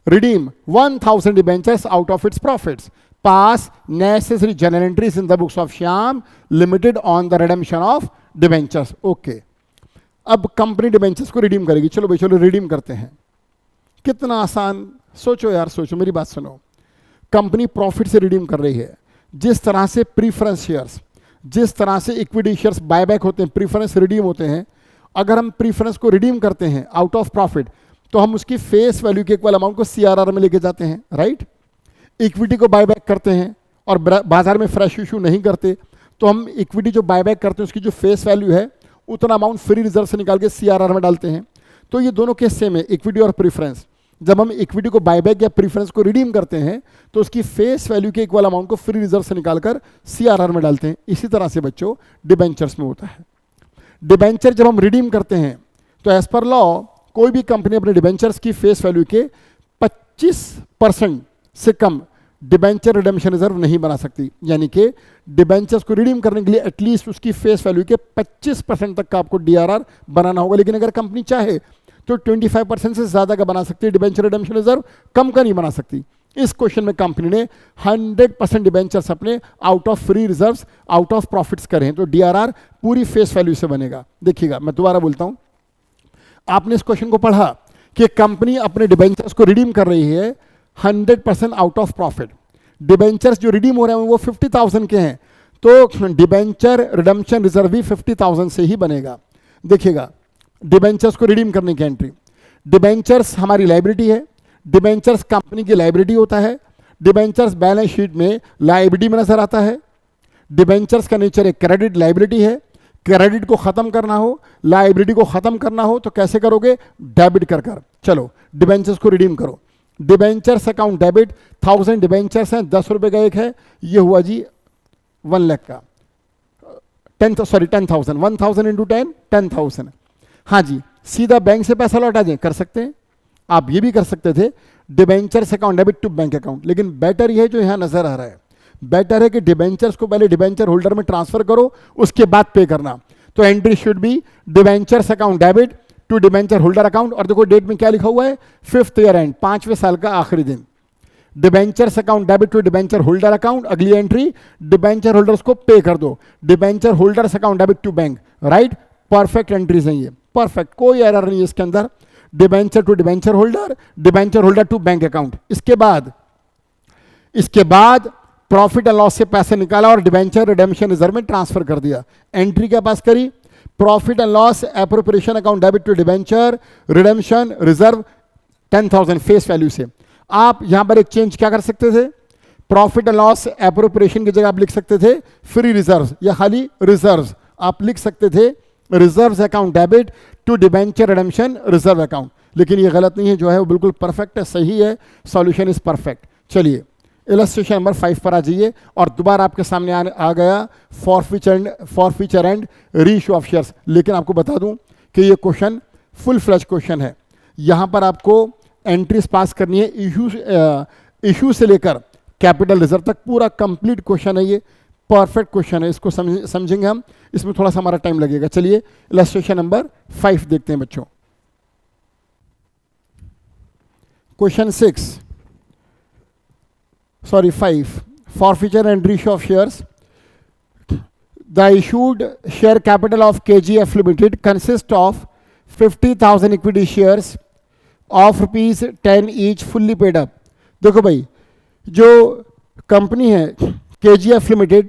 redeem 1,000 debentures out of its profits. Pass necessary journal entries in the books of Shyam Limited on the redemption of debentures. Okay. अब company debentures को redeem करेगी। चलो भाई, चलो redeem करते हैं। कितना आसान, सोचो यार, सोचो, मेरी बात सुनो। कंपनी प्रॉफिट से रिडीम कर रही है। जिस तरह से प्रीफरेंस शेयर्स, जिस तरह से इक्विटी शेयर्स बायबैक होते हैं, प्रीफरेंस रिडीम होते हैं, अगर हम प्रीफरेंस को रिडीम करते हैं आउट ऑफ प्रॉफिट, तो हम उसकी फेस वैल्यू के इक्वल अमाउंट को सीआरआर में लेके जाते हैं, राइट। इक्विटी को बायबैक करते हैं और बाजार में फ्रेश इशू नहीं करते, तो हम इक्विटी जो बायबैक करते हैं उसकी जो फेस वैल्यू है उतना अमाउंट फ्री रिजर्व से निकाल के सीआरआर में डालते हैं। तो ये दोनों केस सेम है, इक्विटी और प्रीफरेंस। जब हम इक्विटी को बायबैक या प्रीफरेंस को रिडीम करते हैं तो उसकी फेस वैल्यू के इक्वल अमाउंट को फ्री रिजर्व से निकालकर सीआरआर में डालते हैं। इसी तरह से बच्चों डिबेंचर्स में होता है। डिबेंचर जब हम रिडीम करते हैं तो एज पर लॉ कोई भी कंपनी अपने डिबेंचर्स की फेस वैल्यू के 25% से कम डिबेंचर रिडेम्पशन रिजर्व नहीं बना सकती। यानी कि डिबेंचर्स को रिडीम करने के लिए एटलीस्ट उसकी फेस वैल्यू के 25% तक का आपको डीआरआर बनाना होगा। लेकिन अगर कंपनी चाहे तो 25% से ज़्यादा का बना सकती है डिबेंचर रिडेम्पशन रिजर्व, कम का नहीं बना सकती। इस क्वेश्चन में कंपनी ने 100% डिबेंचर्स अपने out of free reserves, out of profits करे हैं, तो डीआरआर पूरी फेस वैल्यू से बनेगा। देखिएगा, मैं दोबारा बोलता हूं, आपने इस क्वेश्चन को पढ़ा कि कंपनी अपने डिबेंचर्स को रिडीम कर रही है 100% आउट ऑफ प्रॉफिट। डिबेंचर्स जो रिडीम हो रहे हैं वो 50,000 के हैं, तो डिबेंचर रिडम्पशन रिजर्व भी 50,000 से ही बनेगा। देखिएगा, डिबेंचर्स को रिडीम करने की एंट्री, डिबेंचर्स हमारी लाइबिलिटी है, डिबेंचर्स कंपनी की लाइबिलिटी होता है, डिबेंचर्स बैलेंस शीट में लाइबिलिटी में नजर आता है। डिबेंचर्स का नेचर एक क्रेडिट लाइबिलिटी है। क्रेडिट को खत्म करना हो, लाइबिलिटी को खत्म करना हो तो कैसे करोगे? डेबिट कर कर। चलो डिबेंचर्स को रिडीम करो। डिबेंचर्स अकाउंट डेबिट, 1000 डिबेंचर्स हैं, 10 रुपए का एक है, ये हुआ जी 1 लाख का, 10,000, 1000 इंटू 10, 10,000। हाँ जी, सीधा बैंक से पैसा लौटा दें, कर सकते हैं। आप ये भी कर सकते थे debentures account debit to bank account, लेकिन बेटर ये है जो यहाँ नजर आ रहा है, बेटर है कि डिबेंचर्स को पहले डिबेंचर होल्डर में ट्रांसफर करो, उसके बाद पे करना। तो entry should be debentures account debit to debenture holder account, और देखो डेट में क्या लिखा हुआ है, 5th ईयर एंड, 5वें साल का आखिरी दिन। Debentures account debit to debenture holder account, अगली एंट्री डिबेंचर होल्डर्स को पे कर दो, debenture holders account debit to bank, right. Perfect entries हैं ये, परफेक्ट, कोई एरर नहीं है इसके अंदर। Debenture to debenture holder to bank account. इसके बाद प्रॉफिट एंड लॉस से पैसे निकाला और डिबेंचर रिडेम्पशन रिजर्व में ट्रांसफर कर दिया। एंट्री क्या पास करी, profit and loss appropriation account debit to debenture redemption reserve 10,000 face value से। आप यहां पर एक चेंज क्या कर सकते थे, प्रॉफिट एंड लॉस एप्रोप्रिएशन की जगह आप लिख सकते थे फ्री रिजर्व या खाली रिजर्व, आप लिख सकते थे reserve account debit to debenture redemption reserve account, लेकिन ये गलत नहीं है, जो है वो बिल्कुल परफेक्ट है, सही है, सॉल्यूशन इज परफेक्ट। चलिए इलस्ट्रेशन नंबर 5 पर आ जाइए और दोबारा आपके सामने आ गया forfeiture and reissue of shares. लेकिन आपको बता दूं कि ये क्वेश्चन फुल फ्लैश क्वेश्चन है, यहाँ पर आपको एंट्रीज पास करनी है, इशू से लेकर कैपिटल रिजर्व तक पूरा कंप्लीट क्वेश्चन है, ये परफेक्ट क्वेश्चन है, इसको समझेंगे हम, इसमें थोड़ा सा हमारा टाइम लगेगा। चलिए इलस्ट्रेशन नंबर 5 देखते हैं बच्चों। Question 5, forfeiture and reissue of shares. The issued share capital of KGF Limited consists of 50,000 equity shares of ₹10 each fully paid up. देखो भाई, जो कंपनी है KGF Limited,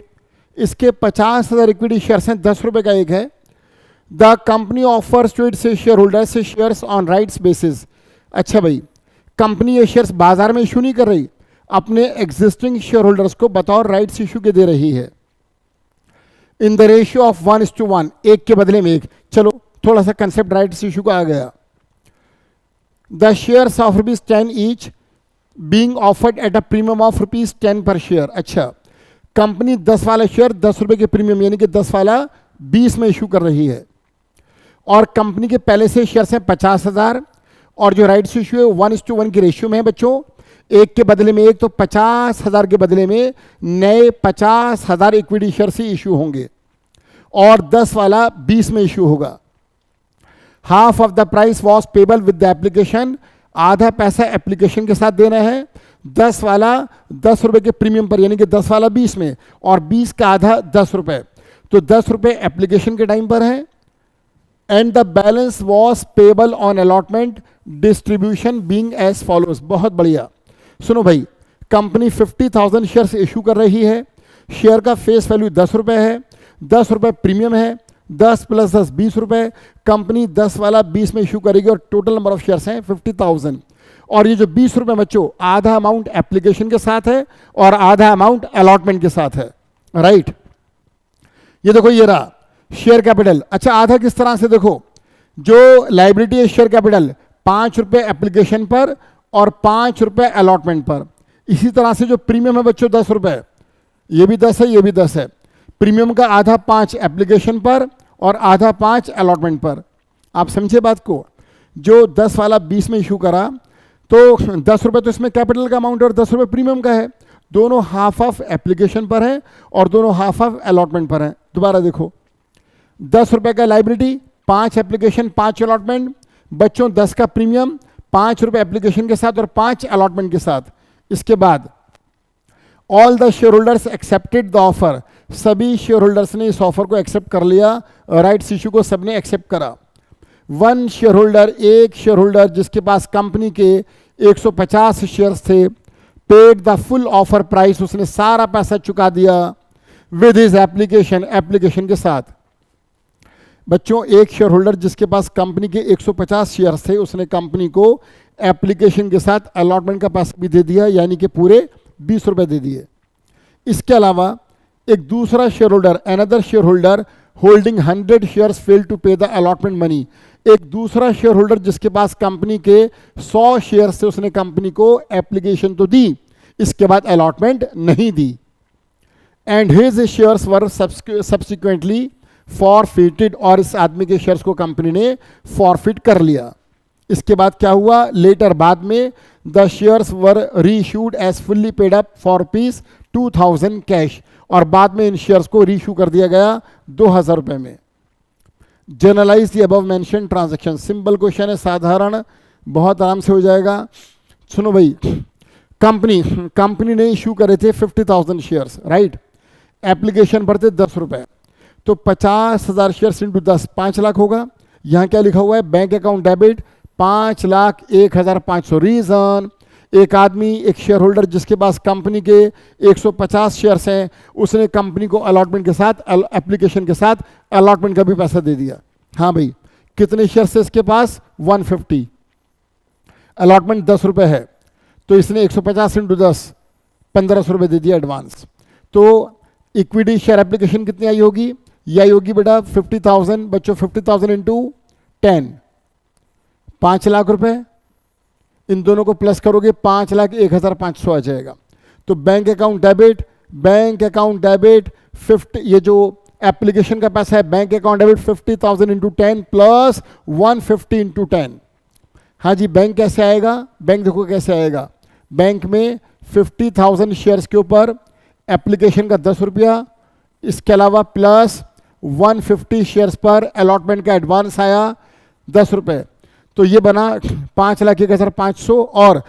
इसके 50,000 इक्विटी शेयर्स हैं, 10 रुपए का एक है। The company offers to its share holders shares on rights basis. अच्छा भाई, कंपनी ये शेयर्स बाजार में इशू नहीं कर रही, अपने एग्जिस्टिंग शेयर होल्डर्स को बतौर राइट्स इशू के दे रही है। इन द रेशियो ऑफ 1:1, एक के बदले में एक। चलो थोड़ा सा कंसेप्ट राइट्स इशू का आ गया। The shares of ₹10 each being offered eight a premium of ₹10 पर शेयर। अच्छा, कंपनी 10 वाला शेयर 10 रुपए के प्रीमियम यानी कि 10 वाला 20 में इशू कर रही है, और कंपनी के पहले से शेयर्स हैं 50,000 और जो राइट्स इशू है 1:1 की रेशियो में है बच्चों, एक के बदले में एक, तो 50,000 के बदले में नए 50,000 इक्विटी शेयर ही इशू होंगे और 10 वाला 20 में इशू होगा। Half of the price was payable with the application, आधा पैसा एप्लीकेशन के साथ देना है। 10 वाला 10 रुपए के प्रीमियम पर यानी कि 10 वाला 20 में और 20 का आधा 10 रुपए, तो 10 रुपए एप्लीकेशन के टाइम पर है। And the balance was payable on allotment, distribution being as follows. बहुत बढ़िया, सुनो भाई, कंपनी 50,000 शेयर्स इशू कर रही है, शेयर का फेस वैल्यू 10 रुपए है, 10 रुपए प्रीमियम है, 10 + 10 20 रुपए, कंपनी 10 वाला 20 में इशू करेगी और टोटल नंबर ऑफ शेयर्स हैं 50,000। और ये जो 20 रुपए बच्चों, आधा अमाउंट एप्लीकेशन के साथ है और आधा अमाउंट अलॉटमेंट के साथ है, राइट। ये देखो, ये रहा शेयर कैपिटल। अच्छा, आधा किस तरह से, देखो जो लायबिलिटी है शेयर कैपिटल 5 रुपए एप्लीकेशन पर और 5 रुपए अलॉटमेंट पर। इसी तरह से जो प्रीमियम है बच्चों 10 रुपए, ये भी 10 है, ये भी 10 है। प्रीमियम का आधा 5 एप्लीकेशन पर और आधा 5 अलॉटमेंट पर। आप समझे बात को, जो 10 वाला 20 में इशू करा तो 10 रुपए तो इसमें कैपिटल का अमाउंट और 10 रुपए प्रीमियम का है, दोनों हाफ ऑफ एप्लीकेशन पर है और दोनों हाफ ऑफ अलॉटमेंट पर है। दोबारा देखो, 10 रुपए का लाइबिलिटी, 5 एप्लीकेशन 5 अलॉटमेंट, बच्चों 10 का प्रीमियम, 5 रुपए एप्लीकेशन के साथ और 5 अलॉटमेंट के साथ। इसके बाद all the share holders accepted the offer, सभी शेयर होल्डर्स ने इस ऑफर को एक्सेप्ट कर लिया, राइट्स इशू को सबने एक्सेप्ट करा। 1 शेयर होल्डर, एक शेयर होल्डर जिसके पास कंपनी के 150 शेयर्स थे, paid the full offer price, उसने सारा पैसा चुका दिया विद हिज एप्लीकेशन, एप्लीकेशन के साथ। बच्चों, एक शेयर होल्डर जिसके पास कंपनी के 150 शेयर्स थे, उसने कंपनी को एप्लीकेशन के साथ अलॉटमेंट का पैसा भी दे दिया, यानी कि पूरे 20 रुपए दे दिए। इसके अलावा एक दूसरा share holder, another share holder holding 100 shares fail to pay the allotment money, एक दूसरा शेयर होल्डर जिसके पास कंपनी के 100 शेयर्स थे, उसने कंपनी को एप्लीकेशन तो दी, इसके बाद अलॉटमेंट नहीं दी। And his shares were subsequently forfeited, और इस आदमी के शेयर्स को कंपनी ने फॉरफिट कर लिया। इसके बाद क्या हुआ, लेटर बाद में the shares were reissued as fully paid up for ₹2000 cash, और बाद में इन शेयर्स को रीइश्यू कर दिया गया 2000 रुपए में। Journalize the above mention transaction, simple question है, साधारण, बहुत आराम से हो जाएगा। सुनो भाई, कंपनी ने इशू करे थे 50,000 शेयर्स, राइट। एप्लीकेशन पर थे 10 रुपए, तो 50,000 शेयर्स इंटू 10 5 लाख होगा। यहाँ क्या लिखा हुआ है, बैंक अकाउंट डेबिट 5,01,500। रीजन, एक आदमी, एक शेयर होल्डर जिसके पास कंपनी के 150 शेयर्स हैं, उसने कंपनी को अलॉटमेंट के साथ, एप्लीकेशन के साथ अलॉटमेंट का भी पैसा दे दिया। हाँ भाई, कितने शेयर्स है इसके पास? 150। अलॉटमेंट 10 रुपये है, तो इसने 150 इंटू 10 1500 रुपये दे दिया एडवांस। तो इक्विटी शेयर एप्लीकेशन कितनी आई होगी? ये आई होगी बेटा 50,000। बच्चों 50,000 इंटू 10, 5 लाख रुपए। इन दोनों को प्लस करोगे 5,01,500 आ जाएगा। तो bank account debit, bank account debit 50, ये जो एप्लीकेशन का पैसा है bank account debit 50,000 into 10 plus 150 into 10। हाँ जी, बैंक कैसे आएगा? बैंक देखो कैसे आएगा। बैंक में 50,000 शेयर्स के ऊपर एप्लीकेशन का 10 रुपया, इसके अलावा प्लस 150 शेयर्स पर अलॉटमेंट का एडवांस आया 10 रुपये, तो ये बना 5,01,500। और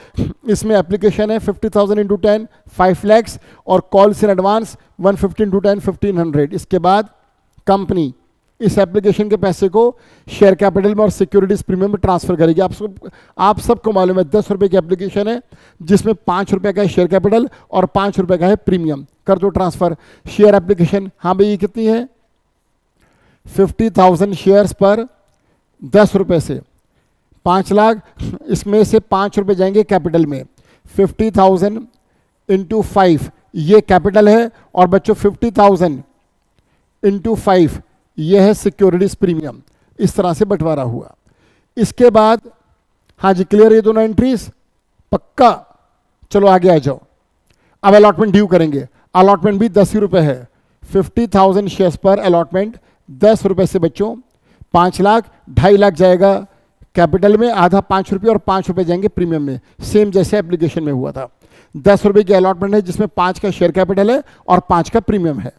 इसमें एप्लीकेशन है 50,000 इंटू 10 5 लैक्स, और कॉल्स इन एडवांस 150 इंटू 10 1500। इसके बाद कंपनी इस एप्लीकेशन के पैसे को शेयर कैपिटल में और सिक्योरिटीज प्रीमियम में ट्रांसफर करेगी। आप सबको मालूम है 10 रुपये की एप्लीकेशन है जिसमें 5 रुपये का है शेयर कैपिटल और 5 रुपये का है प्रीमियम। कर दो ट्रांसफर। शेयर एप्लीकेशन, हाँ भाई ये कितनी है? 50,000 शेयर्स पर 10 रुपये से 5 लाख, इसमें से 5 रुपये जाएंगे कैपिटल में। 50,000 इंटू 5 ये कैपिटल है, और बच्चों 50,000 इंटू 5 ये है सिक्योरिटीज प्रीमियम। इस तरह से बंटवारा हुआ। इसके बाद, हाँ जी क्लियर ये दोनों एंट्रीज? पक्का? चलो आगे आ जाओ। अब अलॉटमेंट ड्यू करेंगे। अलॉटमेंट भी 10 ही रुपये है। 50,000 शेयर्स पर अलॉटमेंट 10 रुपये से बच्चों 5 लाख, 2.5 लाख जाएगा कैपिटल में, आधा 5 रुपये और 5 रुपये जाएंगे प्रीमियम में, सेम जैसे एप्लीकेशन में हुआ था। 10 रुपये की अलॉटमेंट है जिसमें 5 का शेयर कैपिटल है और 5 का प्रीमियम है।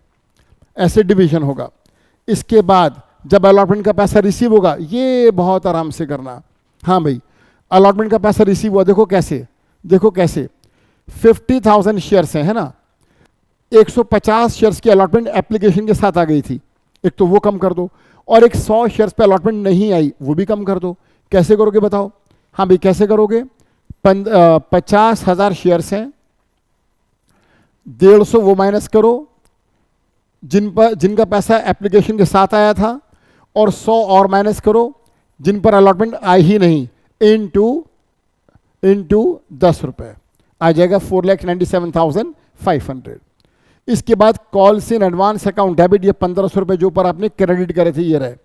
ऐसे डिवीजन होगा। इसके बाद जब अलॉटमेंट का पैसा रिसीव होगा, ये बहुत आराम से करना। हाँ भाई, अलॉटमेंट का पैसा रिसीव हुआ, देखो कैसे, देखो कैसे। 50,000 शेयर्स है ना, 150 शेयर्स की अलॉटमेंट एप्लीकेशन के साथ आ गई थी, एक तो वो कम कर दो, और एक 100 शेयर्स पे अलॉटमेंट नहीं आई, वो भी कम कर दो। कैसे करोगे बताओ? हाँ भाई कैसे करोगे? 50,000 शेयर्स हैं, 150 वो माइनस करो जिनका पैसा एप्लीकेशन के साथ आया था, और 100 और माइनस करो जिन पर अलॉटमेंट आई ही नहीं, इनटू 10 रुपये आ जाएगा 4,97,500। इसके बाद calls in advance account debit, ये 1500 रुपये जो ऊपर आपने क्रेडिट करे थे, ये रहे।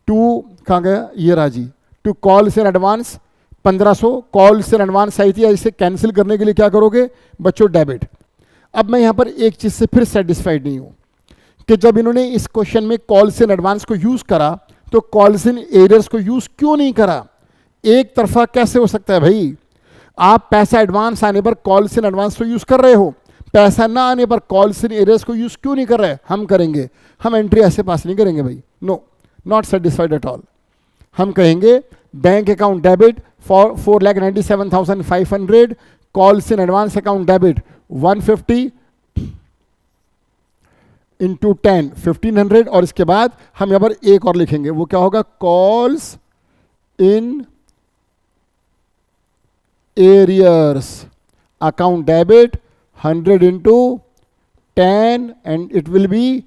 टू कहाँ गया? ये राजी। To calls in advance 1500 calls in advance आई थी, इसे कैंसिल करने के लिए क्या करोगे बच्चों? डेबिट। अब मैं यहाँ पर एक चीज़ से फिर सेटिस्फाइड नहीं हूँ कि जब इन्होंने इस क्वेश्चन में कॉल्स इन एडवांस को यूज़ करा तो कॉल्स इन एरियर्स को यूज़ क्यों नहीं करा? एक तरफा कैसे हो सकता है भाई? आप पैसा एडवांस आने पर कॉल्स इन एडवांस को यूज़ कर रहे हो, पैसा ना आने पर कॉल्स इन एरियर्स को यूज़ क्यों नहीं कर रहे? हम करेंगे, हम एंट्री ऐसे पास नहीं करेंगे भाई। No, not satisfied at all. हम कहेंगे bank account debit for 4,97,500, calls in advance account debit 150 into 10 1500, और इसके बाद हम यहाँ पर एक और लिखेंगे, वो क्या होगा? Calls in arrears account debit 100 into 10 and it will be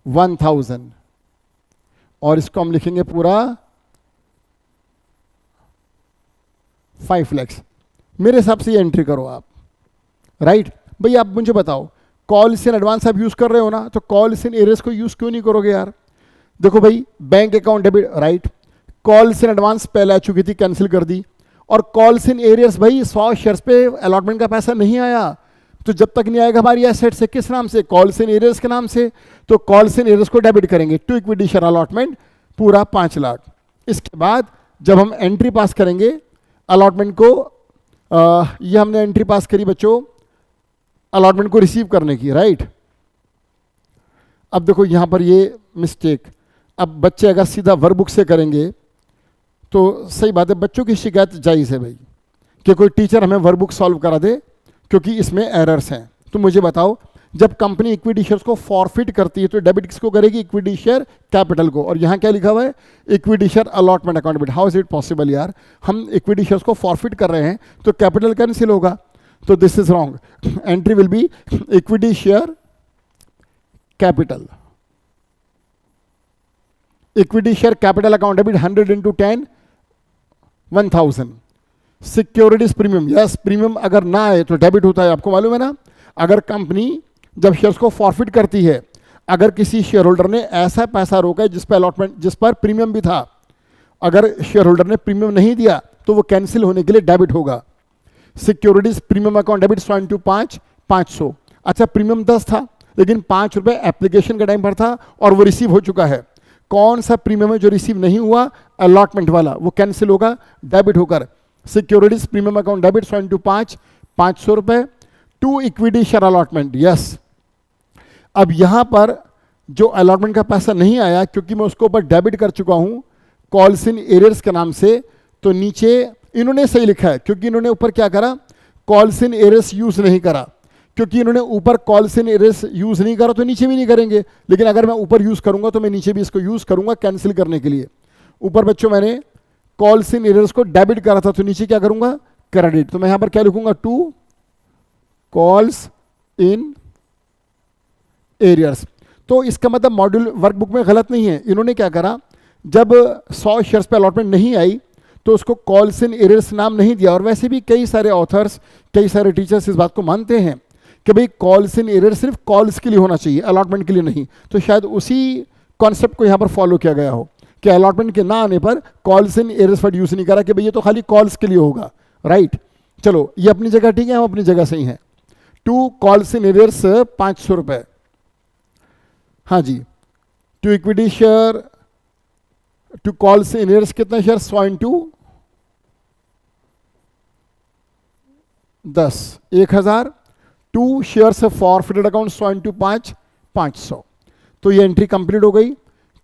1000, और इसको हम लिखेंगे पूरा 5 लैक्स। मेरे हिसाब से ये एंट्री करो आप, राइट? भाई आप मुझे बताओ, कॉल्स इन एडवांस आप यूज़ कर रहे हो ना, तो कॉल्स इन एरियर्स को यूज़ क्यों नहीं करोगे यार? देखो भाई, bank account debit, right, calls in advance पहले आ चुकी थी, कैंसिल कर दी, और कॉल्स इन एरियर्स भाई 100 शेयर्स पे अलॉटमेंट का पैसा नहीं आया, तो जब तक नहीं आएगा हमारी एसेट से, किस नाम से? कॉल्स इन एरियर्स के नाम से, तो कॉल्स इन एरियर्स को डेबिट करेंगे। टू इक्विटी शेयर अलॉटमेंट पूरा 5 लाख। इसके बाद जब हम एंट्री पास करेंगे अलॉटमेंट को, ये हमने एंट्री पास करी बच्चों अलॉटमेंट को रिसीव करने की, राइट? अब देखो यहां पर ये मिस्टेक, अब बच्चे अगर सीधा वर्कबुक से करेंगे तो सही बात है, बच्चों की शिकायत जायज़ है भाई कि कोई टीचर हमें वर्कबुक सॉल्व करा दे क्योंकि इसमें एरर्स हैं। तो मुझे बताओ जब कंपनी इक्विटी शेयर्स को फॉरफिट करती है तो डेबिट किसको करेगी? इक्विटी शेयर कैपिटल को। और यहाँ क्या लिखा हुआ है? Equity share allotment account debit. How is it possible यार? हम इक्विटी शेयर्स को फॉरफिट कर रहे हैं तो कैपिटल कैंसिल होगा, तो this is wrong. Entry will be equity share capital. Equity share capital account debit 100 into 10 1000। Securities premium, yes premium अगर ना आए तो डेबिट होता है, आपको मालूम है ना। अगर कंपनी जब शेयर्स को फॉरफिट करती है, अगर किसी शेयर होल्डर ने ऐसा पैसा रोका है जिस पर अलॉटमेंट, जिस पर प्रीमियम भी था, अगर शेयर होल्डर ने प्रीमियम नहीं दिया तो वो कैंसिल होने के लिए डेबिट होगा। Securities premium account debit 100 into 5 500। अच्छा प्रीमियम 10 था लेकिन 5 रुपये एप्लीकेशन के टाइम पर था और वो रिसीव हो चुका है। कौन सा प्रीमियम है जो रिसीव नहीं हुआ? अलॉटमेंट वाला, वो कैंसिल होगा डेबिट होकर। Securities premium account debit 100 into 5 500 रुपये to equity share allotment, yes. अब यहां पर जो अलॉटमेंट का पैसा नहीं आया क्योंकि मैं उसको ऊपर डेबिट कर चुका हूं कॉल्स इन एरियर्स के नाम से, तो नीचे इन्होंने सही लिखा है क्योंकि इन्होंने ऊपर क्या करा? कॉल्स इन एरियर्स यूज नहीं करा। क्योंकि इन्होंने ऊपर कॉल्स इन एरियर्स यूज नहीं करा तो नीचे भी नहीं करेंगे, लेकिन अगर मैं ऊपर यूज करूंगा तो मैं नीचे भी इसको यूज करूंगा कैंसिल करने के लिए। ऊपर बच्चों मैंने कॉल्स इन एरियर्स को डेबिट करा था तो नीचे क्या करूंगा? क्रेडिट। तो मैं यहां पर क्या लिखूंगा? To calls in arrears. तो इसका मतलब मॉड्यूल वर्कबुक में गलत नहीं है। इन्होंने क्या करा? जब 100 शेयर्स पे अलॉटमेंट नहीं आई तो उसको कॉल्स इन एरियर्स नाम नहीं दिया। और वैसे भी कई सारे ऑथर्स, कई सारे टीचर्स इस बात को मानते हैं कि भाई कॉल्स इन एरियर्स सिर्फ कॉल्स के लिए होना चाहिए, अलॉटमेंट के लिए नहीं। तो शायद उसी कॉन्सेप्ट को यहाँ पर फॉलो किया गया हो कि अलॉटमेंट के ना आने पर calls in arrears word use नहीं करा कि भाई ये तो खाली कॉल्स के लिए होगा, राइट। चलो ये अपनी जगह ठीक है, हम अपनी जगह सही हैं। टू कॉल्स इन एरियर्स 500 रुपये, हाँ जी। To equity share, to calls in arrears कितना share? 100 into 10 1000। To shares forfeited account 100 into 5 500। तो ये एंट्री कंप्लीट हो गई।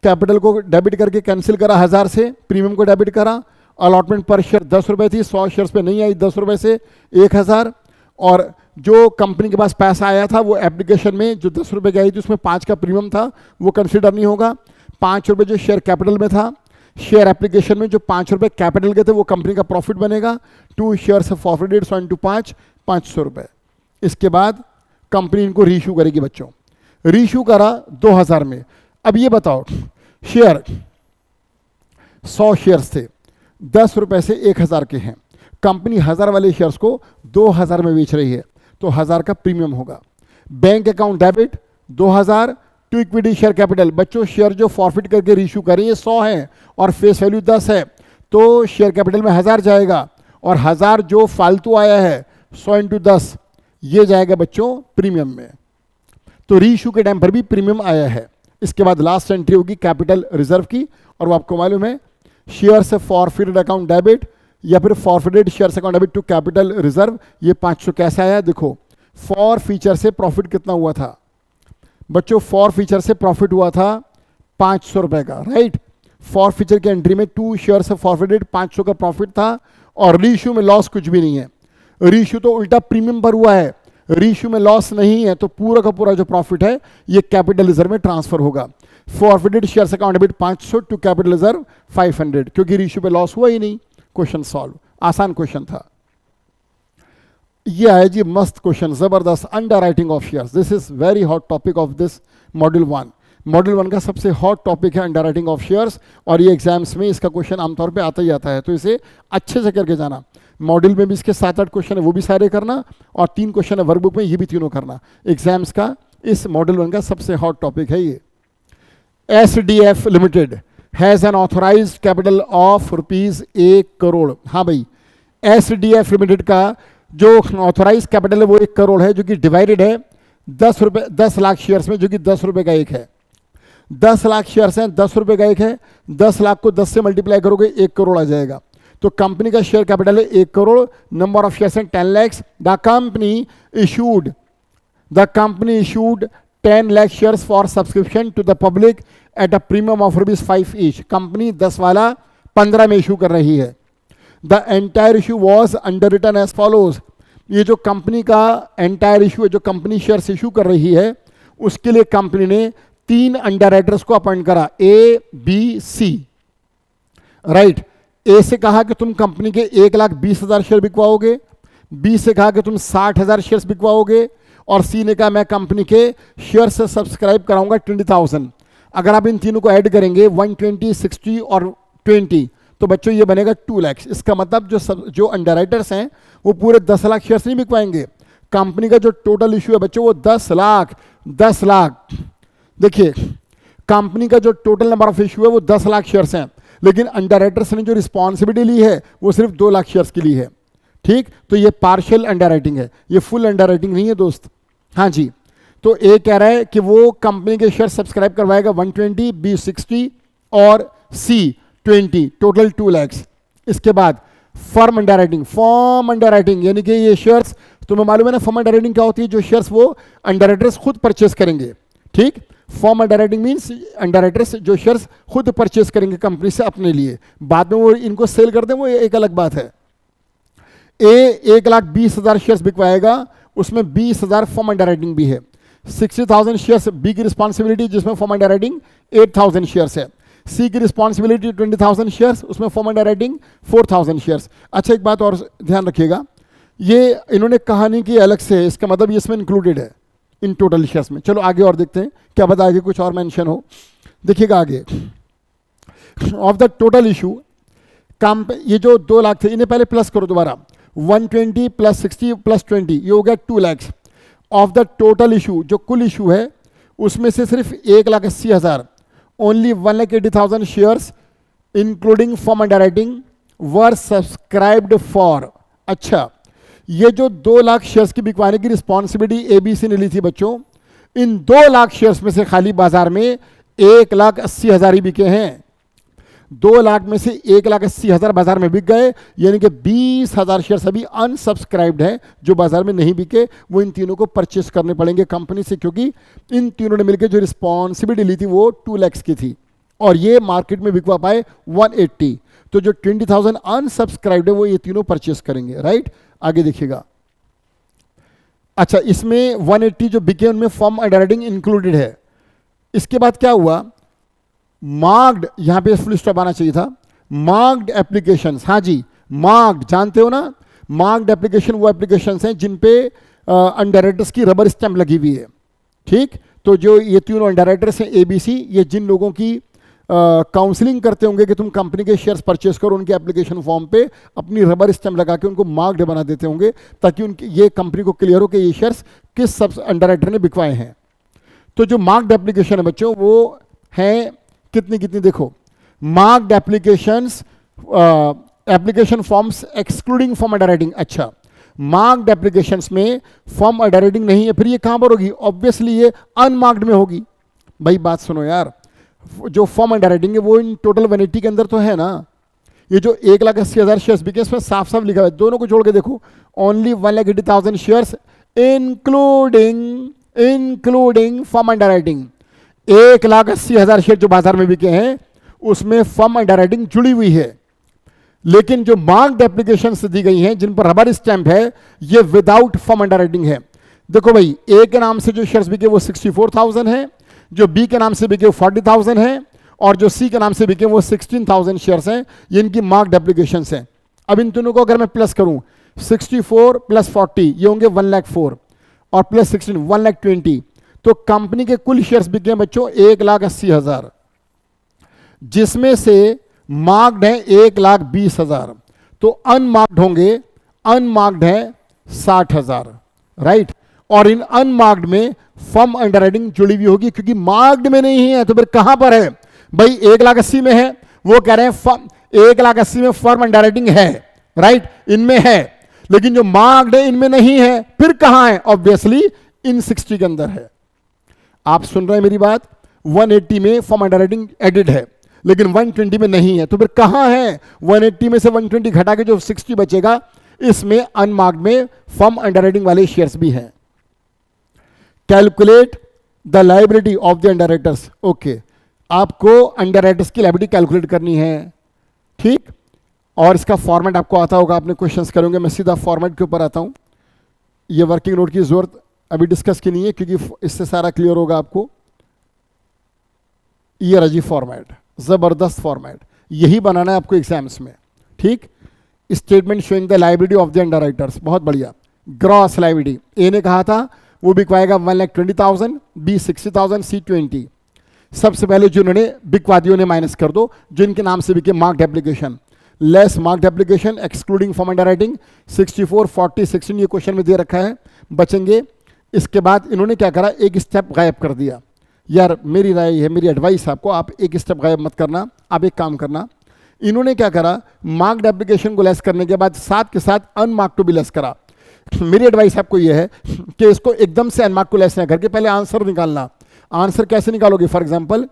कैपिटल को डेबिट करके कैंसिल करा 1000 से, प्रीमियम को डेबिट करा। अलॉटमेंट पर शेयर 10 रुपये थी, 100 शेयर्स पे नहीं आई, 10 रुपये से 1000। और जो कंपनी के पास पैसा आया था वो एप्लीकेशन में जो 10 रुपये की आई थी उसमें 5 का प्रीमियम था, वो कंसिडर नहीं होगा। 5 रुपये जो शेयर कैपिटल में था, शेयर एप्लीकेशन में जो 5 रुपये कैपिटल के थे वो कंपनी का प्रॉफिट बनेगा। टू शेयर्स फॉरफिटेड 100 into 5 500 रुपये। इसके बाद कंपनी इनको रीइश्यू करेगी बच्चों। रीइश्यू करा 2000 में। अब ये बताओ, शेयर 100 शेयर्स थे, 10 रुपये से 1000 के हैं। कंपनी 1000 वाले शेयर्स को 2000 में बेच रही है तो 1000 का प्रीमियम होगा। Bank account debit 2000 to equity share capital. बच्चों शेयर जो फॉरफिट करके रीइश्यू करें ये 100 है और फेस वैल्यू 10 है तो शेयर कैपिटल में 1000 जाएगा और 1000 जो फालतू आया है 100 into 10 ये जाएगा बच्चों प्रीमियम में। तो रीइश्यू के टाइम पर भी प्रीमियम आया है। इसके बाद लास्ट एंट्री होगी कैपिटल रिजर्व की, और वो आपको मालूम है शेयर से फॉरफिटेड अकाउंट डेबिट या फिर forfeited shares account debit to capital reserve. ये 500 कैसे आया? देखो फॉर फीचर से प्रॉफिट कितना हुआ था बच्चों? फॉर फीचर से प्रॉफिट हुआ था 500 रुपये का, राइट। फॉर फीचर की एंट्री में टू शेयर से फॉरफिटेड 500 का प्रॉफिट था और रीइश्यू में लॉस कुछ भी नहीं है। रीइश्यू तो उल्टा प्रीमियम पर हुआ है, रीइश्यू में लॉस नहीं है, तो पूरा का पूरा जो प्रॉफिट है ये कैपिटल रिजर्व में ट्रांसफर होगा। Forfeited shares account debit 500 to capital reserve 500, क्योंकि रीइश्यू पे लॉस हुआ ही नहीं। क्वेश्चन सॉल्व, आसान क्वेश्चन था। ये है जी मस्त क्वेश्चन, जबरदस्त। Under writing of shares, this is very hot topic of this module 1। Module 1 का सबसे हॉट टॉपिक है अंडर राइटिंग ऑफ शेयर्स, और ये एग्जाम्स में इसका क्वेश्चन आमतौर पे आता ही आता है, तो इसे अच्छे से करके जाना। मॉड्यूल में भी इसके 7-8 क्वेश्चन है, वो भी सारे करना, और 3 क्वेश्चन है वर्कबुक में, ये भी तीनों करना। एग्जाम्स का इस मॉड्यूल 1 का सबसे हॉट टॉपिक है ये। SDF limited has an authorised capital of ₹1 crore. हाँ भाई, SDF लिमिटेड का जो ऑथोराइज कैपिटल है वो 1 करोड़ है, जो कि डिवाइडेड है 10 लाख शेयर्स में, जो कि 10 रुपये का एक है। 10 लाख शेयर्स हैं, 10 रुपये का एक है। 10 लाख को 10 से मल्टीप्लाई करोगे 1 करोड़ आ जाएगा। तो कंपनी का शेयर कैपिटल है 1 करोड़, नंबर ऑफ शेयर्स हैं 10 lakhs। The company issued 10 lakh shares for subscription to the public at a premium of ₹5 each. Company 10 वाला 15 में इशू कर रही है। The entire issue was underwritten as follows. ये जो company का एंटायर इशू है, जो कंपनी शेयर्स इशू कर रही है, उसके लिए कंपनी ने 3 अंडरराइटर्स को अपॉइंट करा, ए बी सी। राइट, ए से कहा कि तुम कंपनी के 1,20,000 शेयर बिकवाओगे, बी से कहा कि तुम 60,000 शेयर्स बिकवाओगे, और सी ने कहा मैं कंपनी के शेयर से सब्सक्राइब कराऊंगा 20,000। अगर आप इन तीनों को ऐड करेंगे 120, 60 और 20, तो बच्चों ये बनेगा 2 लाख। इसका मतलब जो अंडरराइटर्स हैं वो पूरे 10 लाख शेयर्स नहीं बिकवाएंगे। कंपनी का जो टोटल इशू है बच्चों वो 10 लाख। देखिए, कंपनी का जो टोटल नंबर ऑफ इशू है वो 10 लाख शेयर्स हैं, लेकिन अंडरराइटर्स ने जो रिस्पॉन्सिबिलिटी ली है वो सिर्फ 2 लाख शेयर्स की ली है। ठीक, तो ये पार्शियल अंडरराइटिंग है, ये फुल अंडरराइटिंग नहीं है दोस्त। हाँ जी, तो ए कह रहा है कि वो कंपनी के शेयर सब्सक्राइब करवाएगा 120, बी 60 और सी 20, टोटल 2 लाख। इसके बाद फर्म अंडरराइटिंग यानी कि ये शेयर्स, तुम्हें मालूम है ना फर्म अंडरराइटिंग क्या होती है, जो शेयर्स वो अंडरराइटर्स खुद परचेस करेंगे। ठीक, फर्म अंडरराइटिंग मीन्स अंडरराइटर्स जो शेयर्स खुद परचेस करेंगे कंपनी से अपने लिए, बाद में वो इनको सेल कर दें, वो एक अलग बात है। ए 1,20,000 शेयर्स बिकवाएगा, उसमें 20,000 फर्म अंडरराइटिंग भी है। 60,000 शेयर्स बी की रिस्पॉन्सिबिलिटी, जिसमें फर्म अंडरराइटिंग 8,000 शेयर्स है। सी की रिस्पॉन्सिबिलिटी 20,000 शेयर्स, उसमें फर्म अंडरराइटिंग 4,000 शेयर्स। अच्छा, एक बात और ध्यान रखिएगा, ये इन्होंने कहानी की अलग से है, इसका मतलब ये इसमें इंक्लूडेड है इन टोटल शेयर्स में। चलो आगे और देखते हैं, क्या पता आगे कुछ और मेंशन हो। देखिएगा आगे, ऑफ द टोटल इशू ये जो 2 लाख थे, इन्हें पहले प्लस करो दोबारा, 120 प्लस 60 प्लस 20, ये हो गया 2 lakh. Of the total issue, जो कुल इशू है उसमें से सिर्फ 1,80,000, only 1,80,000 shares including firm underwriting were subscribed for. अच्छा, ये जो 2 लाख शेयर्स की बिकवाने की रिस्पॉन्सिबिलिटी एबीसी ने ली थी बच्चों, इन 2 लाख शेयर्स में से खाली बाजार में 1,80,000 ही बिके हैं। 2 लाख में से 1,80,000 बाजार में बिक गए, यानी कि 20,000 शेयर्स अभी अनसब्सक्राइब्ड है जो बाजार में नहीं बिके, वो इन तीनों को परचेस करने पड़ेंगे कंपनी से, क्योंकि इन तीनों ने मिलकर जो रिस्पॉन्सिबिलिटी ली थी वो 2 लाख की थी, और ये मार्केट में बिकवा पाए 180। तो जो 20,000 अनसब्सक्राइब्ड है वो ये तीनों परचेस करेंगे। राइट, आगे देखिएगा। अच्छा, इसमें 180 जो बिके उनमें फर्म अंडरराइटिंग इंक्लूडेड है। इसके बाद क्या हुआ, मार्क्ड, यहां पे फुल स्टॉप आना चाहिए था, मार्क्ड एप्लीकेशंस। हाँ जी, मार्क्ड जानते हो ना, मार्क्ड एप्लीकेशन वो एप्लीकेशंस हैं जिन पे अंडरराइटर्स की रबर स्टैंप लगी हुई है। ठीक, तो जो ये तीनों अंडरराइटर्स हैं एबीसी, ये जिन लोगों की काउंसलिंग करते होंगे कि तुम कंपनी के शेयर्स परचेस करो, उनके एप्लीकेशन फॉर्म पे अपनी रबर स्टैंप लगा के उनको मार्क्ड बना देते होंगे, ताकि उनकी ये कंपनी को क्लियर हो कि ये शेयर्स किस सब अंडरराइटर ने बिकवाए हैं। तो जो मार्क्ड एप्लीकेशन है बच्चों वो हैं कितनी कितनी, देखो, marked applications, application forms excluding form underwriting. अच्छा, मार्क्ड एप्लीकेशंस में फॉर्म अंडरराइटिंग नहीं है, फिर ये कहां पर होगी, ऑब्वियसली ये अनमार्क्ड में होगी। भाई बात सुनो यार, जो फॉर्म अंडरराइटिंग है वो इन टोटल 180 के अंदर तो है ना। ये जो 1,80,000 शेयर्स बिके इसमें साफ साफ लिखा है, दोनों को जोड़ के देखो, only 1,80,000 shares including form underwriting. 1,80,000 share जो बाजार में बिके हैं उसमें फर्म अंडरराइटिंग जुड़ी हुई है, लेकिन जो मार्क्ड एप्लीकेशन दी गई हैं जिन पर रबर स्टैंप है ये विदाउट फर्म अंडरराइटिंग है। देखो भाई, ए के नाम से जो शेयर्स बिके वो 64,000 है, जो बी के नाम से बिके वो 40,000 है, और जो सी के नाम से बिके वो 16,000 शेयर्स हैं। ये इनकी मार्क्ड एप्लीकेशन हैं। अब इन तीनों को अगर मैं प्लस करूं, 64 प्लस 40 ये होंगे 1,04,000 और प्लस 16 1,20,000, तो कंपनी के कुल शेयर्स बिके बच्चों 1,80,000, जिसमें से मार्क्ड है 1,20,000, तो अनमार्क्ड होंगे, अनमार्क्ड है 60,000। राइट, और इन अनमार्क्ड में फर्म अंडरराइटिंग जुड़ी हुई होगी, क्योंकि मार्क्ड में नहीं है तो फिर कहां पर है भाई, 1,80,000 में है, वो कह रहे हैं 1,80,000 में फर्म अंडरराइटिंग है। राइट, इनमें है, लेकिन जो मार्क्ड है इनमें नहीं है, फिर कहां है, ऑब्वियसली इन 60 के अंदर है। आप सुन रहे हैं मेरी बात, 180 में फर्म अंडरराइटिंग एडिड है, लेकिन 120 में नहीं है, तो फिर कहां है, 180 में से 120 घटा के जो 60 बचेगा, इसमें अनमार्क्ड में फर्म अंडरराइटिंग वाले शेयर्स भी हैं। Calculate the liability of the underwriters. Okay, आपको अंडरराइटर्स की लायबिलिटी कैलकुलेट करनी है। ठीक, और इसका फॉर्मेट आपको आता होगा, आपने क्वेश्चंस करोगे, मैं सीधा फॉर्मेट के ऊपर आता हूं। ये वर्किंग नोट की जरूरत अभी डिस्कस की नहीं है क्योंकि इससे सारा क्लियर होगा आपको। ये रजी फॉर्मेट, जबरदस्त फॉर्मेट, यही बनाना है आपको एग्जाम्स में, ठीक। Statement showing the liability of the underwriters, बहुत बढ़िया। ग्रॉस लायबिलिटी, ए ने कहा था वो बिकवाएगा 1,20,000, बी 60,000, सी 20। सबसे पहले जिन्होंने बिकवादियों ने माइनस कर दो, जिनके नाम से बिके marked application, less marked application excluding from underwriting 64, 40, 16 ये क्वेश्चन में दे रखा है, बचेंगे। इसके बाद इन्होंने क्या करा, एक स्टेप गायब कर दिया। यार मेरी राय है, मेरी एडवाइस आपको, आप एक स्टेप गायब मत करना, आप एक काम करना। इन्होंने क्या करा, मार्क्ड एप्लीकेशन को लेस करने के बाद साथ के साथ अनमार्क्ड को भी लेस करा। मेरी एडवाइस आपको यह है कि इसको एकदम से अनमार्क्ड को लेस ना करके पहले आंसर निकालना। आंसर कैसे निकालोगे, for example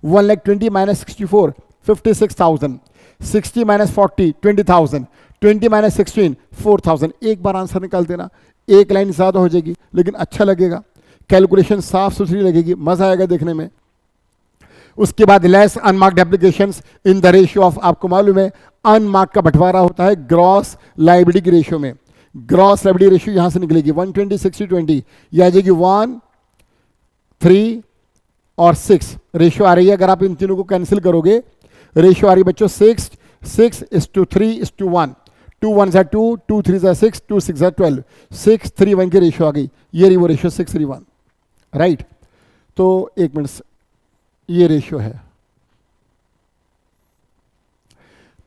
1,20,000 minus 64, 56,000, 60 minus 40, 20,000, 20 minus 16, 4,000। एक बार आंसर निकाल देना, एक लाइन ज़्यादा हो जाएगी लेकिन अच्छा लगेगा, कैलकुलेशन साफ सुथरी लगेगी, मज़ा आएगा देखने में। उसके बाद less unmarked applications in the ratio of, आपको मालूम है अनमार्क्ड का बंटवारा होता है ग्रॉस लायबिलिटी की रेशियो में। ग्रॉस लायबिलिटी रेशियो यहां से निकलेगी 120, 60, 20, यह आ जाएगी 1, 3 और 6 रेशियो आ रही है। अगर आप इन तीनों को कैंसिल करोगे, रेशियो आ रही है बच्चों 6, 6:3:1, 2 1 जा 2, 2 3 जा 6, 2 6 जा 12, 6 3 1 की रेशियो आ गई। ये रही वो रेशियो 6 3 1, राइट। तो एक मिनट, ये रेशियो है।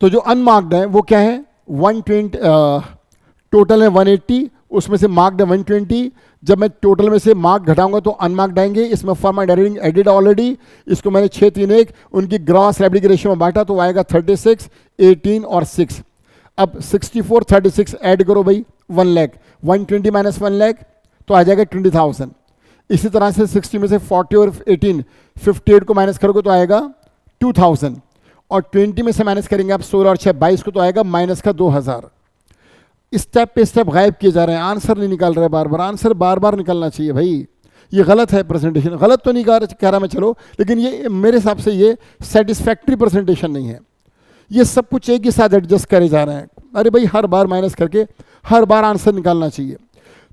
तो जो अनमार्क्ड है वो क्या है, 120, टोटल है 180, उसमें से मार्क्ड है 120। जब मैं टोटल में से मार्क घटाऊंगा तो अनमार्क्ड आएंगे, इसमें फॉर्म एडिटिंग एडिड ऑलरेडी, इसको मैंने 6 3 1 उनकी ग्रॉस लायबिलिटी रेशियो में बांटा तो आएगा 36, 18 और 6। अब 64, 36 ऐड करो भाई, 1 लाख, 120 माइनस 1 लाख तो आ जाएगा 20,000। इसी तरह से 60 में से 40 और 18, 58 को माइनस करोगे तो आएगा 2000, और 20 में से माइनस करेंगे आप 16 और 6 22 को तो आएगा माइनस का 2000। स्टेप पे स्टेप गायब किए जा रहे हैं, आंसर नहीं निकाल रहे बार बार, आंसर बार बार निकलना चाहिए भाई। ये गलत है प्रेजेंटेशन, गलत तो नहीं कह रहा मैं चलो, लेकिन ये मेरे हिसाब से ये सेटिस्फैक्ट्री प्रेजेंटेशन नहीं है। ये सब कुछ एक ही साथ एडजस्ट करे जा रहे हैं। अरे भाई हर बार माइनस करके हर बार आंसर निकालना चाहिए।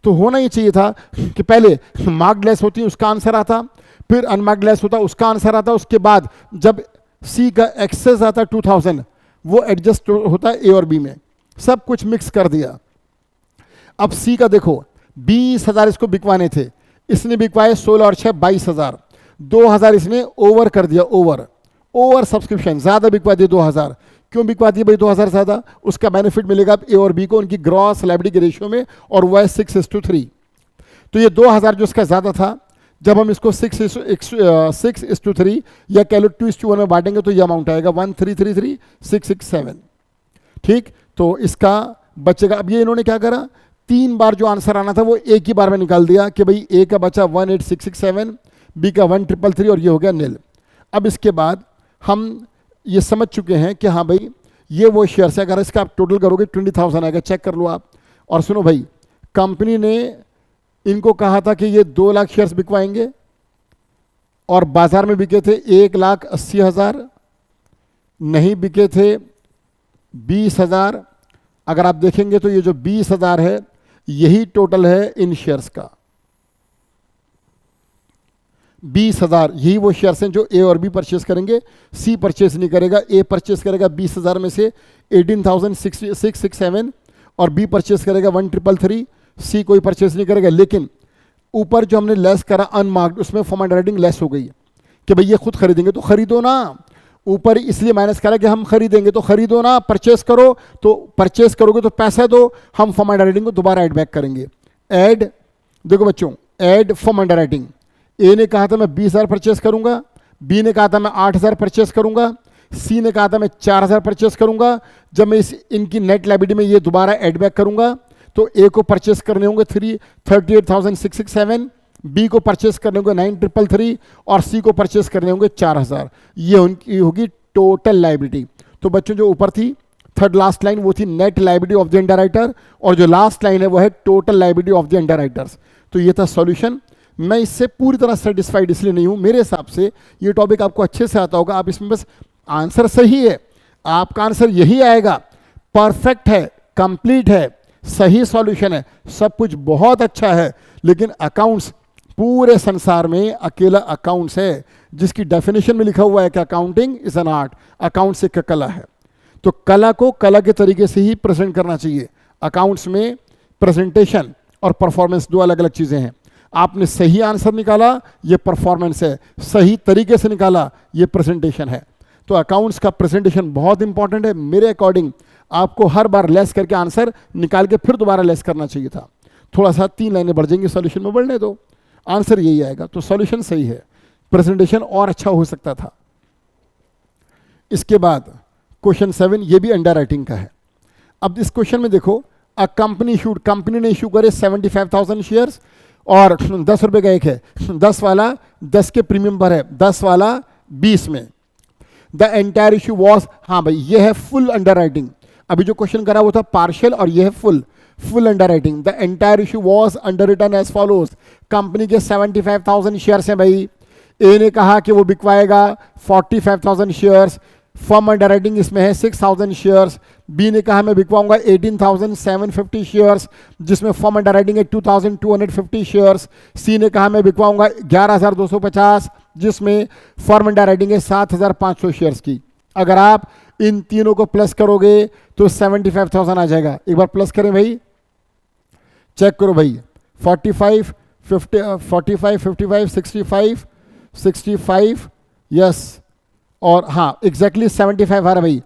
तो होना ये चाहिए था कि पहले मार्क्ड लेस होती उसका आंसर आता, फिर अनमार्क्ड लेस होता उसका आंसर आता, उसके बाद जब सी का एक्सेस आता 2000 वो एडजस्ट होता ए और बी में, सब कुछ मिक्स कर दिया। अब सी का देखो 20,000 इसको बिकवाने थे, इसने बिकवाए 16 और 6 22,000, 2,000 इसने ओवर कर दिया, ओवर सब्सक्रिप्शन, ज़्यादा बिकवा दिए 2,000। क्यों बिकवा दिए भाई 2,000 ज़्यादा, उसका बेनिफिट मिलेगा ए और बी को उनकी ग्रॉस लायबिलिटी के रेशियो में, और वह है 6:3। तो ये 2,000 जो इसका ज़्यादा था, जब हम इसको 6:3 या कह लो 2:1 में बांटेंगे तो ये अमाउंट आएगा 1333,667, ठीक। तो इसका बचेगा। अब ये इन्होंने क्या करा, 3 बार जो आंसर आना था वो एक ही बार में निकाल दिया कि भाई ए का बचा 18667, बी का 1333 और ये हो गया नील। अब इसके बाद हम ये समझ चुके हैं कि हाँ भाई ये वो शेयर है, अगर इसका आप टोटल करोगे 20,000 आएगा, चेक कर लो आप। और सुनो भाई, कंपनी ने इनको कहा था कि ये 2 लाख शेयर्स बिकवाएंगे और बाजार में बिके थे 1,80,000, नहीं बिके थे 20,000। अगर आप देखेंगे तो ये जो 20,000 है यही टोटल है इन शेयर्स का, 20,000 यही वो शेयर्स हैं जो ए और बी परचेस करेंगे। सी परचेस नहीं करेगा, ए परचेस करेगा 20,000 में से 18,667 और बी परचेस करेगा 1,333, सी कोई परचेस नहीं करेगा। लेकिन ऊपर जो हमने लेस करा अनमार्क्ड, उसमें फॉर्म अंडरराइटिंग लेस हो गई कि भाई ये खुद खरीदेंगे तो खरीदो ना, ऊपर इसलिए माइनस करा कि हम खरीदेंगे तो खरीदो ना, परचेस करो, तो परचेस करोगे तो पैसा दो, हम फॉर्म अंडरराइटिंग को दोबारा ऐड बैक करेंगे। ऐड, देखो बच्चों, ऐड फॉर्म अंडरराइटिंग, ए ने कहा था मैं 20,000 परचेस करूंगा, बी ने कहा था मैं 8,000 परचेस करूंगा, सी ने कहा था मैं 4,000 परचेस करूंगा। जब मैं इनकी नेट लायबिलिटी में ये दोबारा ऐड बैक करूंगा तो ए को परचेस करने होंगे 38,667, बी को परचेस करने होंगे 9,333 और सी को परचेस करने होंगे 4,000। ये उनकी होगी टोटल लायबिलिटी। तो बच्चों जो ऊपर थी थर्ड लास्ट लाइन वो थी net liability of the underwriter, और जो लास्ट लाइन है वो है total liability of the underwriters. तो ये था सॉल्यूशन। मैं इससे पूरी तरह सेटिस्फाइड इसलिए नहीं हूं, मेरे हिसाब से ये टॉपिक आपको अच्छे से आता होगा। आप इसमें बस आंसर सही है, आपका आंसर यही आएगा, परफेक्ट है, कंप्लीट है, सही सॉल्यूशन है, सब कुछ बहुत अच्छा है, लेकिन अकाउंट्स पूरे संसार में अकेला अकाउंट्स है जिसकी डेफिनेशन में लिखा हुआ है कि accounting is an art, accounts एक कला है। तो कला को कला के तरीके से ही प्रेजेंट करना चाहिए। अकाउंट्स में प्रेजेंटेशन और परफॉर्मेंस दो अलग अलग चीज़ें हैं। आपने सही आंसर निकाला, ये परफॉर्मेंस है, सही तरीके से निकाला, ये प्रेजेंटेशन है। तो अकाउंट्स का प्रेजेंटेशन बहुत इंपॉर्टेंट है। मेरे अकॉर्डिंग आपको हर बार लेस करके आंसर निकाल के फिर दोबारा लेस करना चाहिए था। थोड़ा सा 3 लाइनें बढ़ जाएंगी, सॉल्यूशन में बढ़ने दो, आंसर यही आएगा। तो सॉल्यूशन सही है, प्रेजेंटेशन और अच्छा हो सकता था। इसके बाद क्वेश्चन 7, ये भी अंडर राइटिंग का है। अब इस क्वेश्चन में देखो, अ कंपनी इशूड, कंपनी ने इशू करे 75,000 शेयर्स और 10 रुपए का एक है, 10 वाला 10 के प्रीमियम पर है, 10 वाला 20 में। द एंटायर इशू वॉज, हाँ भाई ये है फुल अंडर राइटिंग। अभी जो क्वेश्चन करा वो था पार्शियल और ये है full underwriting. The entire issue was underwritten as follows. Company के 75,000 शेयर्स हैं भाई। ए ने कहा कि वो बिकवाएगा 45,000 शेयर्स, फर्म अंडर राइटिंग इसमें है 6,000 शेयर्स। बी ने कहा मैं बिकवाऊंगा 18,750 शेयर्स, जिसमें फर्म अंडर राइटिंग है 2,250 शेयर्स। सी ने कहा मैं बिकवाऊंगा 11,250, जिसमें फर्म अंडर राइटिंग है 7,500 शेयर्स की। अगर आप इन तीनों को प्लस करोगे तो 75,000 आ जाएगा। एक बार प्लस करें भाई, चेक करो भाई, 45, 55, 65, यस, और हाँ एग्जैक्टली 75 आ रहा है भाई।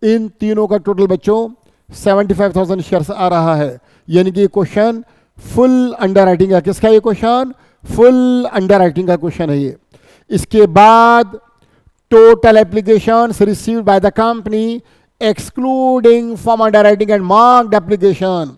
इन तीनों का टोटल बच्चों 75,000 शेयर्स आ रहा है। यानी कि क्वेश्चन फुल अंडर राइटिंग है। किसका ये क्वेश्चन? फुल अंडर राइटिंग का क्वेश्चन है ये। इसके बाद total applications received by the company excluding form under writing and marked application.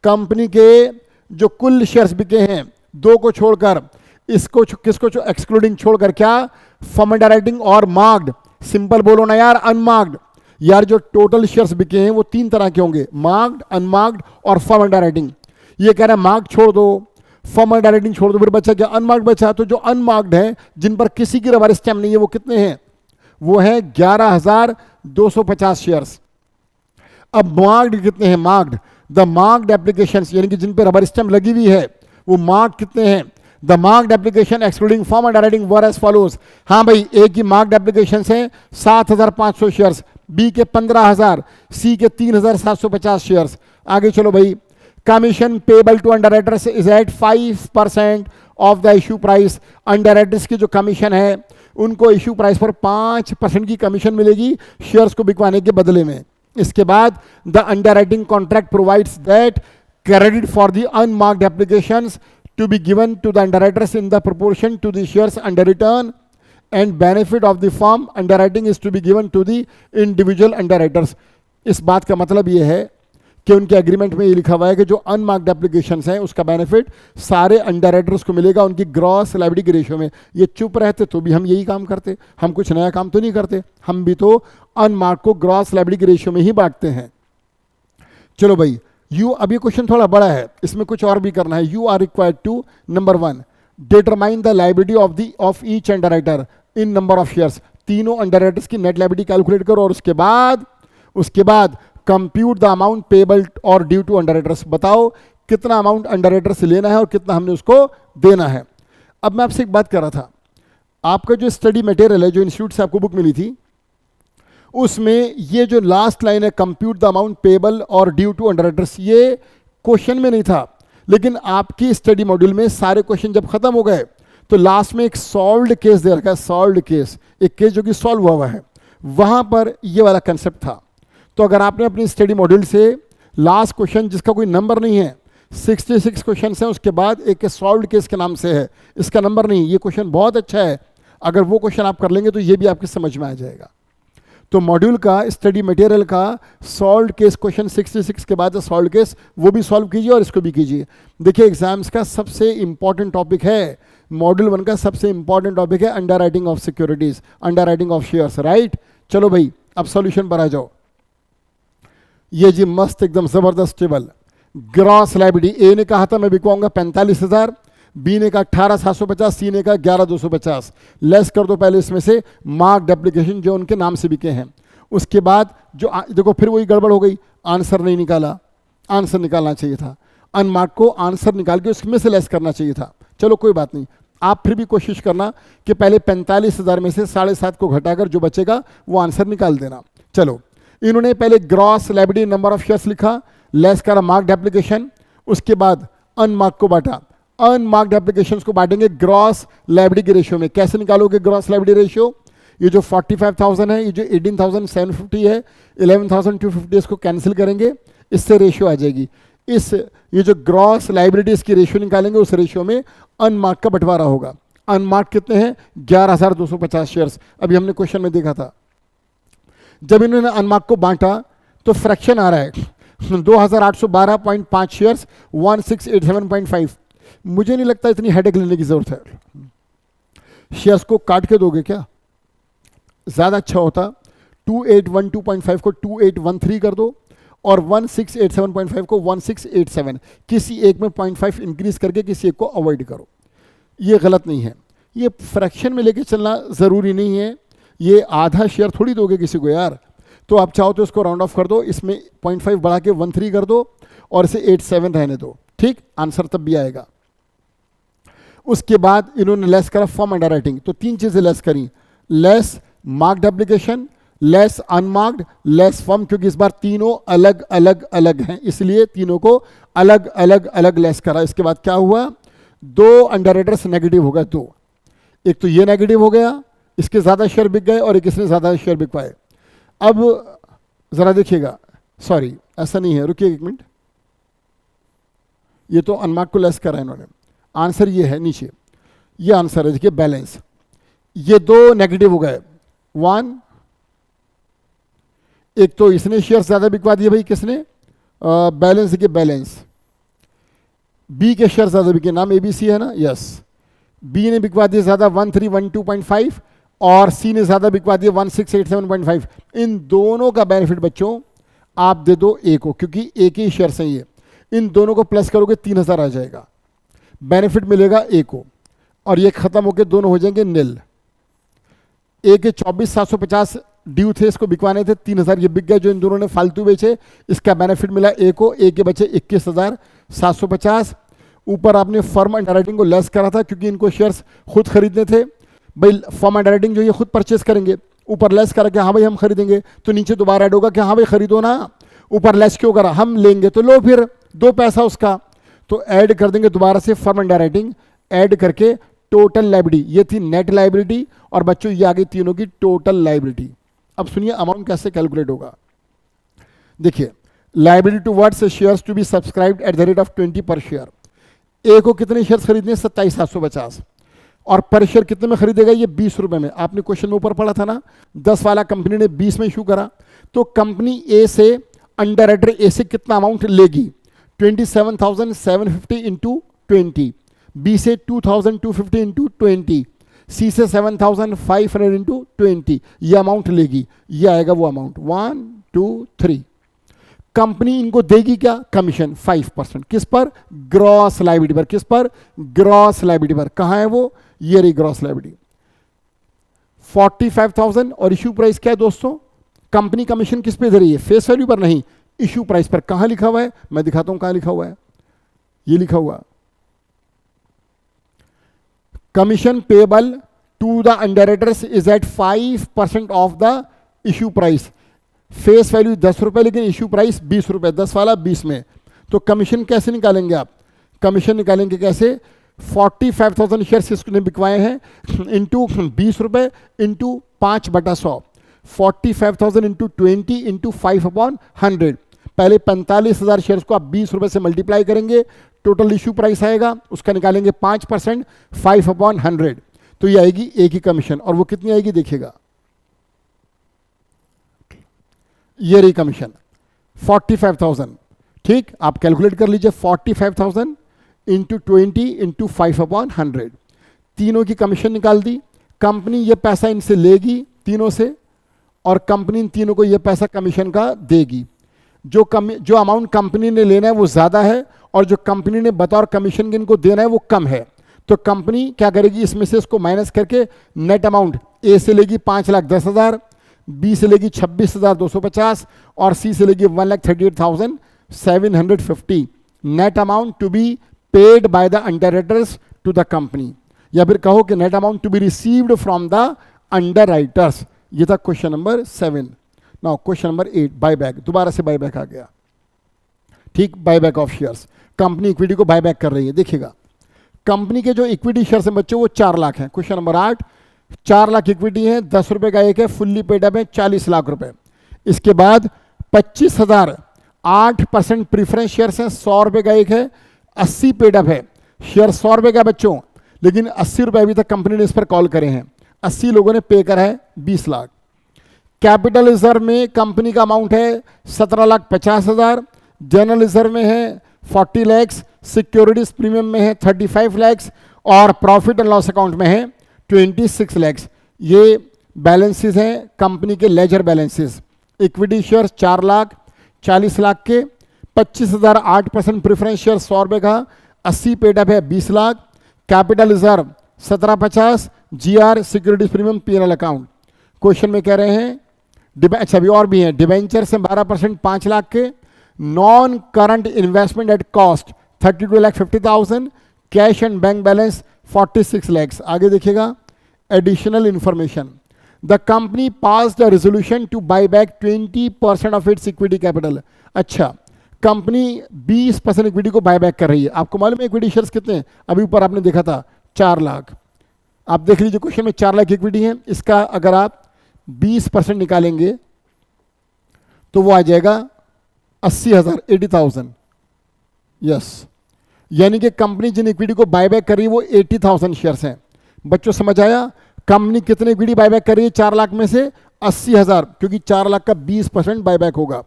Company के जो कुल शेयर्स बिके हैं, 2 को छोड़कर, इसको किसको एक्सक्लूडिंग छोड़कर, क्या? फॉर्म अंडर राइटिंग और मार्क्ड। सिंपल बोलो ना यार, अनमार्क्ड। यार जो टोटल शेयर्स बिके हैं वो 3 तरह के होंगे, मार्क्ड, अनमार्क्ड और फॉर्म अंडर राइटिंग। ये कह रहा है मार्क्ड छोड़ दो, फॉर्म अंडर राइटिंग छोड़ दो, फिर बचा क्या? अनमार्क्ड बचा। तो जो अनमार्क्ड है, जिन पर किसी की रबर स्टैम्प नहीं है, वो कितने हैं? वो है 11,250 शेयर्स। अब मार्क्ड कितने हैं? मार्क्ड, द मार्क्ड एप्लीकेशंस, यानी कि जिन पर रबर स्टैम्प लगी हुई है, वो मार्क्ड कितने हैं? The marked application excluding form underwriting were as follows. हाँ भाई, ए की मार्क्ड एप्लीकेशन है 7,500 शेयर्स, बी के 15,000, सी के 3,750 शेयर्स। आगे चलो भाई, commission payable to underwriters is at 5% of the issue price. Underwriters की जो कमीशन है, उनको इशू प्राइस पर 5% की कमीशन मिलेगी शेयर्स को बिकवाने के बदले में। इसके बाद the underwriting contract provides that credit for the unmarked applications to be given to the underwriters in the proportion to the shares underwritten, and benefit of the firm underwriting is to be given to the individual underwriters। इस बात का मतलब ये है कि उनके agreement में ये लिखा हुआ है कि जो अनमार्क्ड एप्लीकेशंस हैं उसका बेनिफिट सारे अंडरराइटर्स को मिलेगा उनकी ग्रॉस लायबिलिटी रेशियो में। ये चुप रहते तो भी हम यही काम करते, हम कुछ नया काम तो नहीं करते, हम भी तो अनमार्क्ड को ग्रॉस लायबिलिटी रेशियो में ही बांटते हैं। चलो भाई, यू, अब ये क्वेश्चन थोड़ा बड़ा है, इसमें कुछ और भी करना है। You are required to, number 1, determine the liability of each underwriter in number of shares. तीनों अंडरराइटर्स की नेट लायबिलिटी कैलकुलेट करो और उसके बाद कंप्यूट द अमाउंट पेबल और ड्यू टू अंडरराइटर्स। बताओ कितना अमाउंट अंडरराइटर से लेना है और कितना हमने उसको देना है। अब मैं आपसे एक बात कर रहा था, आपका जो स्टडी मटेरियल है, जो इंस्टीट्यूट से आपको बुक मिली थी, उसमें ये जो लास्ट लाइन है, कंप्यूट द अमाउंट पेबल और ड्यू टू अंडरराइटर्स, ये क्वेश्चन में नहीं था, लेकिन आपकी स्टडी मॉड्यूल में सारे क्वेश्चन जब खत्म हो गए तो लास्ट में एक सॉल्व्ड केस दे रखा है, सॉल्व्ड केस, एक केस जो कि सॉल्व हुआ है, वहां पर ये वाला कंसेप्ट था। तो अगर आपने अपनी स्टडी मॉड्यूल से लास्ट क्वेश्चन जिसका कोई नंबर नहीं है, 66 क्वेश्चन हैं, उसके बाद एक सॉल्व्ड केस के नाम से है, इसका नंबर नहीं, ये क्वेश्चन बहुत अच्छा है, अगर वो क्वेश्चन आप कर लेंगे तो ये भी आपके समझ में आ जाएगा। तो मॉड्यूल का स्टडी मटेरियल का सॉल्व्ड केस क्वेश्चन 66 के बाद सॉल्व्ड केस, वो भी सॉल्व कीजिए और इसको भी कीजिए। देखिए एग्जाम्स का सबसे इंपॉर्टेंट टॉपिक है, मॉड्यूल 1 का सबसे इंपॉर्टेंट टॉपिक है underwriting of securities, under writing of shares, right. चलो भाई, अब सॉल्यूशन पर आ जाओ। ये जी मस्त एकदम जबरदस्त टेबल। ग्रॉस लायबिलिटी, ए ने कहा था मैं बिकवाऊंगा 45,000, बी ने कहा 18,750, सी ने कहा 11,250। लेस कर दो पहले इसमें से मार्क्ड एप्लीकेशन जो उनके नाम से बिके हैं। उसके बाद जो देखो फिर वही गड़बड़ हो गई, आंसर नहीं निकाला। आंसर निकालना चाहिए था, अनमार्क को आंसर निकाल के उसमें से लेस करना चाहिए था। चलो कोई बात नहीं, आप फिर भी कोशिश करना कि पहले 45,000 में से 7.5 को घटाकर जो बचेगा वो आंसर निकाल देना। चलो, इन्होंने पहले gross liability number of shares लिखा, लेस करा मार्क्ड एप्लीकेशन, उसके बाद अनमार्क को बांटा। अनमार्क्ड एप्लीकेशंस को बांटेंगे ग्रॉस लायबिलिटी के रेशियो में। कैसे निकालोगे ग्रॉस लायबिलिटी रेशियो? ये जो 45,000 है, ये जो 18,750 है, 11,250 इसको कैंसिल करेंगे, इससे रेशियो आ जाएगी। ये जो ग्रॉस लायबिलिटीज की रेशियो निकालेंगे उस रेशियो में अनमार्क का बंटवारा होगा। अनमार्क कितने हैं? 11,250 शेयर्स। अभी हमने क्वेश्चन में देखा था। जब इन्होंने अनमार्क को बांटा तो फ्रैक्शन आ रहा है 2,812.5 शेयर्स 1,687.5। मुझे नहीं लगता इतनी हेडेक लेने की जरूरत है। शेयर्स को काट के दोगे क्या? ज़्यादा अच्छा होता 2812.5 को 2813 कर दो और 1687.5 को 1687, किसी एक में 0.5 इंक्रीज करके किसी एक को अवॉइड करो। ये गलत नहीं है। ये फ्रैक्शन में लेके चलना ज़रूरी नहीं है। ये आधा शेयर थोड़ी दोगे किसी को यार। तो आप चाहो तो इसको राउंड ऑफ कर दो, इसमें 0.5 बढ़ा के 13 कर दो और इसे 87 रहने दो। ठीक, आंसर तब भी आएगा। उसके बाद इन्होंने लेस करा फॉर्म अंडर राइटिंग। तो 3 चीज़ें लेस करी, less marked application, less unmarked, less form, क्योंकि इस बार तीनों अलग अलग अलग हैं, इसलिए तीनों को अलग अलग अलग लेस करा। इसके बाद क्या हुआ? 2 अंडरराइटर्स नेगेटिव हो गए, 2। एक तो ये नेगेटिव हो गया, इसके ज़्यादा शेयर बिक गए, और एक इसने ज़्यादा शेयर बिक पाए। अब ज़रा देखिएगा, सॉरी ऐसा नहीं है, रुकिए 1 मिनट। ये तो अनमार्क को लेस करा इन्होंने। आंसर ये है नीचे, ये आंसर है, देखिए बैलेंस। ये 2 नेगेटिव हो गए, 1। एक तो इसने शेयर ज़्यादा बिकवा दिए भाई, किसने? बैलेंस के बैलेंस, बी के शेयर ज़्यादा बिके, नाम ABC है ना, यस। बी ने बिकवा दिए ज़्यादा 1312.5 और सी ने ज़्यादा बिकवा दिए 1687.5। इन दोनों का बेनिफिट बच्चों आप दे दो ए को, क्योंकि एक ही शेयर सही है। इन दोनों को प्लस करोगे 3,000 आ जाएगा, बेनिफिट मिलेगा ए को, और ये खत्म होकर दोनों हो जाएंगे निल। ए के 24,750 ड्यू थे, इसको बिकवाने थे, 3,000 ये बिक गए जो इन दोनों ने फालतू बेचे, इसका बेनिफिट मिला ए को। ए के बचे 21,750। ऊपर आपने फर्म अंडरराइटिंग को लेस करा था क्योंकि इनको शेयर्स खुद खरीदने थे भाई। फर्म अंडरराइटिंग जो ये खुद परचेस करेंगे, ऊपर लेस करा कि हाँ भाई हम खरीदेंगे, तो नीचे दोबारा ऐड होगा कि हाँ भाई खरीदो ना। ऊपर लेस क्यों करा? हम लेंगे तो लो, फिर 2 पैसा उसका, तो ऐड कर देंगे दोबारा से फर्म अंडरराइटिंग, ऐड करके टोटल लायबिलिटी, ये थी नेट लायबिलिटी, और बच्चों ये आ गई तीनों की टोटल लायबिलिटी। अब सुनिए अमाउंट कैसे कैलकुलेट होगा। देखिए, liability towards shares to be subscribed at the rate of 20 per share. ए को कितने शेयर्स खरीदने? 27,750, और पर शेयर कितने में खरीदेगा? ये 20 रुपए में। आपने क्वेश्चन में ऊपर पढ़ा था ना, 10 वाला कंपनी ने 20 में इशू करा, तो कंपनी ए से, अंडरराइटर ए से कितना अमाउंट लेगी? 27,750 इंटू 20, बी से 2,250 इंटू 20, सी से 7,500 इंटू 20, ये अमाउंट लेगी। ये आएगा वो अमाउंट 1 2 3। कंपनी इनको देगी क्या? कमीशन 5%। किस पर? ग्रॉस लायबिलिटी पर। किस पर? ग्रॉस लायबिलिटी पर। कहां है वो? ये रही ग्रॉस लायबिलिटी 45,000। और इश्यू प्राइस क्या है दोस्तों? कंपनी कमीशन किस पे दे रही है? फेस वैल्यू पर नहीं, इश्यू प्राइस पर। कहां लिखा हुआ है? मैं दिखाता हूं कहां लिखा हुआ है। ये लिखा हुआ, commission payable to the underwriters is at 5% of the issue price. Face value 10 रुपए, लेकिन इश्यू प्राइस 20 रुपए, 10 वाला 20 में। तो कमीशन कैसे निकालेंगे आप? कमीशन निकालेंगे कैसे? 45,000 शेयर्स इसने बिकवाए हैं, इंटू 20 रुपए इंटू 5/100, 45,000 इंटू 20 इंटू 5/100। पहले 45,000 शेयर्स को आप 20 रुपए से मल्टीप्लाई करेंगे, टोटल इश्यू प्राइस आएगा, उसका निकालेंगे 5%, 5/100, तो ये आएगी ए की कमीशन। और वो कितनी आएगी देखिएगा, ये रही कमीशन 45,000। ठीक, आप कैलकुलेट कर लीजिए, 45,000 इंटू 20 इंटू 5/100, तीनों की कमीशन निकाल दी। कंपनी ये पैसा इनसे लेगी तीनों से, और कंपनी इन तीनों को ये पैसा कमीशन का देगी। जो अमाउंट कंपनी ने लेना है वो ज़्यादा है, और जो कंपनी ने बतौर कमीशन के इनको देना है वो कम है। तो कंपनी क्या करेगी? इसमें से इसको माइनस करके नेट अमाउंट ए से लेगी 5,10,000, बी से लेगी 26,250, और सी से लेगी 1,38,000 750 net amount to be paid by the underwriters to the company, या फिर कहो कि net amount to be received from the underwriters. ये था question number 7। Now question number 8, buyback. दोबारा से बायबैक आ गया, ठीक, buyback of shares. Company equity को बायबैक कर रही है। देखिएगा, कंपनी के जो इक्विटी शेयर्स हैं बच्चों वो 4 लाख हैं। क्वेश्चन नंबर 8, 4 लाख इक्विटी है, 10 रुपए का एक है, फुल्ली पेड अप है 40 लाख रुपए। इसके बाद 25,000 8% प्रीफरेंस शेयर्स हैं, 100 रुपए का एक है, 80 पेड अप है। शेयर 100 रुपए का बच्चों, लेकिन 80 रुपए अभी तक कंपनी ने इस पर कॉल करे हैं। 80 लोगों ने पे करा है, 20 लाख। कैपिटल रिजर्व में कंपनी का अमाउंट है 17,50,000, जनरल रिजर्व में है 40 लैक्स, सिक्योरिटीज प्रीमियम में है 35 लैक्स और प्रॉफिट एंड लॉस अकाउंट में है 26 लैक्स। ये बैलेंसेस हैं कंपनी के ledger balances. Equity share 4 lakh 40 lakh के, 25,000 8% प्रेफरेंस शेयर 100 रुपए का, 80 पेड अप है 20 lakh. Capital reserve 1750, GR securities premium PNL account. Question में कह रहे हैं अच्छा अभी और भी हैं, डिबेंचर से 12% 5 लाख के, non current investment at cost 32,50,000, cash and bank balance 46 lakhs. आगे देखिएगा, additional information, the company pass the resolution two by back 20% of its equity capital. अच्छा, कंपनी 20% इक्विटी को बाय बैक कर रही है। आपको मालूम है इक्विटी शेयर्स कितने हैं? अभी ऊपर आपने देखा था 4 लाख। आप देख लीजिए क्वेश्चन में 4 लाख इक्विटी है, इसका अगर आप 20% निकालेंगे तो वो आ जाएगा 80,000, 80,000। यस, यानी कि कंपनी जिन इक्विटी को बायबैक कर रही है वो 80,000 शेयर्स हैं। बच्चों समझ आया? कंपनी कितने इक्विटी बायबैक कर रही है? 4 लाख में से 80,000, क्योंकि 4 लाख का 20% बायबैक होगा।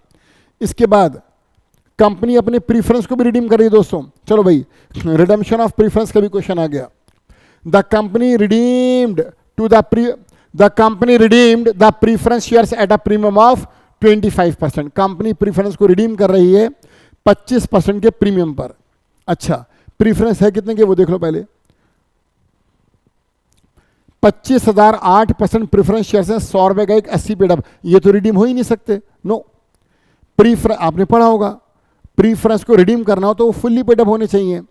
इसके बाद कंपनी अपने प्रीफरेंस को भी रिडीम कर रही है दोस्तों। चलो भाई, रिडम्पशन ऑफ प्रीफरेंस का भी क्वेश्चन आ गया। The company redeemed the preference shares at a premium of 25%। Company preference को रिडीम कर रही है 25% के प्रीमियम पर। अच्छा, प्रीफरेंस है कितने के वो देख लो पहले। 25,000 8% प्रीफरेंस शेयर्स हैं, 100 रुपए का एक, 80 पेड अप। ये तो रिडीम हो ही नहीं सकते। नो, प्रीफरेंस आपने पढ़ा होगा, प्रीफरेंस को रिडीम करना हो तो वो फुल्ली पेड अप होने चाहिए।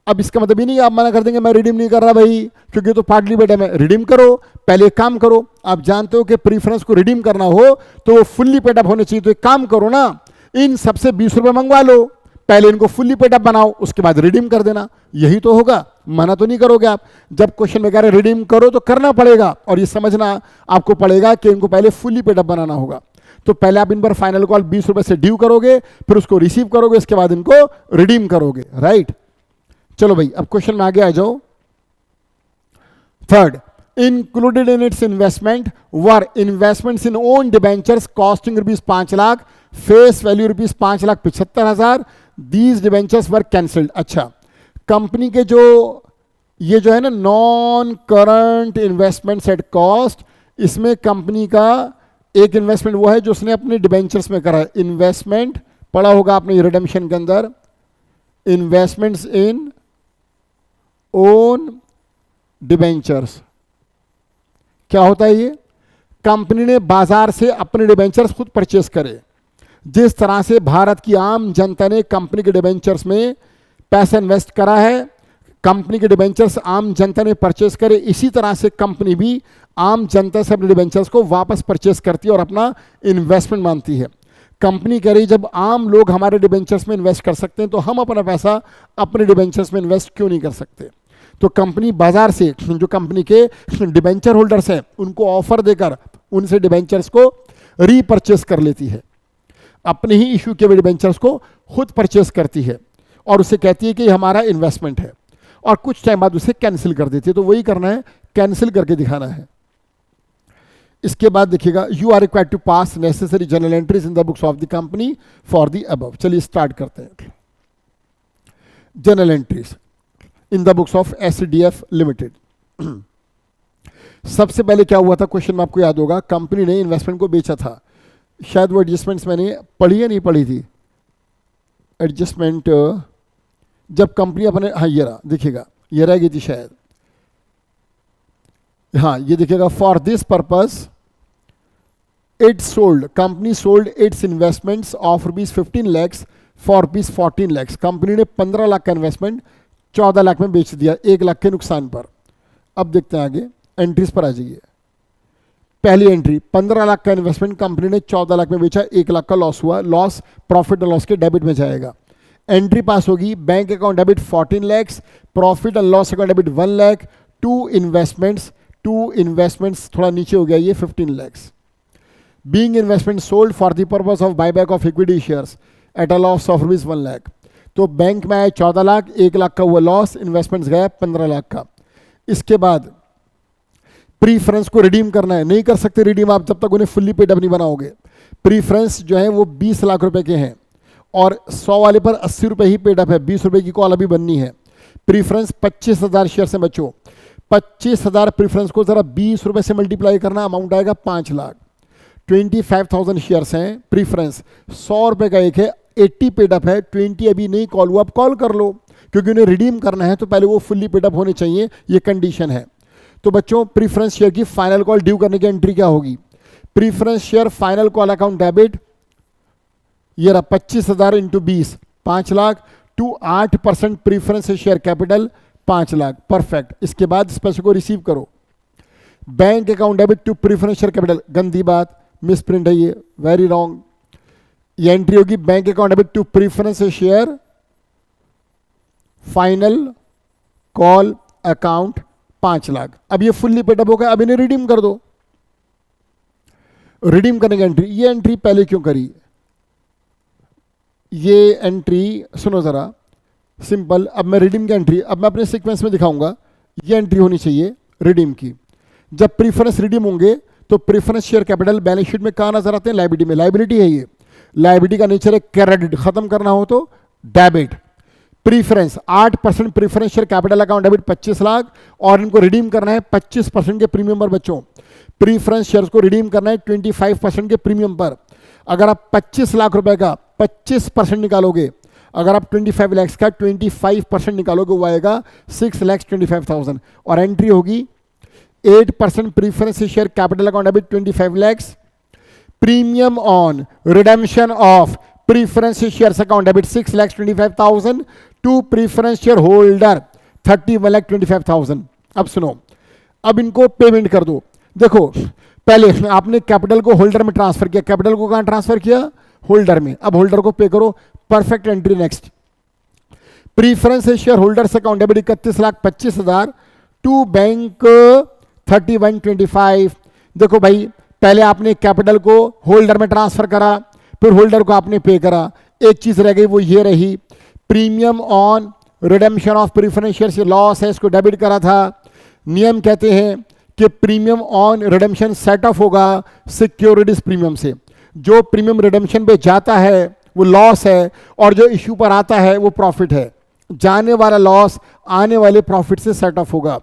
अब इसका मतलब ये नहीं आप मना कर देंगे मैं रिडीम नहीं कर रहा भाई क्योंकि तो पार्टली पेड अप है। रिडीम करो, पहले एक काम करो, आप जानते हो कि प्रीफरेंस को रिडीम करना हो तो वो फुल्ली पेड अप होने चाहिए। तो एक काम करो ना, इन सबसे 20 रुपए मंगवा लो, पहले इनको फुल्ली पेड अप बनाओ, उसके बाद रिडीम कर देना। यही तो होगा, मना तो नहीं करोगे आप। जब क्वेश्चन में कह रहे रिडीम करो तो करना पड़ेगा, और ये समझना आपको पड़ेगा कि इनको पहले फुल्ली पेड अप बनाना होगा। तो पहले आप इन पर फाइनल कॉल 20 रुपए से ड्यू करोगे, फिर उसको रिसीव करोगे, इसके बाद इनको रिडीम करोगे, राइट। चलो भाई, अब क्वेश्चन में आगे आ जाओ। Third, included in its investment were investments in own debentures costing ₹5 lakh, face value ₹5,75,000। These debentures were cancelled. अच्छा, कंपनी के ये जो है ना non current investments at cost, इसमें कंपनी का एक इन्वेस्टमेंट वो है जो उसने अपने डिबेंचर्स में करा है। इन्वेस्टमेंट पढ़ा होगा आपने रिडेम्पशन के अंदर, इन्वेस्टमेंट्स इन ओन डिबेंचर्स। क्या होता है ये? कंपनी ने बाजार से अपने डिबेंचर्स खुद परचेस करे। जिस तरह से भारत की आम जनता ने कंपनी के डिबेंचर्स में पैसा इन्वेस्ट करा है, कंपनी के डिबेंचर्स आम जनता ने परचेस करे, इसी तरह से कंपनी भी आम जनता से अपने डिबेंचर्स को वापस परचेस करती है और अपना इन्वेस्टमेंट मानती है। कंपनी कह रही जब आम लोग हमारे डिबेंचर्स में इन्वेस्ट कर सकते हैं तो हम अपना पैसा अपने डिबेंचर्स में इन्वेस्ट क्यों नहीं कर सकते। तो कंपनी बाजार से जो कंपनी के डिबेंचर होल्डर्स हैं उनको ऑफर देकर उनसे डिबेंचर्स को रीपरचेस कर लेती है, अपने ही इशू के डिबेंचर्स को खुद परचेस करती है और उसे कहती है कि हमारा इन्वेस्टमेंट है, और कुछ टाइम बाद उसे कैंसिल कर देती है। तो वही करना है, कैंसिल करके दिखाना है। इसके बाद देखिएगा, you are required to pass necessary journal entries in the books of the company for the above. चलिए स्टार्ट करते हैं। Journal entries in the books of SDF limited. सबसे पहले क्या हुआ था, क्वेश्चन में आपको याद होगा, कंपनी ने इन्वेस्टमेंट को बेचा था। शायद वो एडजस्टमेंट्स मैंने पढ़ी या नहीं पढ़ी थी। एडजस्टमेंट जब कंपनी अपने, हाँ ये रहा, देखिएगा ये रह गई थी शायद, हाँ ये देखिएगा, for this purpose it sold, company sold it's investments of ₹15 lakhs for rupees 14 lakhs। Company ने 15 लाख का इन्वेस्टमेंट 14 लाख में बेच दिया 1 लाख के नुकसान पर। अब देखते हैं आगे, एंट्रीज पर आ जाइए। पहली एंट्री, 15 लाख का इन्वेस्टमेंट कंपनी ने 14 लाख में बेचा, 1 लाख का लॉस हुआ, लॉस प्रॉफिट एंड लॉस के डेबिट में जाएगा। एंट्री पास होगी, bank account debit 14 lakhs, profit and loss account debit 1 lakh, to investments थोड़ा नीचे हो गया ये 15 lakhs। Being investment sold for the purpose of buyback of equity shares at a loss of rupees 1 lakh। तो bank में आए 14 लाख, 1 लाख का हुआ लॉस, इन्वेस्टमेंट्स गया 15 लाख का। इसके बाद प्रीफरेंस को रिडीम करना है, नहीं कर सकते रिडीम आप जब तक उन्हें फुल्ली पेड अप नहीं बनाओगे। प्रीफरेंस जो है वो 20 लाख रुपए के हैं और 100 वाले पर 80 रुपए ही पेड अप है, 20 रुपए की कॉल अभी बननी है। प्रीफरेंस 25,000 शेयर से बचो, 25,000 प्रीफरेंस को जरा 20 रुपए से मल्टीप्लाई करना, अमाउंट आएगा 5 लाख। 25,000 शेयर्स हैं प्रीफरेंस, 100 रुपए का एक है, 80 पेड अप है, 20 अभी नहीं कॉल हुआ, आप कॉल कर लो क्योंकि उन्हें रिडीम करना है तो पहले वो फुल्ली पेड अप होने चाहिए, ये कंडीशन है। तो बच्चों प्रीफरेंस शेयर की फाइनल कॉल ड्यू करने की एंट्री क्या होगी? Preference share final call account debit, ये रहा 25,000 into 20 5 lakh, to 8% preference share capital 5 lakh, perfect. इसके बाद इस पैसे को रिसीव करो। Bank account debit to preference share capital, गंदी बात, मिस प्रिंट है ये, वेरी रॉन्ग। ये एंट्री होगी bank account debit to preference share final call account 5 lakh. अब ये फुल्ली पेड अप हो गया, अब इन्हें रिडीम कर दो। रिडीम करने की एंट्री, ये एंट्री पहले क्यों करी? ये एंट्री सुनो जरा, सिंपल। अब मैं रिडीम की एंट्री, अब मैं अपने सीक्वेंस में दिखाऊंगा। ये एंट्री होनी चाहिए रिडीम की। जब प्रीफरेंस रिडीम होंगे तो preference share capital balance sheet में कहां नजर आते हैं? लायबिलिटी में। लायबिलिटी है ये, लायबिलिटी का नेचर है क्रेडिट, खत्म करना हो तो debit. Preference 8% preference share capital account debit 25 lakh और इनको रिडीम करना है 25% के प्रीमियम पर। बच्चों प्रीफरेंस शेयर्स को रिडीम करना है 25% के प्रीमियम पर। अगर आप 25 लाख रुपए का 25% निकालोगे, अगर आप 25 लाख का 25% निकालोगे, वो आएगा 6,25,000 और एंट्री होगी 8% preference share capital account debit 25 lakh, premium on redemption of preference shares account debit 6,25,000 to preference share holder 31,25,000। अब सुनो, अब इनको पेमेंट कर दो। देखो पहले आपने कैपिटल को होल्डर में ट्रांसफर किया, कैपिटल को कहां ट्रांसफर किया? होल्डर में। अब होल्डर को पे करो, perfect entry. Next, preference share holders account debit 31,25,000 to bank 31,25। देखो भाई, पहले आपने कैपिटल को होल्डर में ट्रांसफर करा, फिर होल्डर को आपने पे करा, एक चीज रह गई, वो ये रही premium on redemption of preference share से लॉस है, इसको डेबिट करा था। नियम कहते हैं कि premium on redemption set of होगा सिक्योरिटीज प्रीमियम से। जो प्रीमियम रिडेम्पशन पे जाता है वो लॉस है और जो इश्यू पर आता है वो प्रॉफिट है। जाने वाला लॉस आने वाले प्रॉफिट से सेट ऑफ होगा।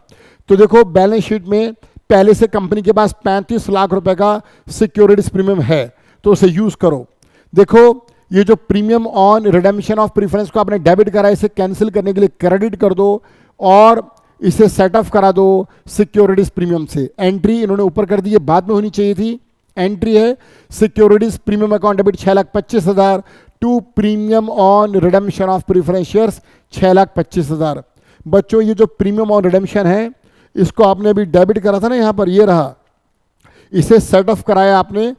तो देखो बैलेंस शीट में पहले से कंपनी के पास 35 लाख रुपए का सिक्योरिटीज प्रीमियम है, तो उसे यूज करो। देखो ये जो premium on redemption of preference को आपने डेबिट करा, इसे कैंसिल करने के लिए क्रेडिट कर दो और इसे सेट ऑफ करा दो सिक्योरिटीज प्रीमियम से। एंट्री इन्होंने ऊपर कर दी, है बाद में होनी चाहिए थी। एंट्री है securities premium account debit 6,25,000 to premium on redemption of preference shares 6,25,000। बच्चों ये जो प्रीमियम ऑन रिडेम्पशन है, इसको आपने अभी डेबिट करा था ना, यहां पर ये रहा, इसे सेट ऑफ कराया आपने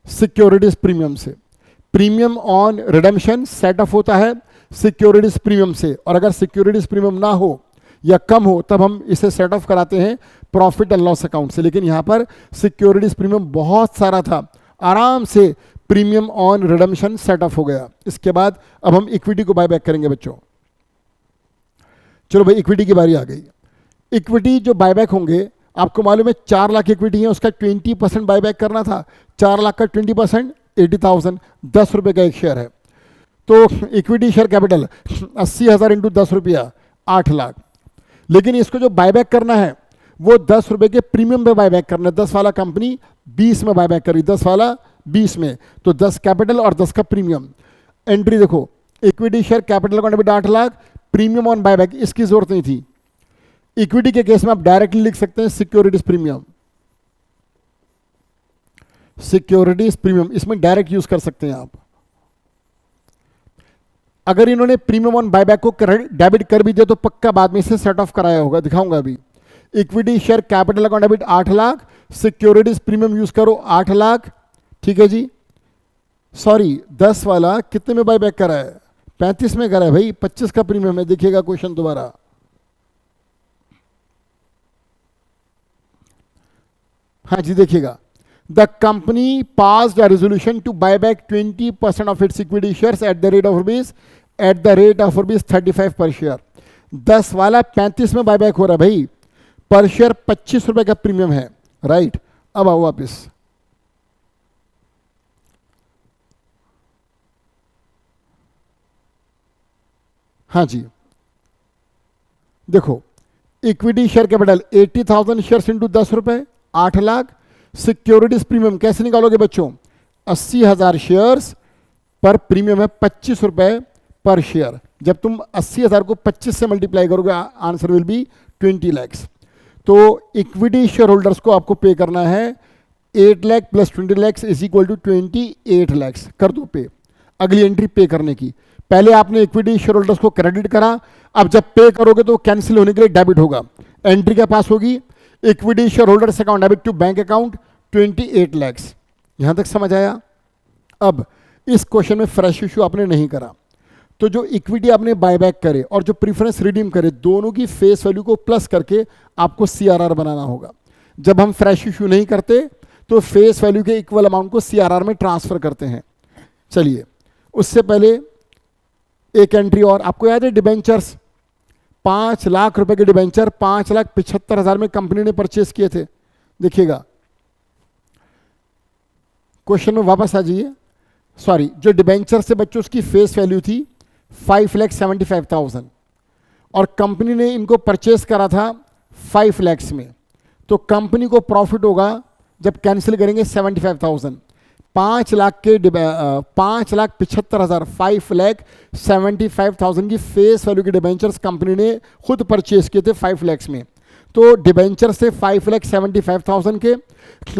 सिक्योरिटीज प्रीमियम से। Premium on redemption set of होता है सिक्योरिटीज प्रीमियम से, और अगर सिक्योरिटीज प्रीमियम ना हो या कम हो तब हम इसे सेट ऑफ कराते हैं प्रॉफिट एंड लॉस अकाउंट से। लेकिन यहां पर सिक्योरिटीज प्रीमियम बहुत सारा था, आराम से premium on redemption set of हो गया। इसके बाद अब हम इक्विटी को बाय बैक करेंगे बच्चों। चलो भाई, इक्विटी की बारी आ गई। इक्विटी जो बायबैक होंगे, आपको मालूम है 4 लाख इक्विटी है, उसका 20% बायबैक करना था। 4 लाख का 20% 80,000, 10 रुपए का एक शेयर है। तो इक्विटी शेयर कैपिटल 80,000 इंटू 10 रुपया 8 लाख। लेकिन इसको जो बायबैक करना है वो 10 रुपए के प्रीमियम पे बायबैक करना है। 10 वाला कंपनी 20 में बायबैक करी, 10 वाला 20 में, तो 10 कैपिटल और 10 का प्रीमियम। एंट्री देखो, इक्विटी शेयर कैपिटल का 8 लाख, प्रीमियम ऑन बायबैक, इसकी जरूरत नहीं थी। इक्विटी के केस में आप डायरेक्टली लिख सकते हैं सिक्योरिटीज प्रीमियम, सिक्योरिटीज प्रीमियम, इसमें डायरेक्ट यूज कर सकते हैं आप। अगर इन्होंने प्रीमियम ऑन बायबैक को डेबिट कर भी दिया तो पक्का बाद में इसे सेट ऑफ कराया होगा, दिखाऊंगा अभी। Equity share capital account debit 8 lakh, securities premium use करो 8 लाख, ठीक है जी। सॉरी 10 वाला कितने में बायबैक करा है? 35 में करा है भाई, 25 का प्रीमियम है। देखिएगा क्वेश्चन दोबारा, हाँ जी देखिएगा। The company passed a resolution to buy back 20% of its equity shares at the rate of rupees 35 per share. 10 वाला 35 में बायबैक हो रहा है भाई, पर शेयर 25 रुपए का प्रीमियम है, राइट। अब आओ वापिस, हाँ जी देखो, equity share capital 80,000 shares into 10 रुपए 8 लाख। सिक्योरिटीज प्रीमियम कैसे निकालोगे बच्चों? 80,000 शेयर्स पर प्रीमियम है 25 रुपए पर शेयर। जब तुम 80,000 को 25 से मल्टीप्लाई करोगे आंसर विल बी 20 लैक्स। तो इक्विटी शेयर होल्डर्स को आपको पे करना है 8 lakh plus 20 lakhs is equal to 28 lakhs. कर दो पे, अगली एंट्री पे करने की। पहले आपने इक्विटी शेयर होल्डर्स को क्रेडिट करा, अब जब पे करोगे तो कैंसिल होने के लिए डेबिट होगा। एंट्री क्या पास होगी? Equity share holders account debit to bank account 28 lakhs. यहां तक समझ आया? अब इस क्वेश्चन में फ्रेश इशू आपने नहीं करा, तो जो इक्विटी आपने बायबैक करे और जो प्रीफरेंस रिडीम करे, दोनों की फेस वैल्यू को प्लस करके आपको सीआरआर बनाना होगा। जब हम फ्रेश इशू नहीं करते तो फेस वैल्यू के इक्वल अमाउंट को सीआरआर में ट्रांसफर करते हैं। चलिए, उससे पहले एक एंट्री और। आपको याद है डिबेंचर्स, 5 लाख रुपए के डिबेंचर 5,75,000 में कंपनी ने परचेस किए थे। देखिएगा क्वेश्चन में वापस आ जाइए। सॉरी, जो डिबेंचर से बच्चों उसकी फेस वैल्यू थी 5,75,000 और कंपनी ने इनको परचेस करा था 5 लैक्स में, तो कंपनी को प्रॉफिट होगा जब कैंसिल करेंगे 75,000। 5 लाख के 5,75,000 5,75,000 की फेस वैल्यू के डिबेंचर्स कंपनी ने खुद परचेस किए थे 5 लैक्स में। तो डिबेंचर से 5,75,000 के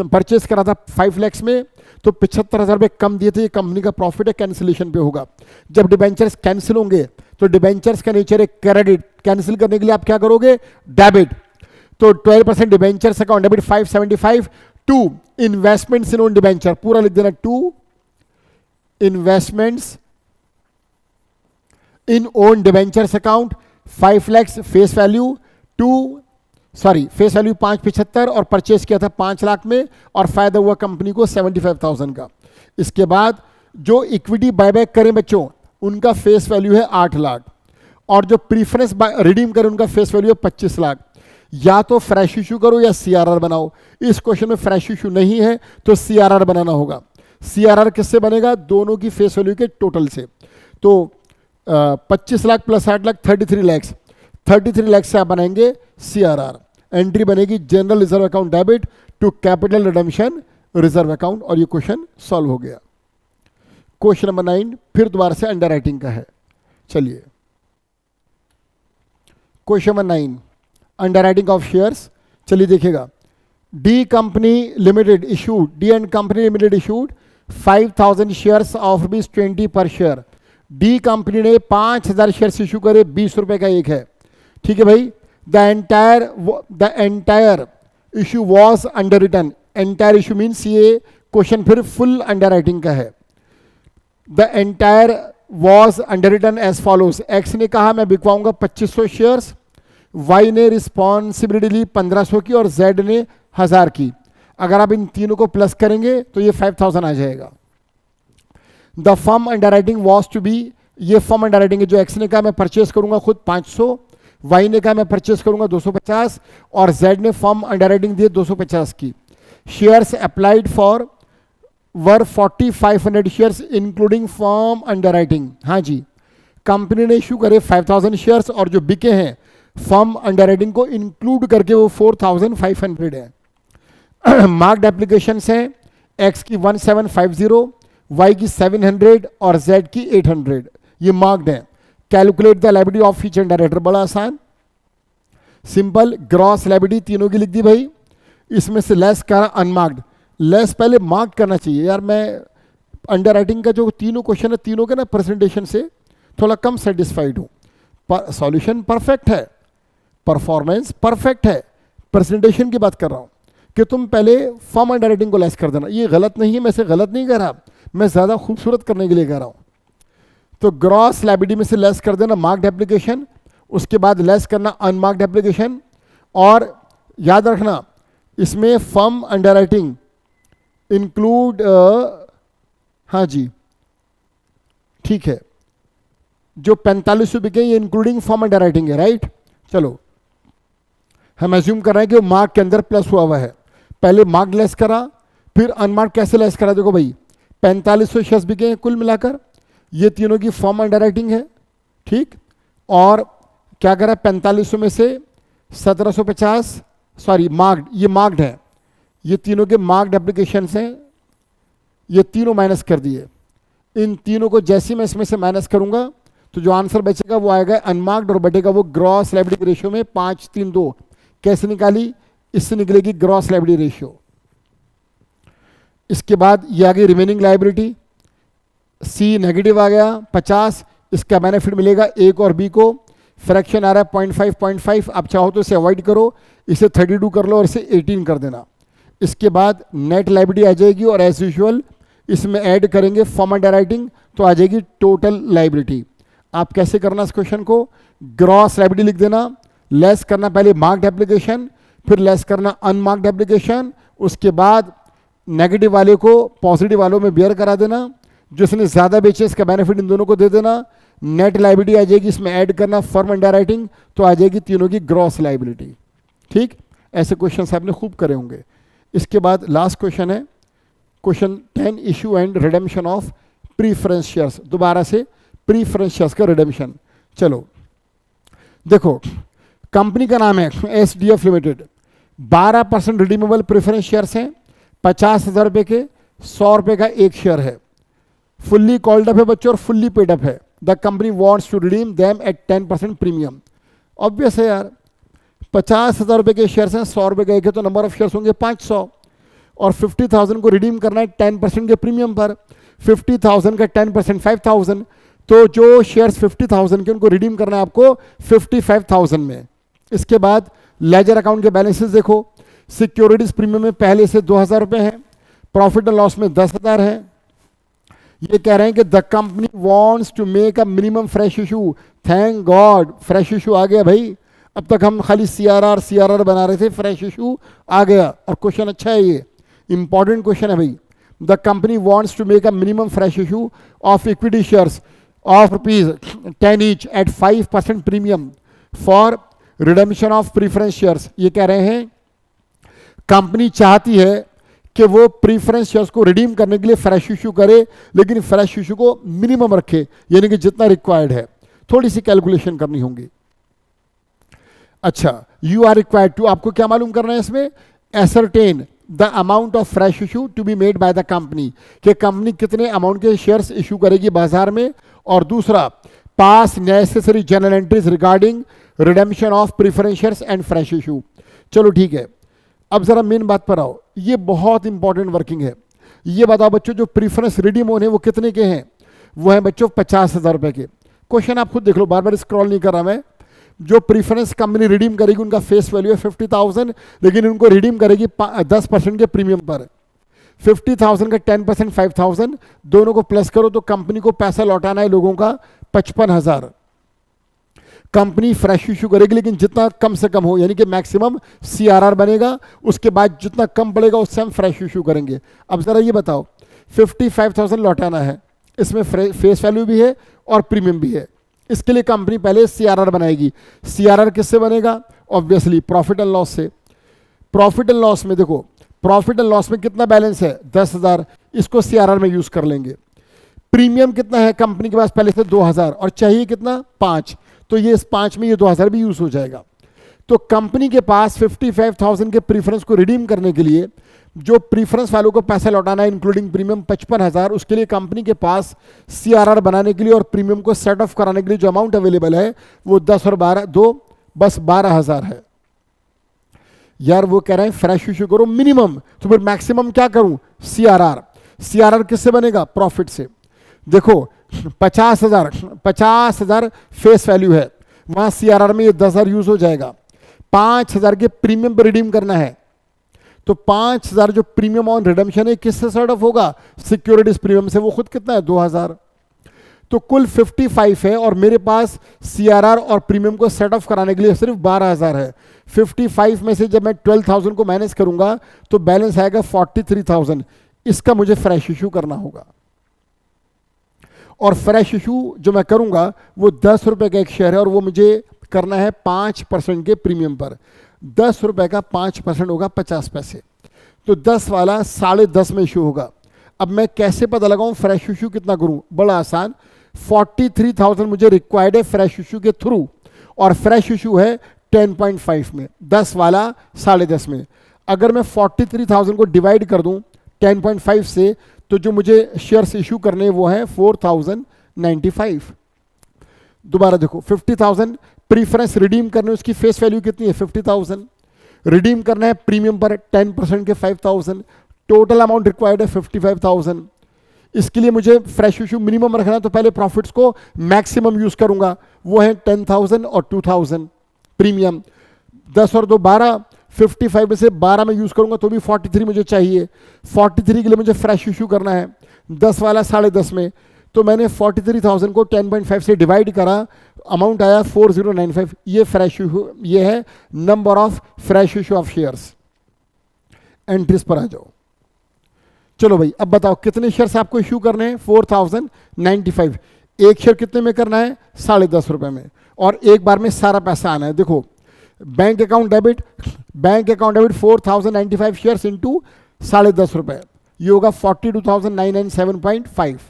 परचेस करा था 5 लैक्स में, तो 75,000 रुपये कम दिए थे। ये कंपनी का प्रॉफिट है, कैंसिलेशन पे होगा। जब डिबेंचर्स कैंसिल होंगे तो डिबेंचर्स का नेचर है क्रेडिट, कैंसिल करने के लिए आप क्या करोगे? डेबिट। तो 12% debentures account debit 575 to investments in own debenture, पूरा लिख देना, to investments in own debentures account 5 lakhs face value face value 5,75 और परचेस किया था 5 लाख में और फायदा हुआ कंपनी को 75,000 का। इसके बाद जो इक्विटी बायबैक करें बच्चों, उनका फेस वैल्यू है 8 लाख और जो प्रीफरेंस रिडीम करें उनका फेस वैल्यू है 25 लाख। या तो फ्रेश इशू करो या सीआरआर बनाओ। इस क्वेश्चन में फ्रेश इशू नहीं है तो सीआरआर बनाना होगा। सीआरआर किससे बनेगा? दोनों की फेस वैल्यू के टोटल से। तो 25 लाख प्लस 8 लाख 33 लैक्स, 33 लैक्स से आप बनाएंगे सीआरआर। एंट्री बनेगी general reserve account debit to capital redemption reserve account और ये क्वेश्चन सॉल्व हो गया। क्वेश्चन नंबर 9 फिर दोबारा से अंडर राइटिंग का है। चलिए, question number 9 under writing of shares. चलिए देखिएगा, D company limited issued, D and company limited issued 5,000 shares of ₹20 per share. D company ने 5,000 शेयर्स इशू करे, 20 रुपए का एक है, ठीक है भाई। The entire issue was underwritten. Entire issue means ये क्वेश्चन फिर फुल अंडर राइटिंग का है। The entire was underwritten as follows. X ने कहा मैं बिकवाऊंगा 2,500 शेयर्स, वाई ने रिस्पॉन्सिबिलिटी ली 1,500 की और जेड ने 1,000 की। अगर आप इन तीनों को प्लस करेंगे तो ये 5,000 आ जाएगा। The firm underwriting was to be, ये फर्म अंडर राइटिंग है। जो एक्स ने कहा मैं परचेस करूंगा खुद 500, वाई ने कहा मैं परचेस करूंगा 250 और जेड ने फर्म अंडर राइटिंग दी 250 की। Shares applied for were 4,500 shares including firm under writing. हाँ जी, कंपनी ने इशू करे 5,000 शेयर्स और जो बिके हैं फर्म अंडर राइटिंग को इंक्लूड करके वो 4,500 है। मार्क्ड एप्लीकेशन है, एक्स की 1750, वाई की 700 और जेड की 800, ये मार्क्ड है। Calculate the liability of each and director, बड़ा आसान सिंपल। ग्रॉस लायबिलिटी तीनों की लिख दी भाई, इसमें से लेस करा अनमार्क्ड। लेस पहले मार्क करना चाहिए यार। मैं अंडर राइटिंग का जो तीनों क्वेश्चन है तीनों के ना प्रेजेंटेशन से थोड़ा कम सेटिस्फाइड हूँ। सॉल्यूशन परफेक्ट है, परफॉर्मेंस परफेक्ट है, प्रेजेंटेशन की बात कर रहा हूँ कि तुम पहले फॉर्म अंडर राइटिंग को लेस कर देना। ये गलत नहीं है, मैं इसे गलत नहीं कह रहा, मैं ज़्यादा खूबसूरत करने के लिए कह रहा हूँ। तो ग्रॉस लायबिलिटी में से लेस कर देना मार्क्ड एप्लीकेशन, उसके बाद लेस करना अनमार्क्ड एप्लीकेशन, और याद रखना इसमें फर्म अंडर राइटिंग इंक्लूड, हाँ जी ठीक है, जो 4500 बिके ये इंक्लूडिंग फर्म अंडर राइटिंग है, राइट। चलो हम एज्यूम कर रहे हैं कि वो मार्क के अंदर प्लस हुआ है। पहले मार्क लेस करा, फिर अनमार्क कैसे लेस करा, देखो भाई 4500 शेयर्स बिके हैं कुल मिलाकर, ये तीनों की फॉर्म अंडर राइटिंग है, ठीक। और क्या करा, 4500 में से 1750, सॉरी मार्क्ड, ये मार्क्ड है, ये तीनों के मार्क्ड एप्लीकेशन हैं, ये तीनों माइनस कर दिए। इन तीनों को जैसे मैं इसमें से माइनस करूंगा तो जो आंसर बचेगा वो आएगा अनमार्क्ड और बटेगा वो ग्रॉस लायबिलिटी रेशियो में 5-3-2। कैसे निकाली, इससे निकलेगी ग्रॉस लायबिलिटी रेशियो। इसके बाद ये आ गई रिमेनिंग लायबिलिटी, सी नेगेटिव आ गया 50, इसका बेनिफिट मिलेगा ए को और बी को। फ्रैक्शन आ रहा है 0.5 आप चाहो तो इसे अवॉइड करो, इसे 32 कर लो और इसे 18 कर देना। इसके बाद नेट लायबिलिटी आ जाएगी और एज यूजुअल इसमें ऐड करेंगे फॉर्म अंडर राइटिंग तो आ जाएगी टोटल लायबिलिटी। आप कैसे करना इस क्वेश्चन को, ग्रॉस लायबिलिटी लिख देना, लेस करना पहले मार्क्ड एप्लीकेशन, फिर लेस करना अनमार्क्ड एप्लीकेशन, उसके बाद नेगेटिव वाले को पॉजिटिव वालों में बेयर करा देना, जिसने ज़्यादा बेचे इसका बेनिफिट इन दोनों को दे देना। नेट लायबिलिटी आ जाएगी, इसमें ऐड करना फर्म अंडर राइटिंग तो आ जाएगी तीनों की ग्रॉस लायबिलिटी, ठीक। ऐसे क्वेश्चन आपने खूब करे होंगे। इसके बाद लास्ट क्वेश्चन है question 10, issue and redemption of preference shares. दोबारा से प्रीफरेंस शेयर्स का रिडेम्पशन। चलो देखो, कंपनी का नाम है SDF limited, 12% redeemable preference shares हैं, 50,000 रुपये के, 100 रुपये का एक शेयर है, फुल्ली कॉल्ड अप है बच्चों और फुल्ली पेड अप है। The company wants to redeem them at 10% premium. Obvious है यार, 50,000 रुपये के शेयर्स हैं, 100 रुपये का एक है, तो नंबर ऑफ शेयर्स होंगे 500, और 50,000 को रिडीम करना है 10% के प्रीमियम पर। 50,000 का 10% 5,000, तो जो शेयर्स 50,000 के उनको रिडीम करना है आपको 55,000 में। इसके बाद लेजर अकाउंट के बैलेंसेस देखो, सिक्योरिटीज प्रीमियम में पहले से 2,000 रुपये है, प्रॉफिट एंड लॉस में 10,000 है। ये कह रहे हैं कि the company wants to make a minimum fresh issue. Thank god fresh issue आ गया भाई, अब तक हम खाली CRR बना रहे थे, फ्रेश इशू आ गया। और क्वेश्चन अच्छा है, ये इंपॉर्टेंट क्वेश्चन है भाई। The company wants to make a minimum fresh issue of equity shares of ₹10 each at 5% premium for redemption of preference shares. ये कह रहे हैं कंपनी चाहती है कि वो प्रीफरेंस शेयर्स को रिडीम करने के लिए फ्रेश इशू करे, लेकिन फ्रेश इशू को मिनिमम रखे, यानी कि जितना रिक्वायर्ड है। थोड़ी सी कैलकुलेशन करनी होगी। अच्छा, यू आर रिक्वायर्ड टू, आपको क्या मालूम करना है इसमें, ascertain the amount of fresh issue to be made by the company, कि कंपनी कितने अमाउंट के शेयर्स इशू करेगी बाजार में। और दूसरा, pass necessary journal entries regarding redemption of preference shares and fresh issue. चलो ठीक है, अब जरा मेन बात पर आओ, ये बहुत इंपॉर्टेंट वर्किंग है। ये बताओ बच्चों, जो प्रीफरेंस रिडीम होने वो कितने के हैं, वो हैं बच्चों 50,000 रुपये के। क्वेश्चन आप खुद देख लो, बार बार स्क्रॉल नहीं कर रहा मैं। जो प्रीफरेंस कंपनी रिडीम करेगी उनका फेस वैल्यू है 50,000, लेकिन उनको रिडीम करेगी 10% के प्रीमियम पर। 50,000 का 10% 5,000, दोनों को प्लस करो तो कंपनी को पैसा लौटाना है लोगों का 55,000। कंपनी फ्रेश इशू करेगी, लेकिन जितना कम से कम हो, यानी कि मैक्सिमम CRR बनेगा, उसके बाद जितना कम पड़ेगा उससे हम फ्रेश इशू करेंगे। अब जरा ये बताओ, 55,000 लौटाना है, इसमें फेस वैल्यू भी है और प्रीमियम भी है। इसके लिए कंपनी पहले CRR बनाएगी। CRR किससे बनेगा, ऑब्वियसली प्रॉफिट एंड लॉस से। प्रॉफिट एंड लॉस में देखो, प्रॉफिट एंड लॉस में कितना बैलेंस है 10,000, इसको CRR में यूज कर लेंगे। प्रीमियम कितना है कंपनी के पास पहले से 2,000, और चाहिए कितना 5, तो ये इस 5 में ये 2,000 भी यूज हो जाएगा। तो कंपनी के पास 55,000 के प्रीफरेंस को रिडीम करने के लिए जो प्रीफरेंस वालों को पैसा लौटाना है इंक्लूडिंग प्रीमियम 55,000, उसके लिए कंपनी के पास CRR बनाने के लिए और प्रीमियम को सेट ऑफ कराने के लिए जो अमाउंट अवेलेबल है वो 10 और 12 दो बस 12,000 है। यार वो कह रहे हैं फ्रेश इशू करो मिनिमम, तो फिर मैक्सिमम क्या करूं, CRR। CRR किससे बनेगा, प्रॉफिट से। देखो 50,000 फेस वैल्यू है, वहां CRR में ये 10,000 यूज हो जाएगा। 5,000 के प्रीमियम पर रिडीम करना है, तो 5,000 जो प्रीमियम ऑन रिडम्पशन है किससे सेट ऑफ होगा? सिक्योरिटीज प्रीमियम से। वो खुद कितना है? 2,000। तो कुल 55 है और मेरे पास CRR और प्रीमियम को सेट ऑफ कराने के लिए सिर्फ 12,000 है। 55 में से जब मैं 12,000 को माइनस करूंगा तो बैलेंस आएगा 43,000। इसका मुझे फ्रेश इशू करना होगा, और फ्रेश इशू जो मैं करूंगा वो 10 रुपए का एक शेयर है, और वो मुझे करना है 5% के प्रीमियम पर। 10 रुपए का 5% होगा 50 पैसे, तो 10 वाला 10.5 में इशू होगा। अब मैं कैसे पता लगाऊं फ्रेश इशू कितना करूं? बड़ा आसान, 43,000 मुझे रिक्वायर्ड है फ्रेश इशू के थ्रू, और फ्रेश इशू है 10.5 में, 10 वाला 10.5 में। अगर मैं 43,000 को डिवाइड कर दूं 10.5 से, तो जो मुझे शेयर्स इशू करने वो है 4,095। दोबारा देखो, 50,000 प्रीफरेंस रिडीम करने, उसकी फेस वैल्यू कितनी है? 50,000। रिडीम करना है प्रीमियम पर 10% के 5,000, टोटल अमाउंट रिक्वायर्ड है 55,000। इसके लिए मुझे फ्रेश इशू मिनिमम रखना है, तो पहले प्रॉफिट्स को मैक्सिमम यूज करूंगा, वो है 10,000 और 2,000 प्रीमियम। 10 और 2 12, 55 में से 12 में यूज करूंगा तो भी 43 मुझे चाहिए। 43 के लिए मुझे फ्रेश इशू करना है 10 वाला 10.5 में, तो मैंने 43,000 को 10.5 से डिवाइड करा, अमाउंट आया 4095। ये फ्रेश इशू, ये है number of fresh issue of shares. Entries पर आ जाओ। चलो भाई, अब बताओ कितने शेयर्स आपको इशू करने हैं? 4095। एक शेयर कितने में करना है? 10.5 रुपए में, और एक बार में सारा पैसा आना है। देखो, bank account debit 4095 shares into 10.5 रुपए, ये होगा 42,997.5।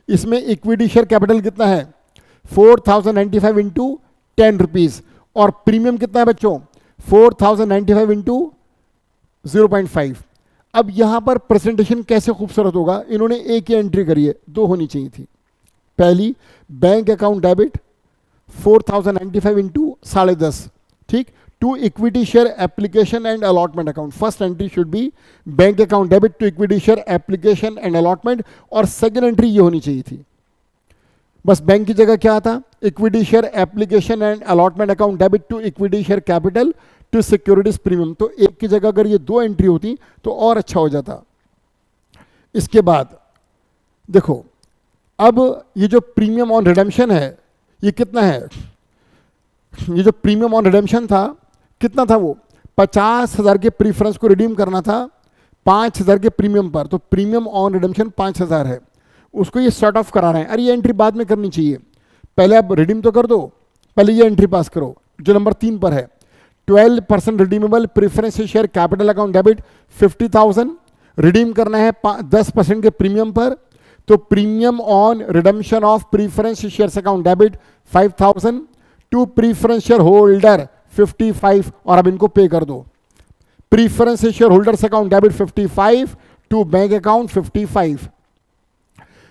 इसमें इक्विटी शेयर कैपिटल कितना है? 4,095 इंटू 10 रुपीज, और प्रीमियम कितना है बच्चों? 4,095 इंटू 0.5। अब यहां पर प्रेजेंटेशन कैसे खूबसूरत होगा, इन्होंने एक ही एंट्री करी है, 2 होनी चाहिए थी। पहली, बैंक अकाउंट डेबिट 4,095 इंटू 10.5, ठीक, to equity share application and allotment account. First entry should be bank account debit to equity share application and allotment, और सेकेंड एंट्री ये होनी चाहिए थी। बस बैंक की जगह क्या आता? Equity share application and allotment account debit to equity share capital to securities premium. तो एक की जगह अगर ये 2 एंट्री होती तो और अच्छा हो जाता। इसके बाद देखो, अब ये जो प्रीमियम ऑन रिडेम्पशन है ये कितना है? ये जो प्रीमियम ऑन रिडेम्पशन था कितना था? वो 50,000 के प्रीफरेंस को रिडीम करना था 5,000 के प्रीमियम पर, तो प्रीमियम ऑन रिडेम्पशन 5,000 है, उसको ये सेट ऑफ करा रहे हैं। अरे ये एंट्री बाद में करनी चाहिए, पहले आप रिडीम तो कर दो, पहले ये एंट्री पास करो जो नंबर 3 पर है। 12% redeemable preference share capital account debit 50,000, redeem करना है 10% के प्रीमियम पर, तो premium on redemption of preference share account debit 5,000 to preference share holder 55, और अब इनको पे कर दो। Preference share holders account debit 55 to bank account 55।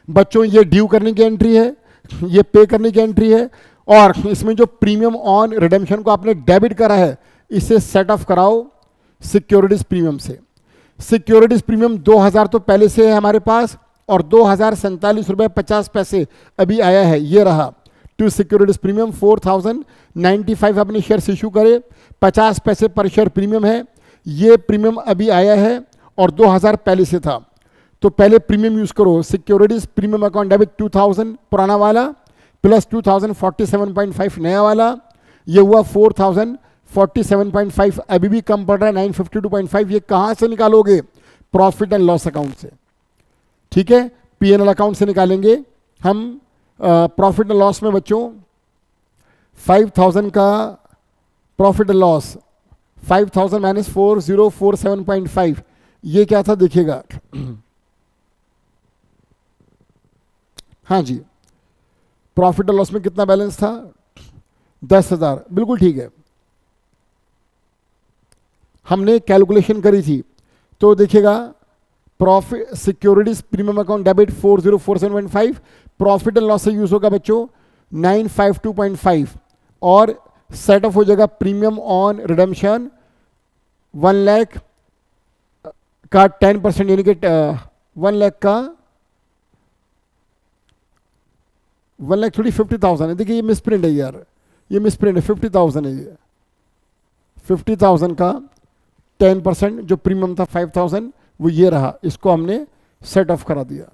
बच्चों, ये ड्यू करने की एंट्री है, ये पे करने की एंट्री है, और इसमें जो प्रीमियम ऑन रिडेम्पशन को आपने डेबिट करा है इसे सेट ऑफ कराओ सिक्योरिटीज प्रीमियम से। सिक्योरिटीज प्रीमियम 2,000 तो पहले से है हमारे पास, और 2,047 रुपये 50 पैसे अभी आया है, ये रहा। टू सिक्योरिटीज प्रीमियम 4,095 अपने शेयर इशू करे, 50 पैसे पर शेयर प्रीमियम है, ये प्रीमियम अभी आया है, और 2,000 पहले से था, तो पहले प्रीमियम यूज करो। सिक्योरिटीज प्रीमियम अकाउंट डेबिट 2,000 पुराना वाला प्लस 2,047.5 नया वाला, ये हुआ 4,047.5। अभी भी कम पड़ रहा है 952.5। ये कहां से निकालोगे? प्रॉफिट एंड लॉस अकाउंट से, ठीक है, P&L अकाउंट से निकालेंगे हम। प्रॉफिट एंड लॉस में बच्चों 5,000 का प्रॉफिट एंड लॉस, 5,000 माइनस 4,047.5, ये क्या था देखिएगा। हाँ जी, प्रॉफिट एंड लॉस में कितना बैलेंस था? 10,000, बिल्कुल ठीक है। हमने कैलकुलेशन करी थी, तो देखिएगा profit securities premium account debit 4,047.5, profit and loss से यूज होगा बच्चों 952.5, और सेट ऑफ हो जाएगा प्रीमियम ऑन रिडेम्पशन 1 लाख का 10%, यानी कि 1 लाख का 1,50,000 है। देखिए ये मिसप्रिंट है यार, ये मिसप्रिंट है, 50,000 है ये। 50,000 का 10% जो प्रीमियम था 5,000 वो ये रहा, इसको हमने सेट ऑफ करा दिया,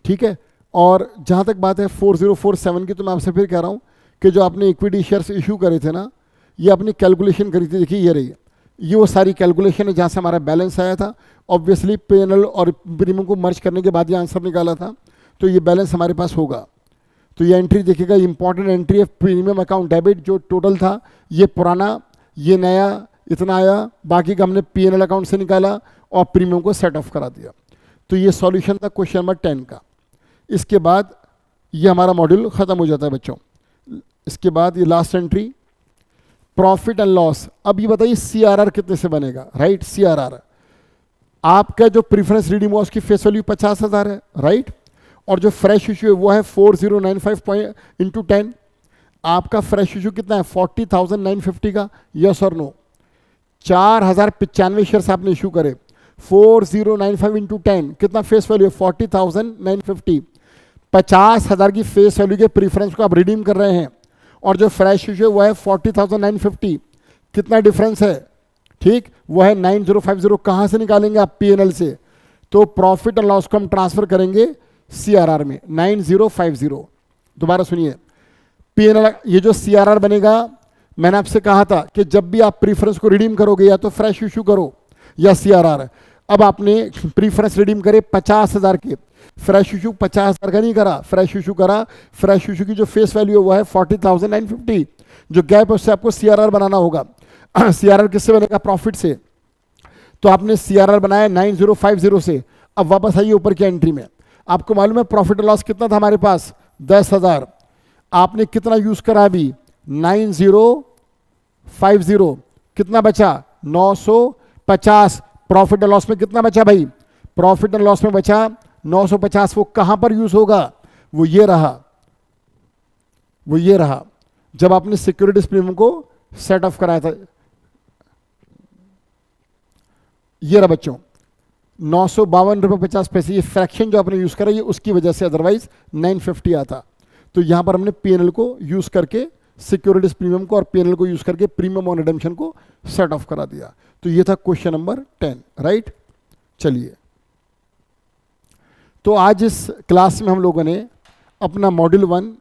ठीक है। और जहाँ तक बात है 4047 की, तो मैं आपसे फिर कह रहा हूँ कि जो आपने इक्विटी शेयर्स इशू करे थे ना, ये अपनी कैलकुलेशन करी थी, देखिए ये रही, ये वो सारी कैलकुलेशन है जहाँ से हमारा बैलेंस आया था। ऑब्वियसली पेनल और प्रीमियम को मर्ज करने के बाद ये आंसर निकाला था, तो ये बैलेंस हमारे पास होगा। तो ये एंट्री देखिएगा, इंपॉर्टेंट एंट्री है, प्रीमियम अकाउंट डेबिट जो टोटल था ये पुराना, ये नया इतना आया, बाकी का हमने पीएनएल अकाउंट से निकाला और प्रीमियम को सेट ऑफ करा दिया। तो ये सॉल्यूशन था क्वेश्चन नंबर 10 का। इसके बाद ये हमारा मॉड्यूल ख़त्म हो जाता है बच्चों। इसके बाद ये last entry profit and loss. अब ये बताइए सीआरआर कितने से बनेगा, राइट। सीआरआर आपका जो प्रीफरेंस रिडीम हुआ उसकी फेस वैल्यू 50,000 है, राइट। और जो फ्रेश इशू है वो है 4095 इंटू 10। आपका फ्रेश इशू कितना है 40,950 का, यस और नो। 4,095 शेयर्स आपने इशू करे, 4095 इंटू 10 कितना फेस वैल्यू है 40,950। 50,000 की फेस वैल्यू के प्रीफरेंस को आप रिडीम कर रहे हैं और जो फ्रेश इशू है वो है 40,950। कितना डिफरेंस है, ठीक, वो है 9050। कहाँ से निकालेंगे आप, पीएनएल से। तो प्रॉफिट एंड लॉस को हम ट्रांसफर करेंगे सीआरआर में 9050। दोबारा सुनिए, पीएनएल ये जो सीआरआर बनेगा, मैंने आपसे कहा था कि जब भी आप प्रीफरेंस को रिडीम करोगे या तो फ्रेश इशू करो या सीआरआर। अब आपने प्रीफरेंस रिडीम करे 50,000 के, फ्रेश इशू 50,000 का नहीं करा, फ्रेश इशू करा। फ्रेश इशू की जो फेस वैल्यू है वो है 40,950। जो गैप है उससे आपको सीआरआर बनाना होगा। सीआरआर किससे बनेगा, प्रॉफिट से। तो आपने सीआरआर बनाया 9050 से। अब वापस आइए ऊपर की एंट्री में, आपको मालूम है प्रॉफिट लॉस कितना था हमारे पास 10,000। आपने कितना यूज करा अभी 9050, कितना बचा 950। प्रॉफिट एंड लॉस में कितना बचा भाई, प्रॉफिट एंड लॉस में बचा 950। वो कहां पर यूज होगा, वो ये रहा, वो ये रहा जब आपने सिक्योरिटीज प्रीमियम को सेट ऑफ कराया था। ये रहा बच्चों 952 रुपये 50 पैसे। ये फ्रैक्शन जो आपने यूज करा ये उसकी वजह से, अदरवाइज 950 आता। तो यहां पर हमने पीएनएल को यूज करके सिक्योरिटीज प्रीमियम को और पीएनएल को यूज करके प्रीमियम और रिडेम्पशन को सेट ऑफ करा दिया। तो ये था क्वेश्चन नंबर 10, राइट। चलिए, तो आज इस क्लास में हम लोगों ने अपना मॉड्यूल 1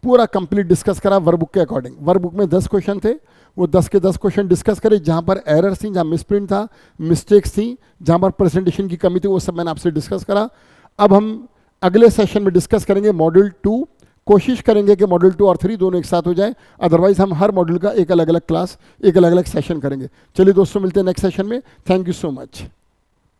पूरा कंप्लीट डिस्कस करा वर्कबुक के अकॉर्डिंग। वर्कबुक में 10 क्वेश्चन थे, वो 10 के 10 क्वेश्चन डिस्कस करे। जहां पर एरर्स थी, जहां मिसप्रिंट था, मिस्टेक्स थी, जहां पर प्रेजेंटेशन की कमी थी, वो सब मैंने आपसे डिस्कस करा। अब हम अगले सेशन में डिस्कस करेंगे मॉड्यूल 2। कोशिश करेंगे कि मॉड्यूल 2 और 3 दोनों एक साथ हो जाए, अदरवाइज हम हर मॉड्यूल का एक अलग अलग क्लास, एक अलग अलग सेशन करेंगे। चलिए दोस्तों, मिलते हैं नेक्स्ट सेशन में। Thank you so much.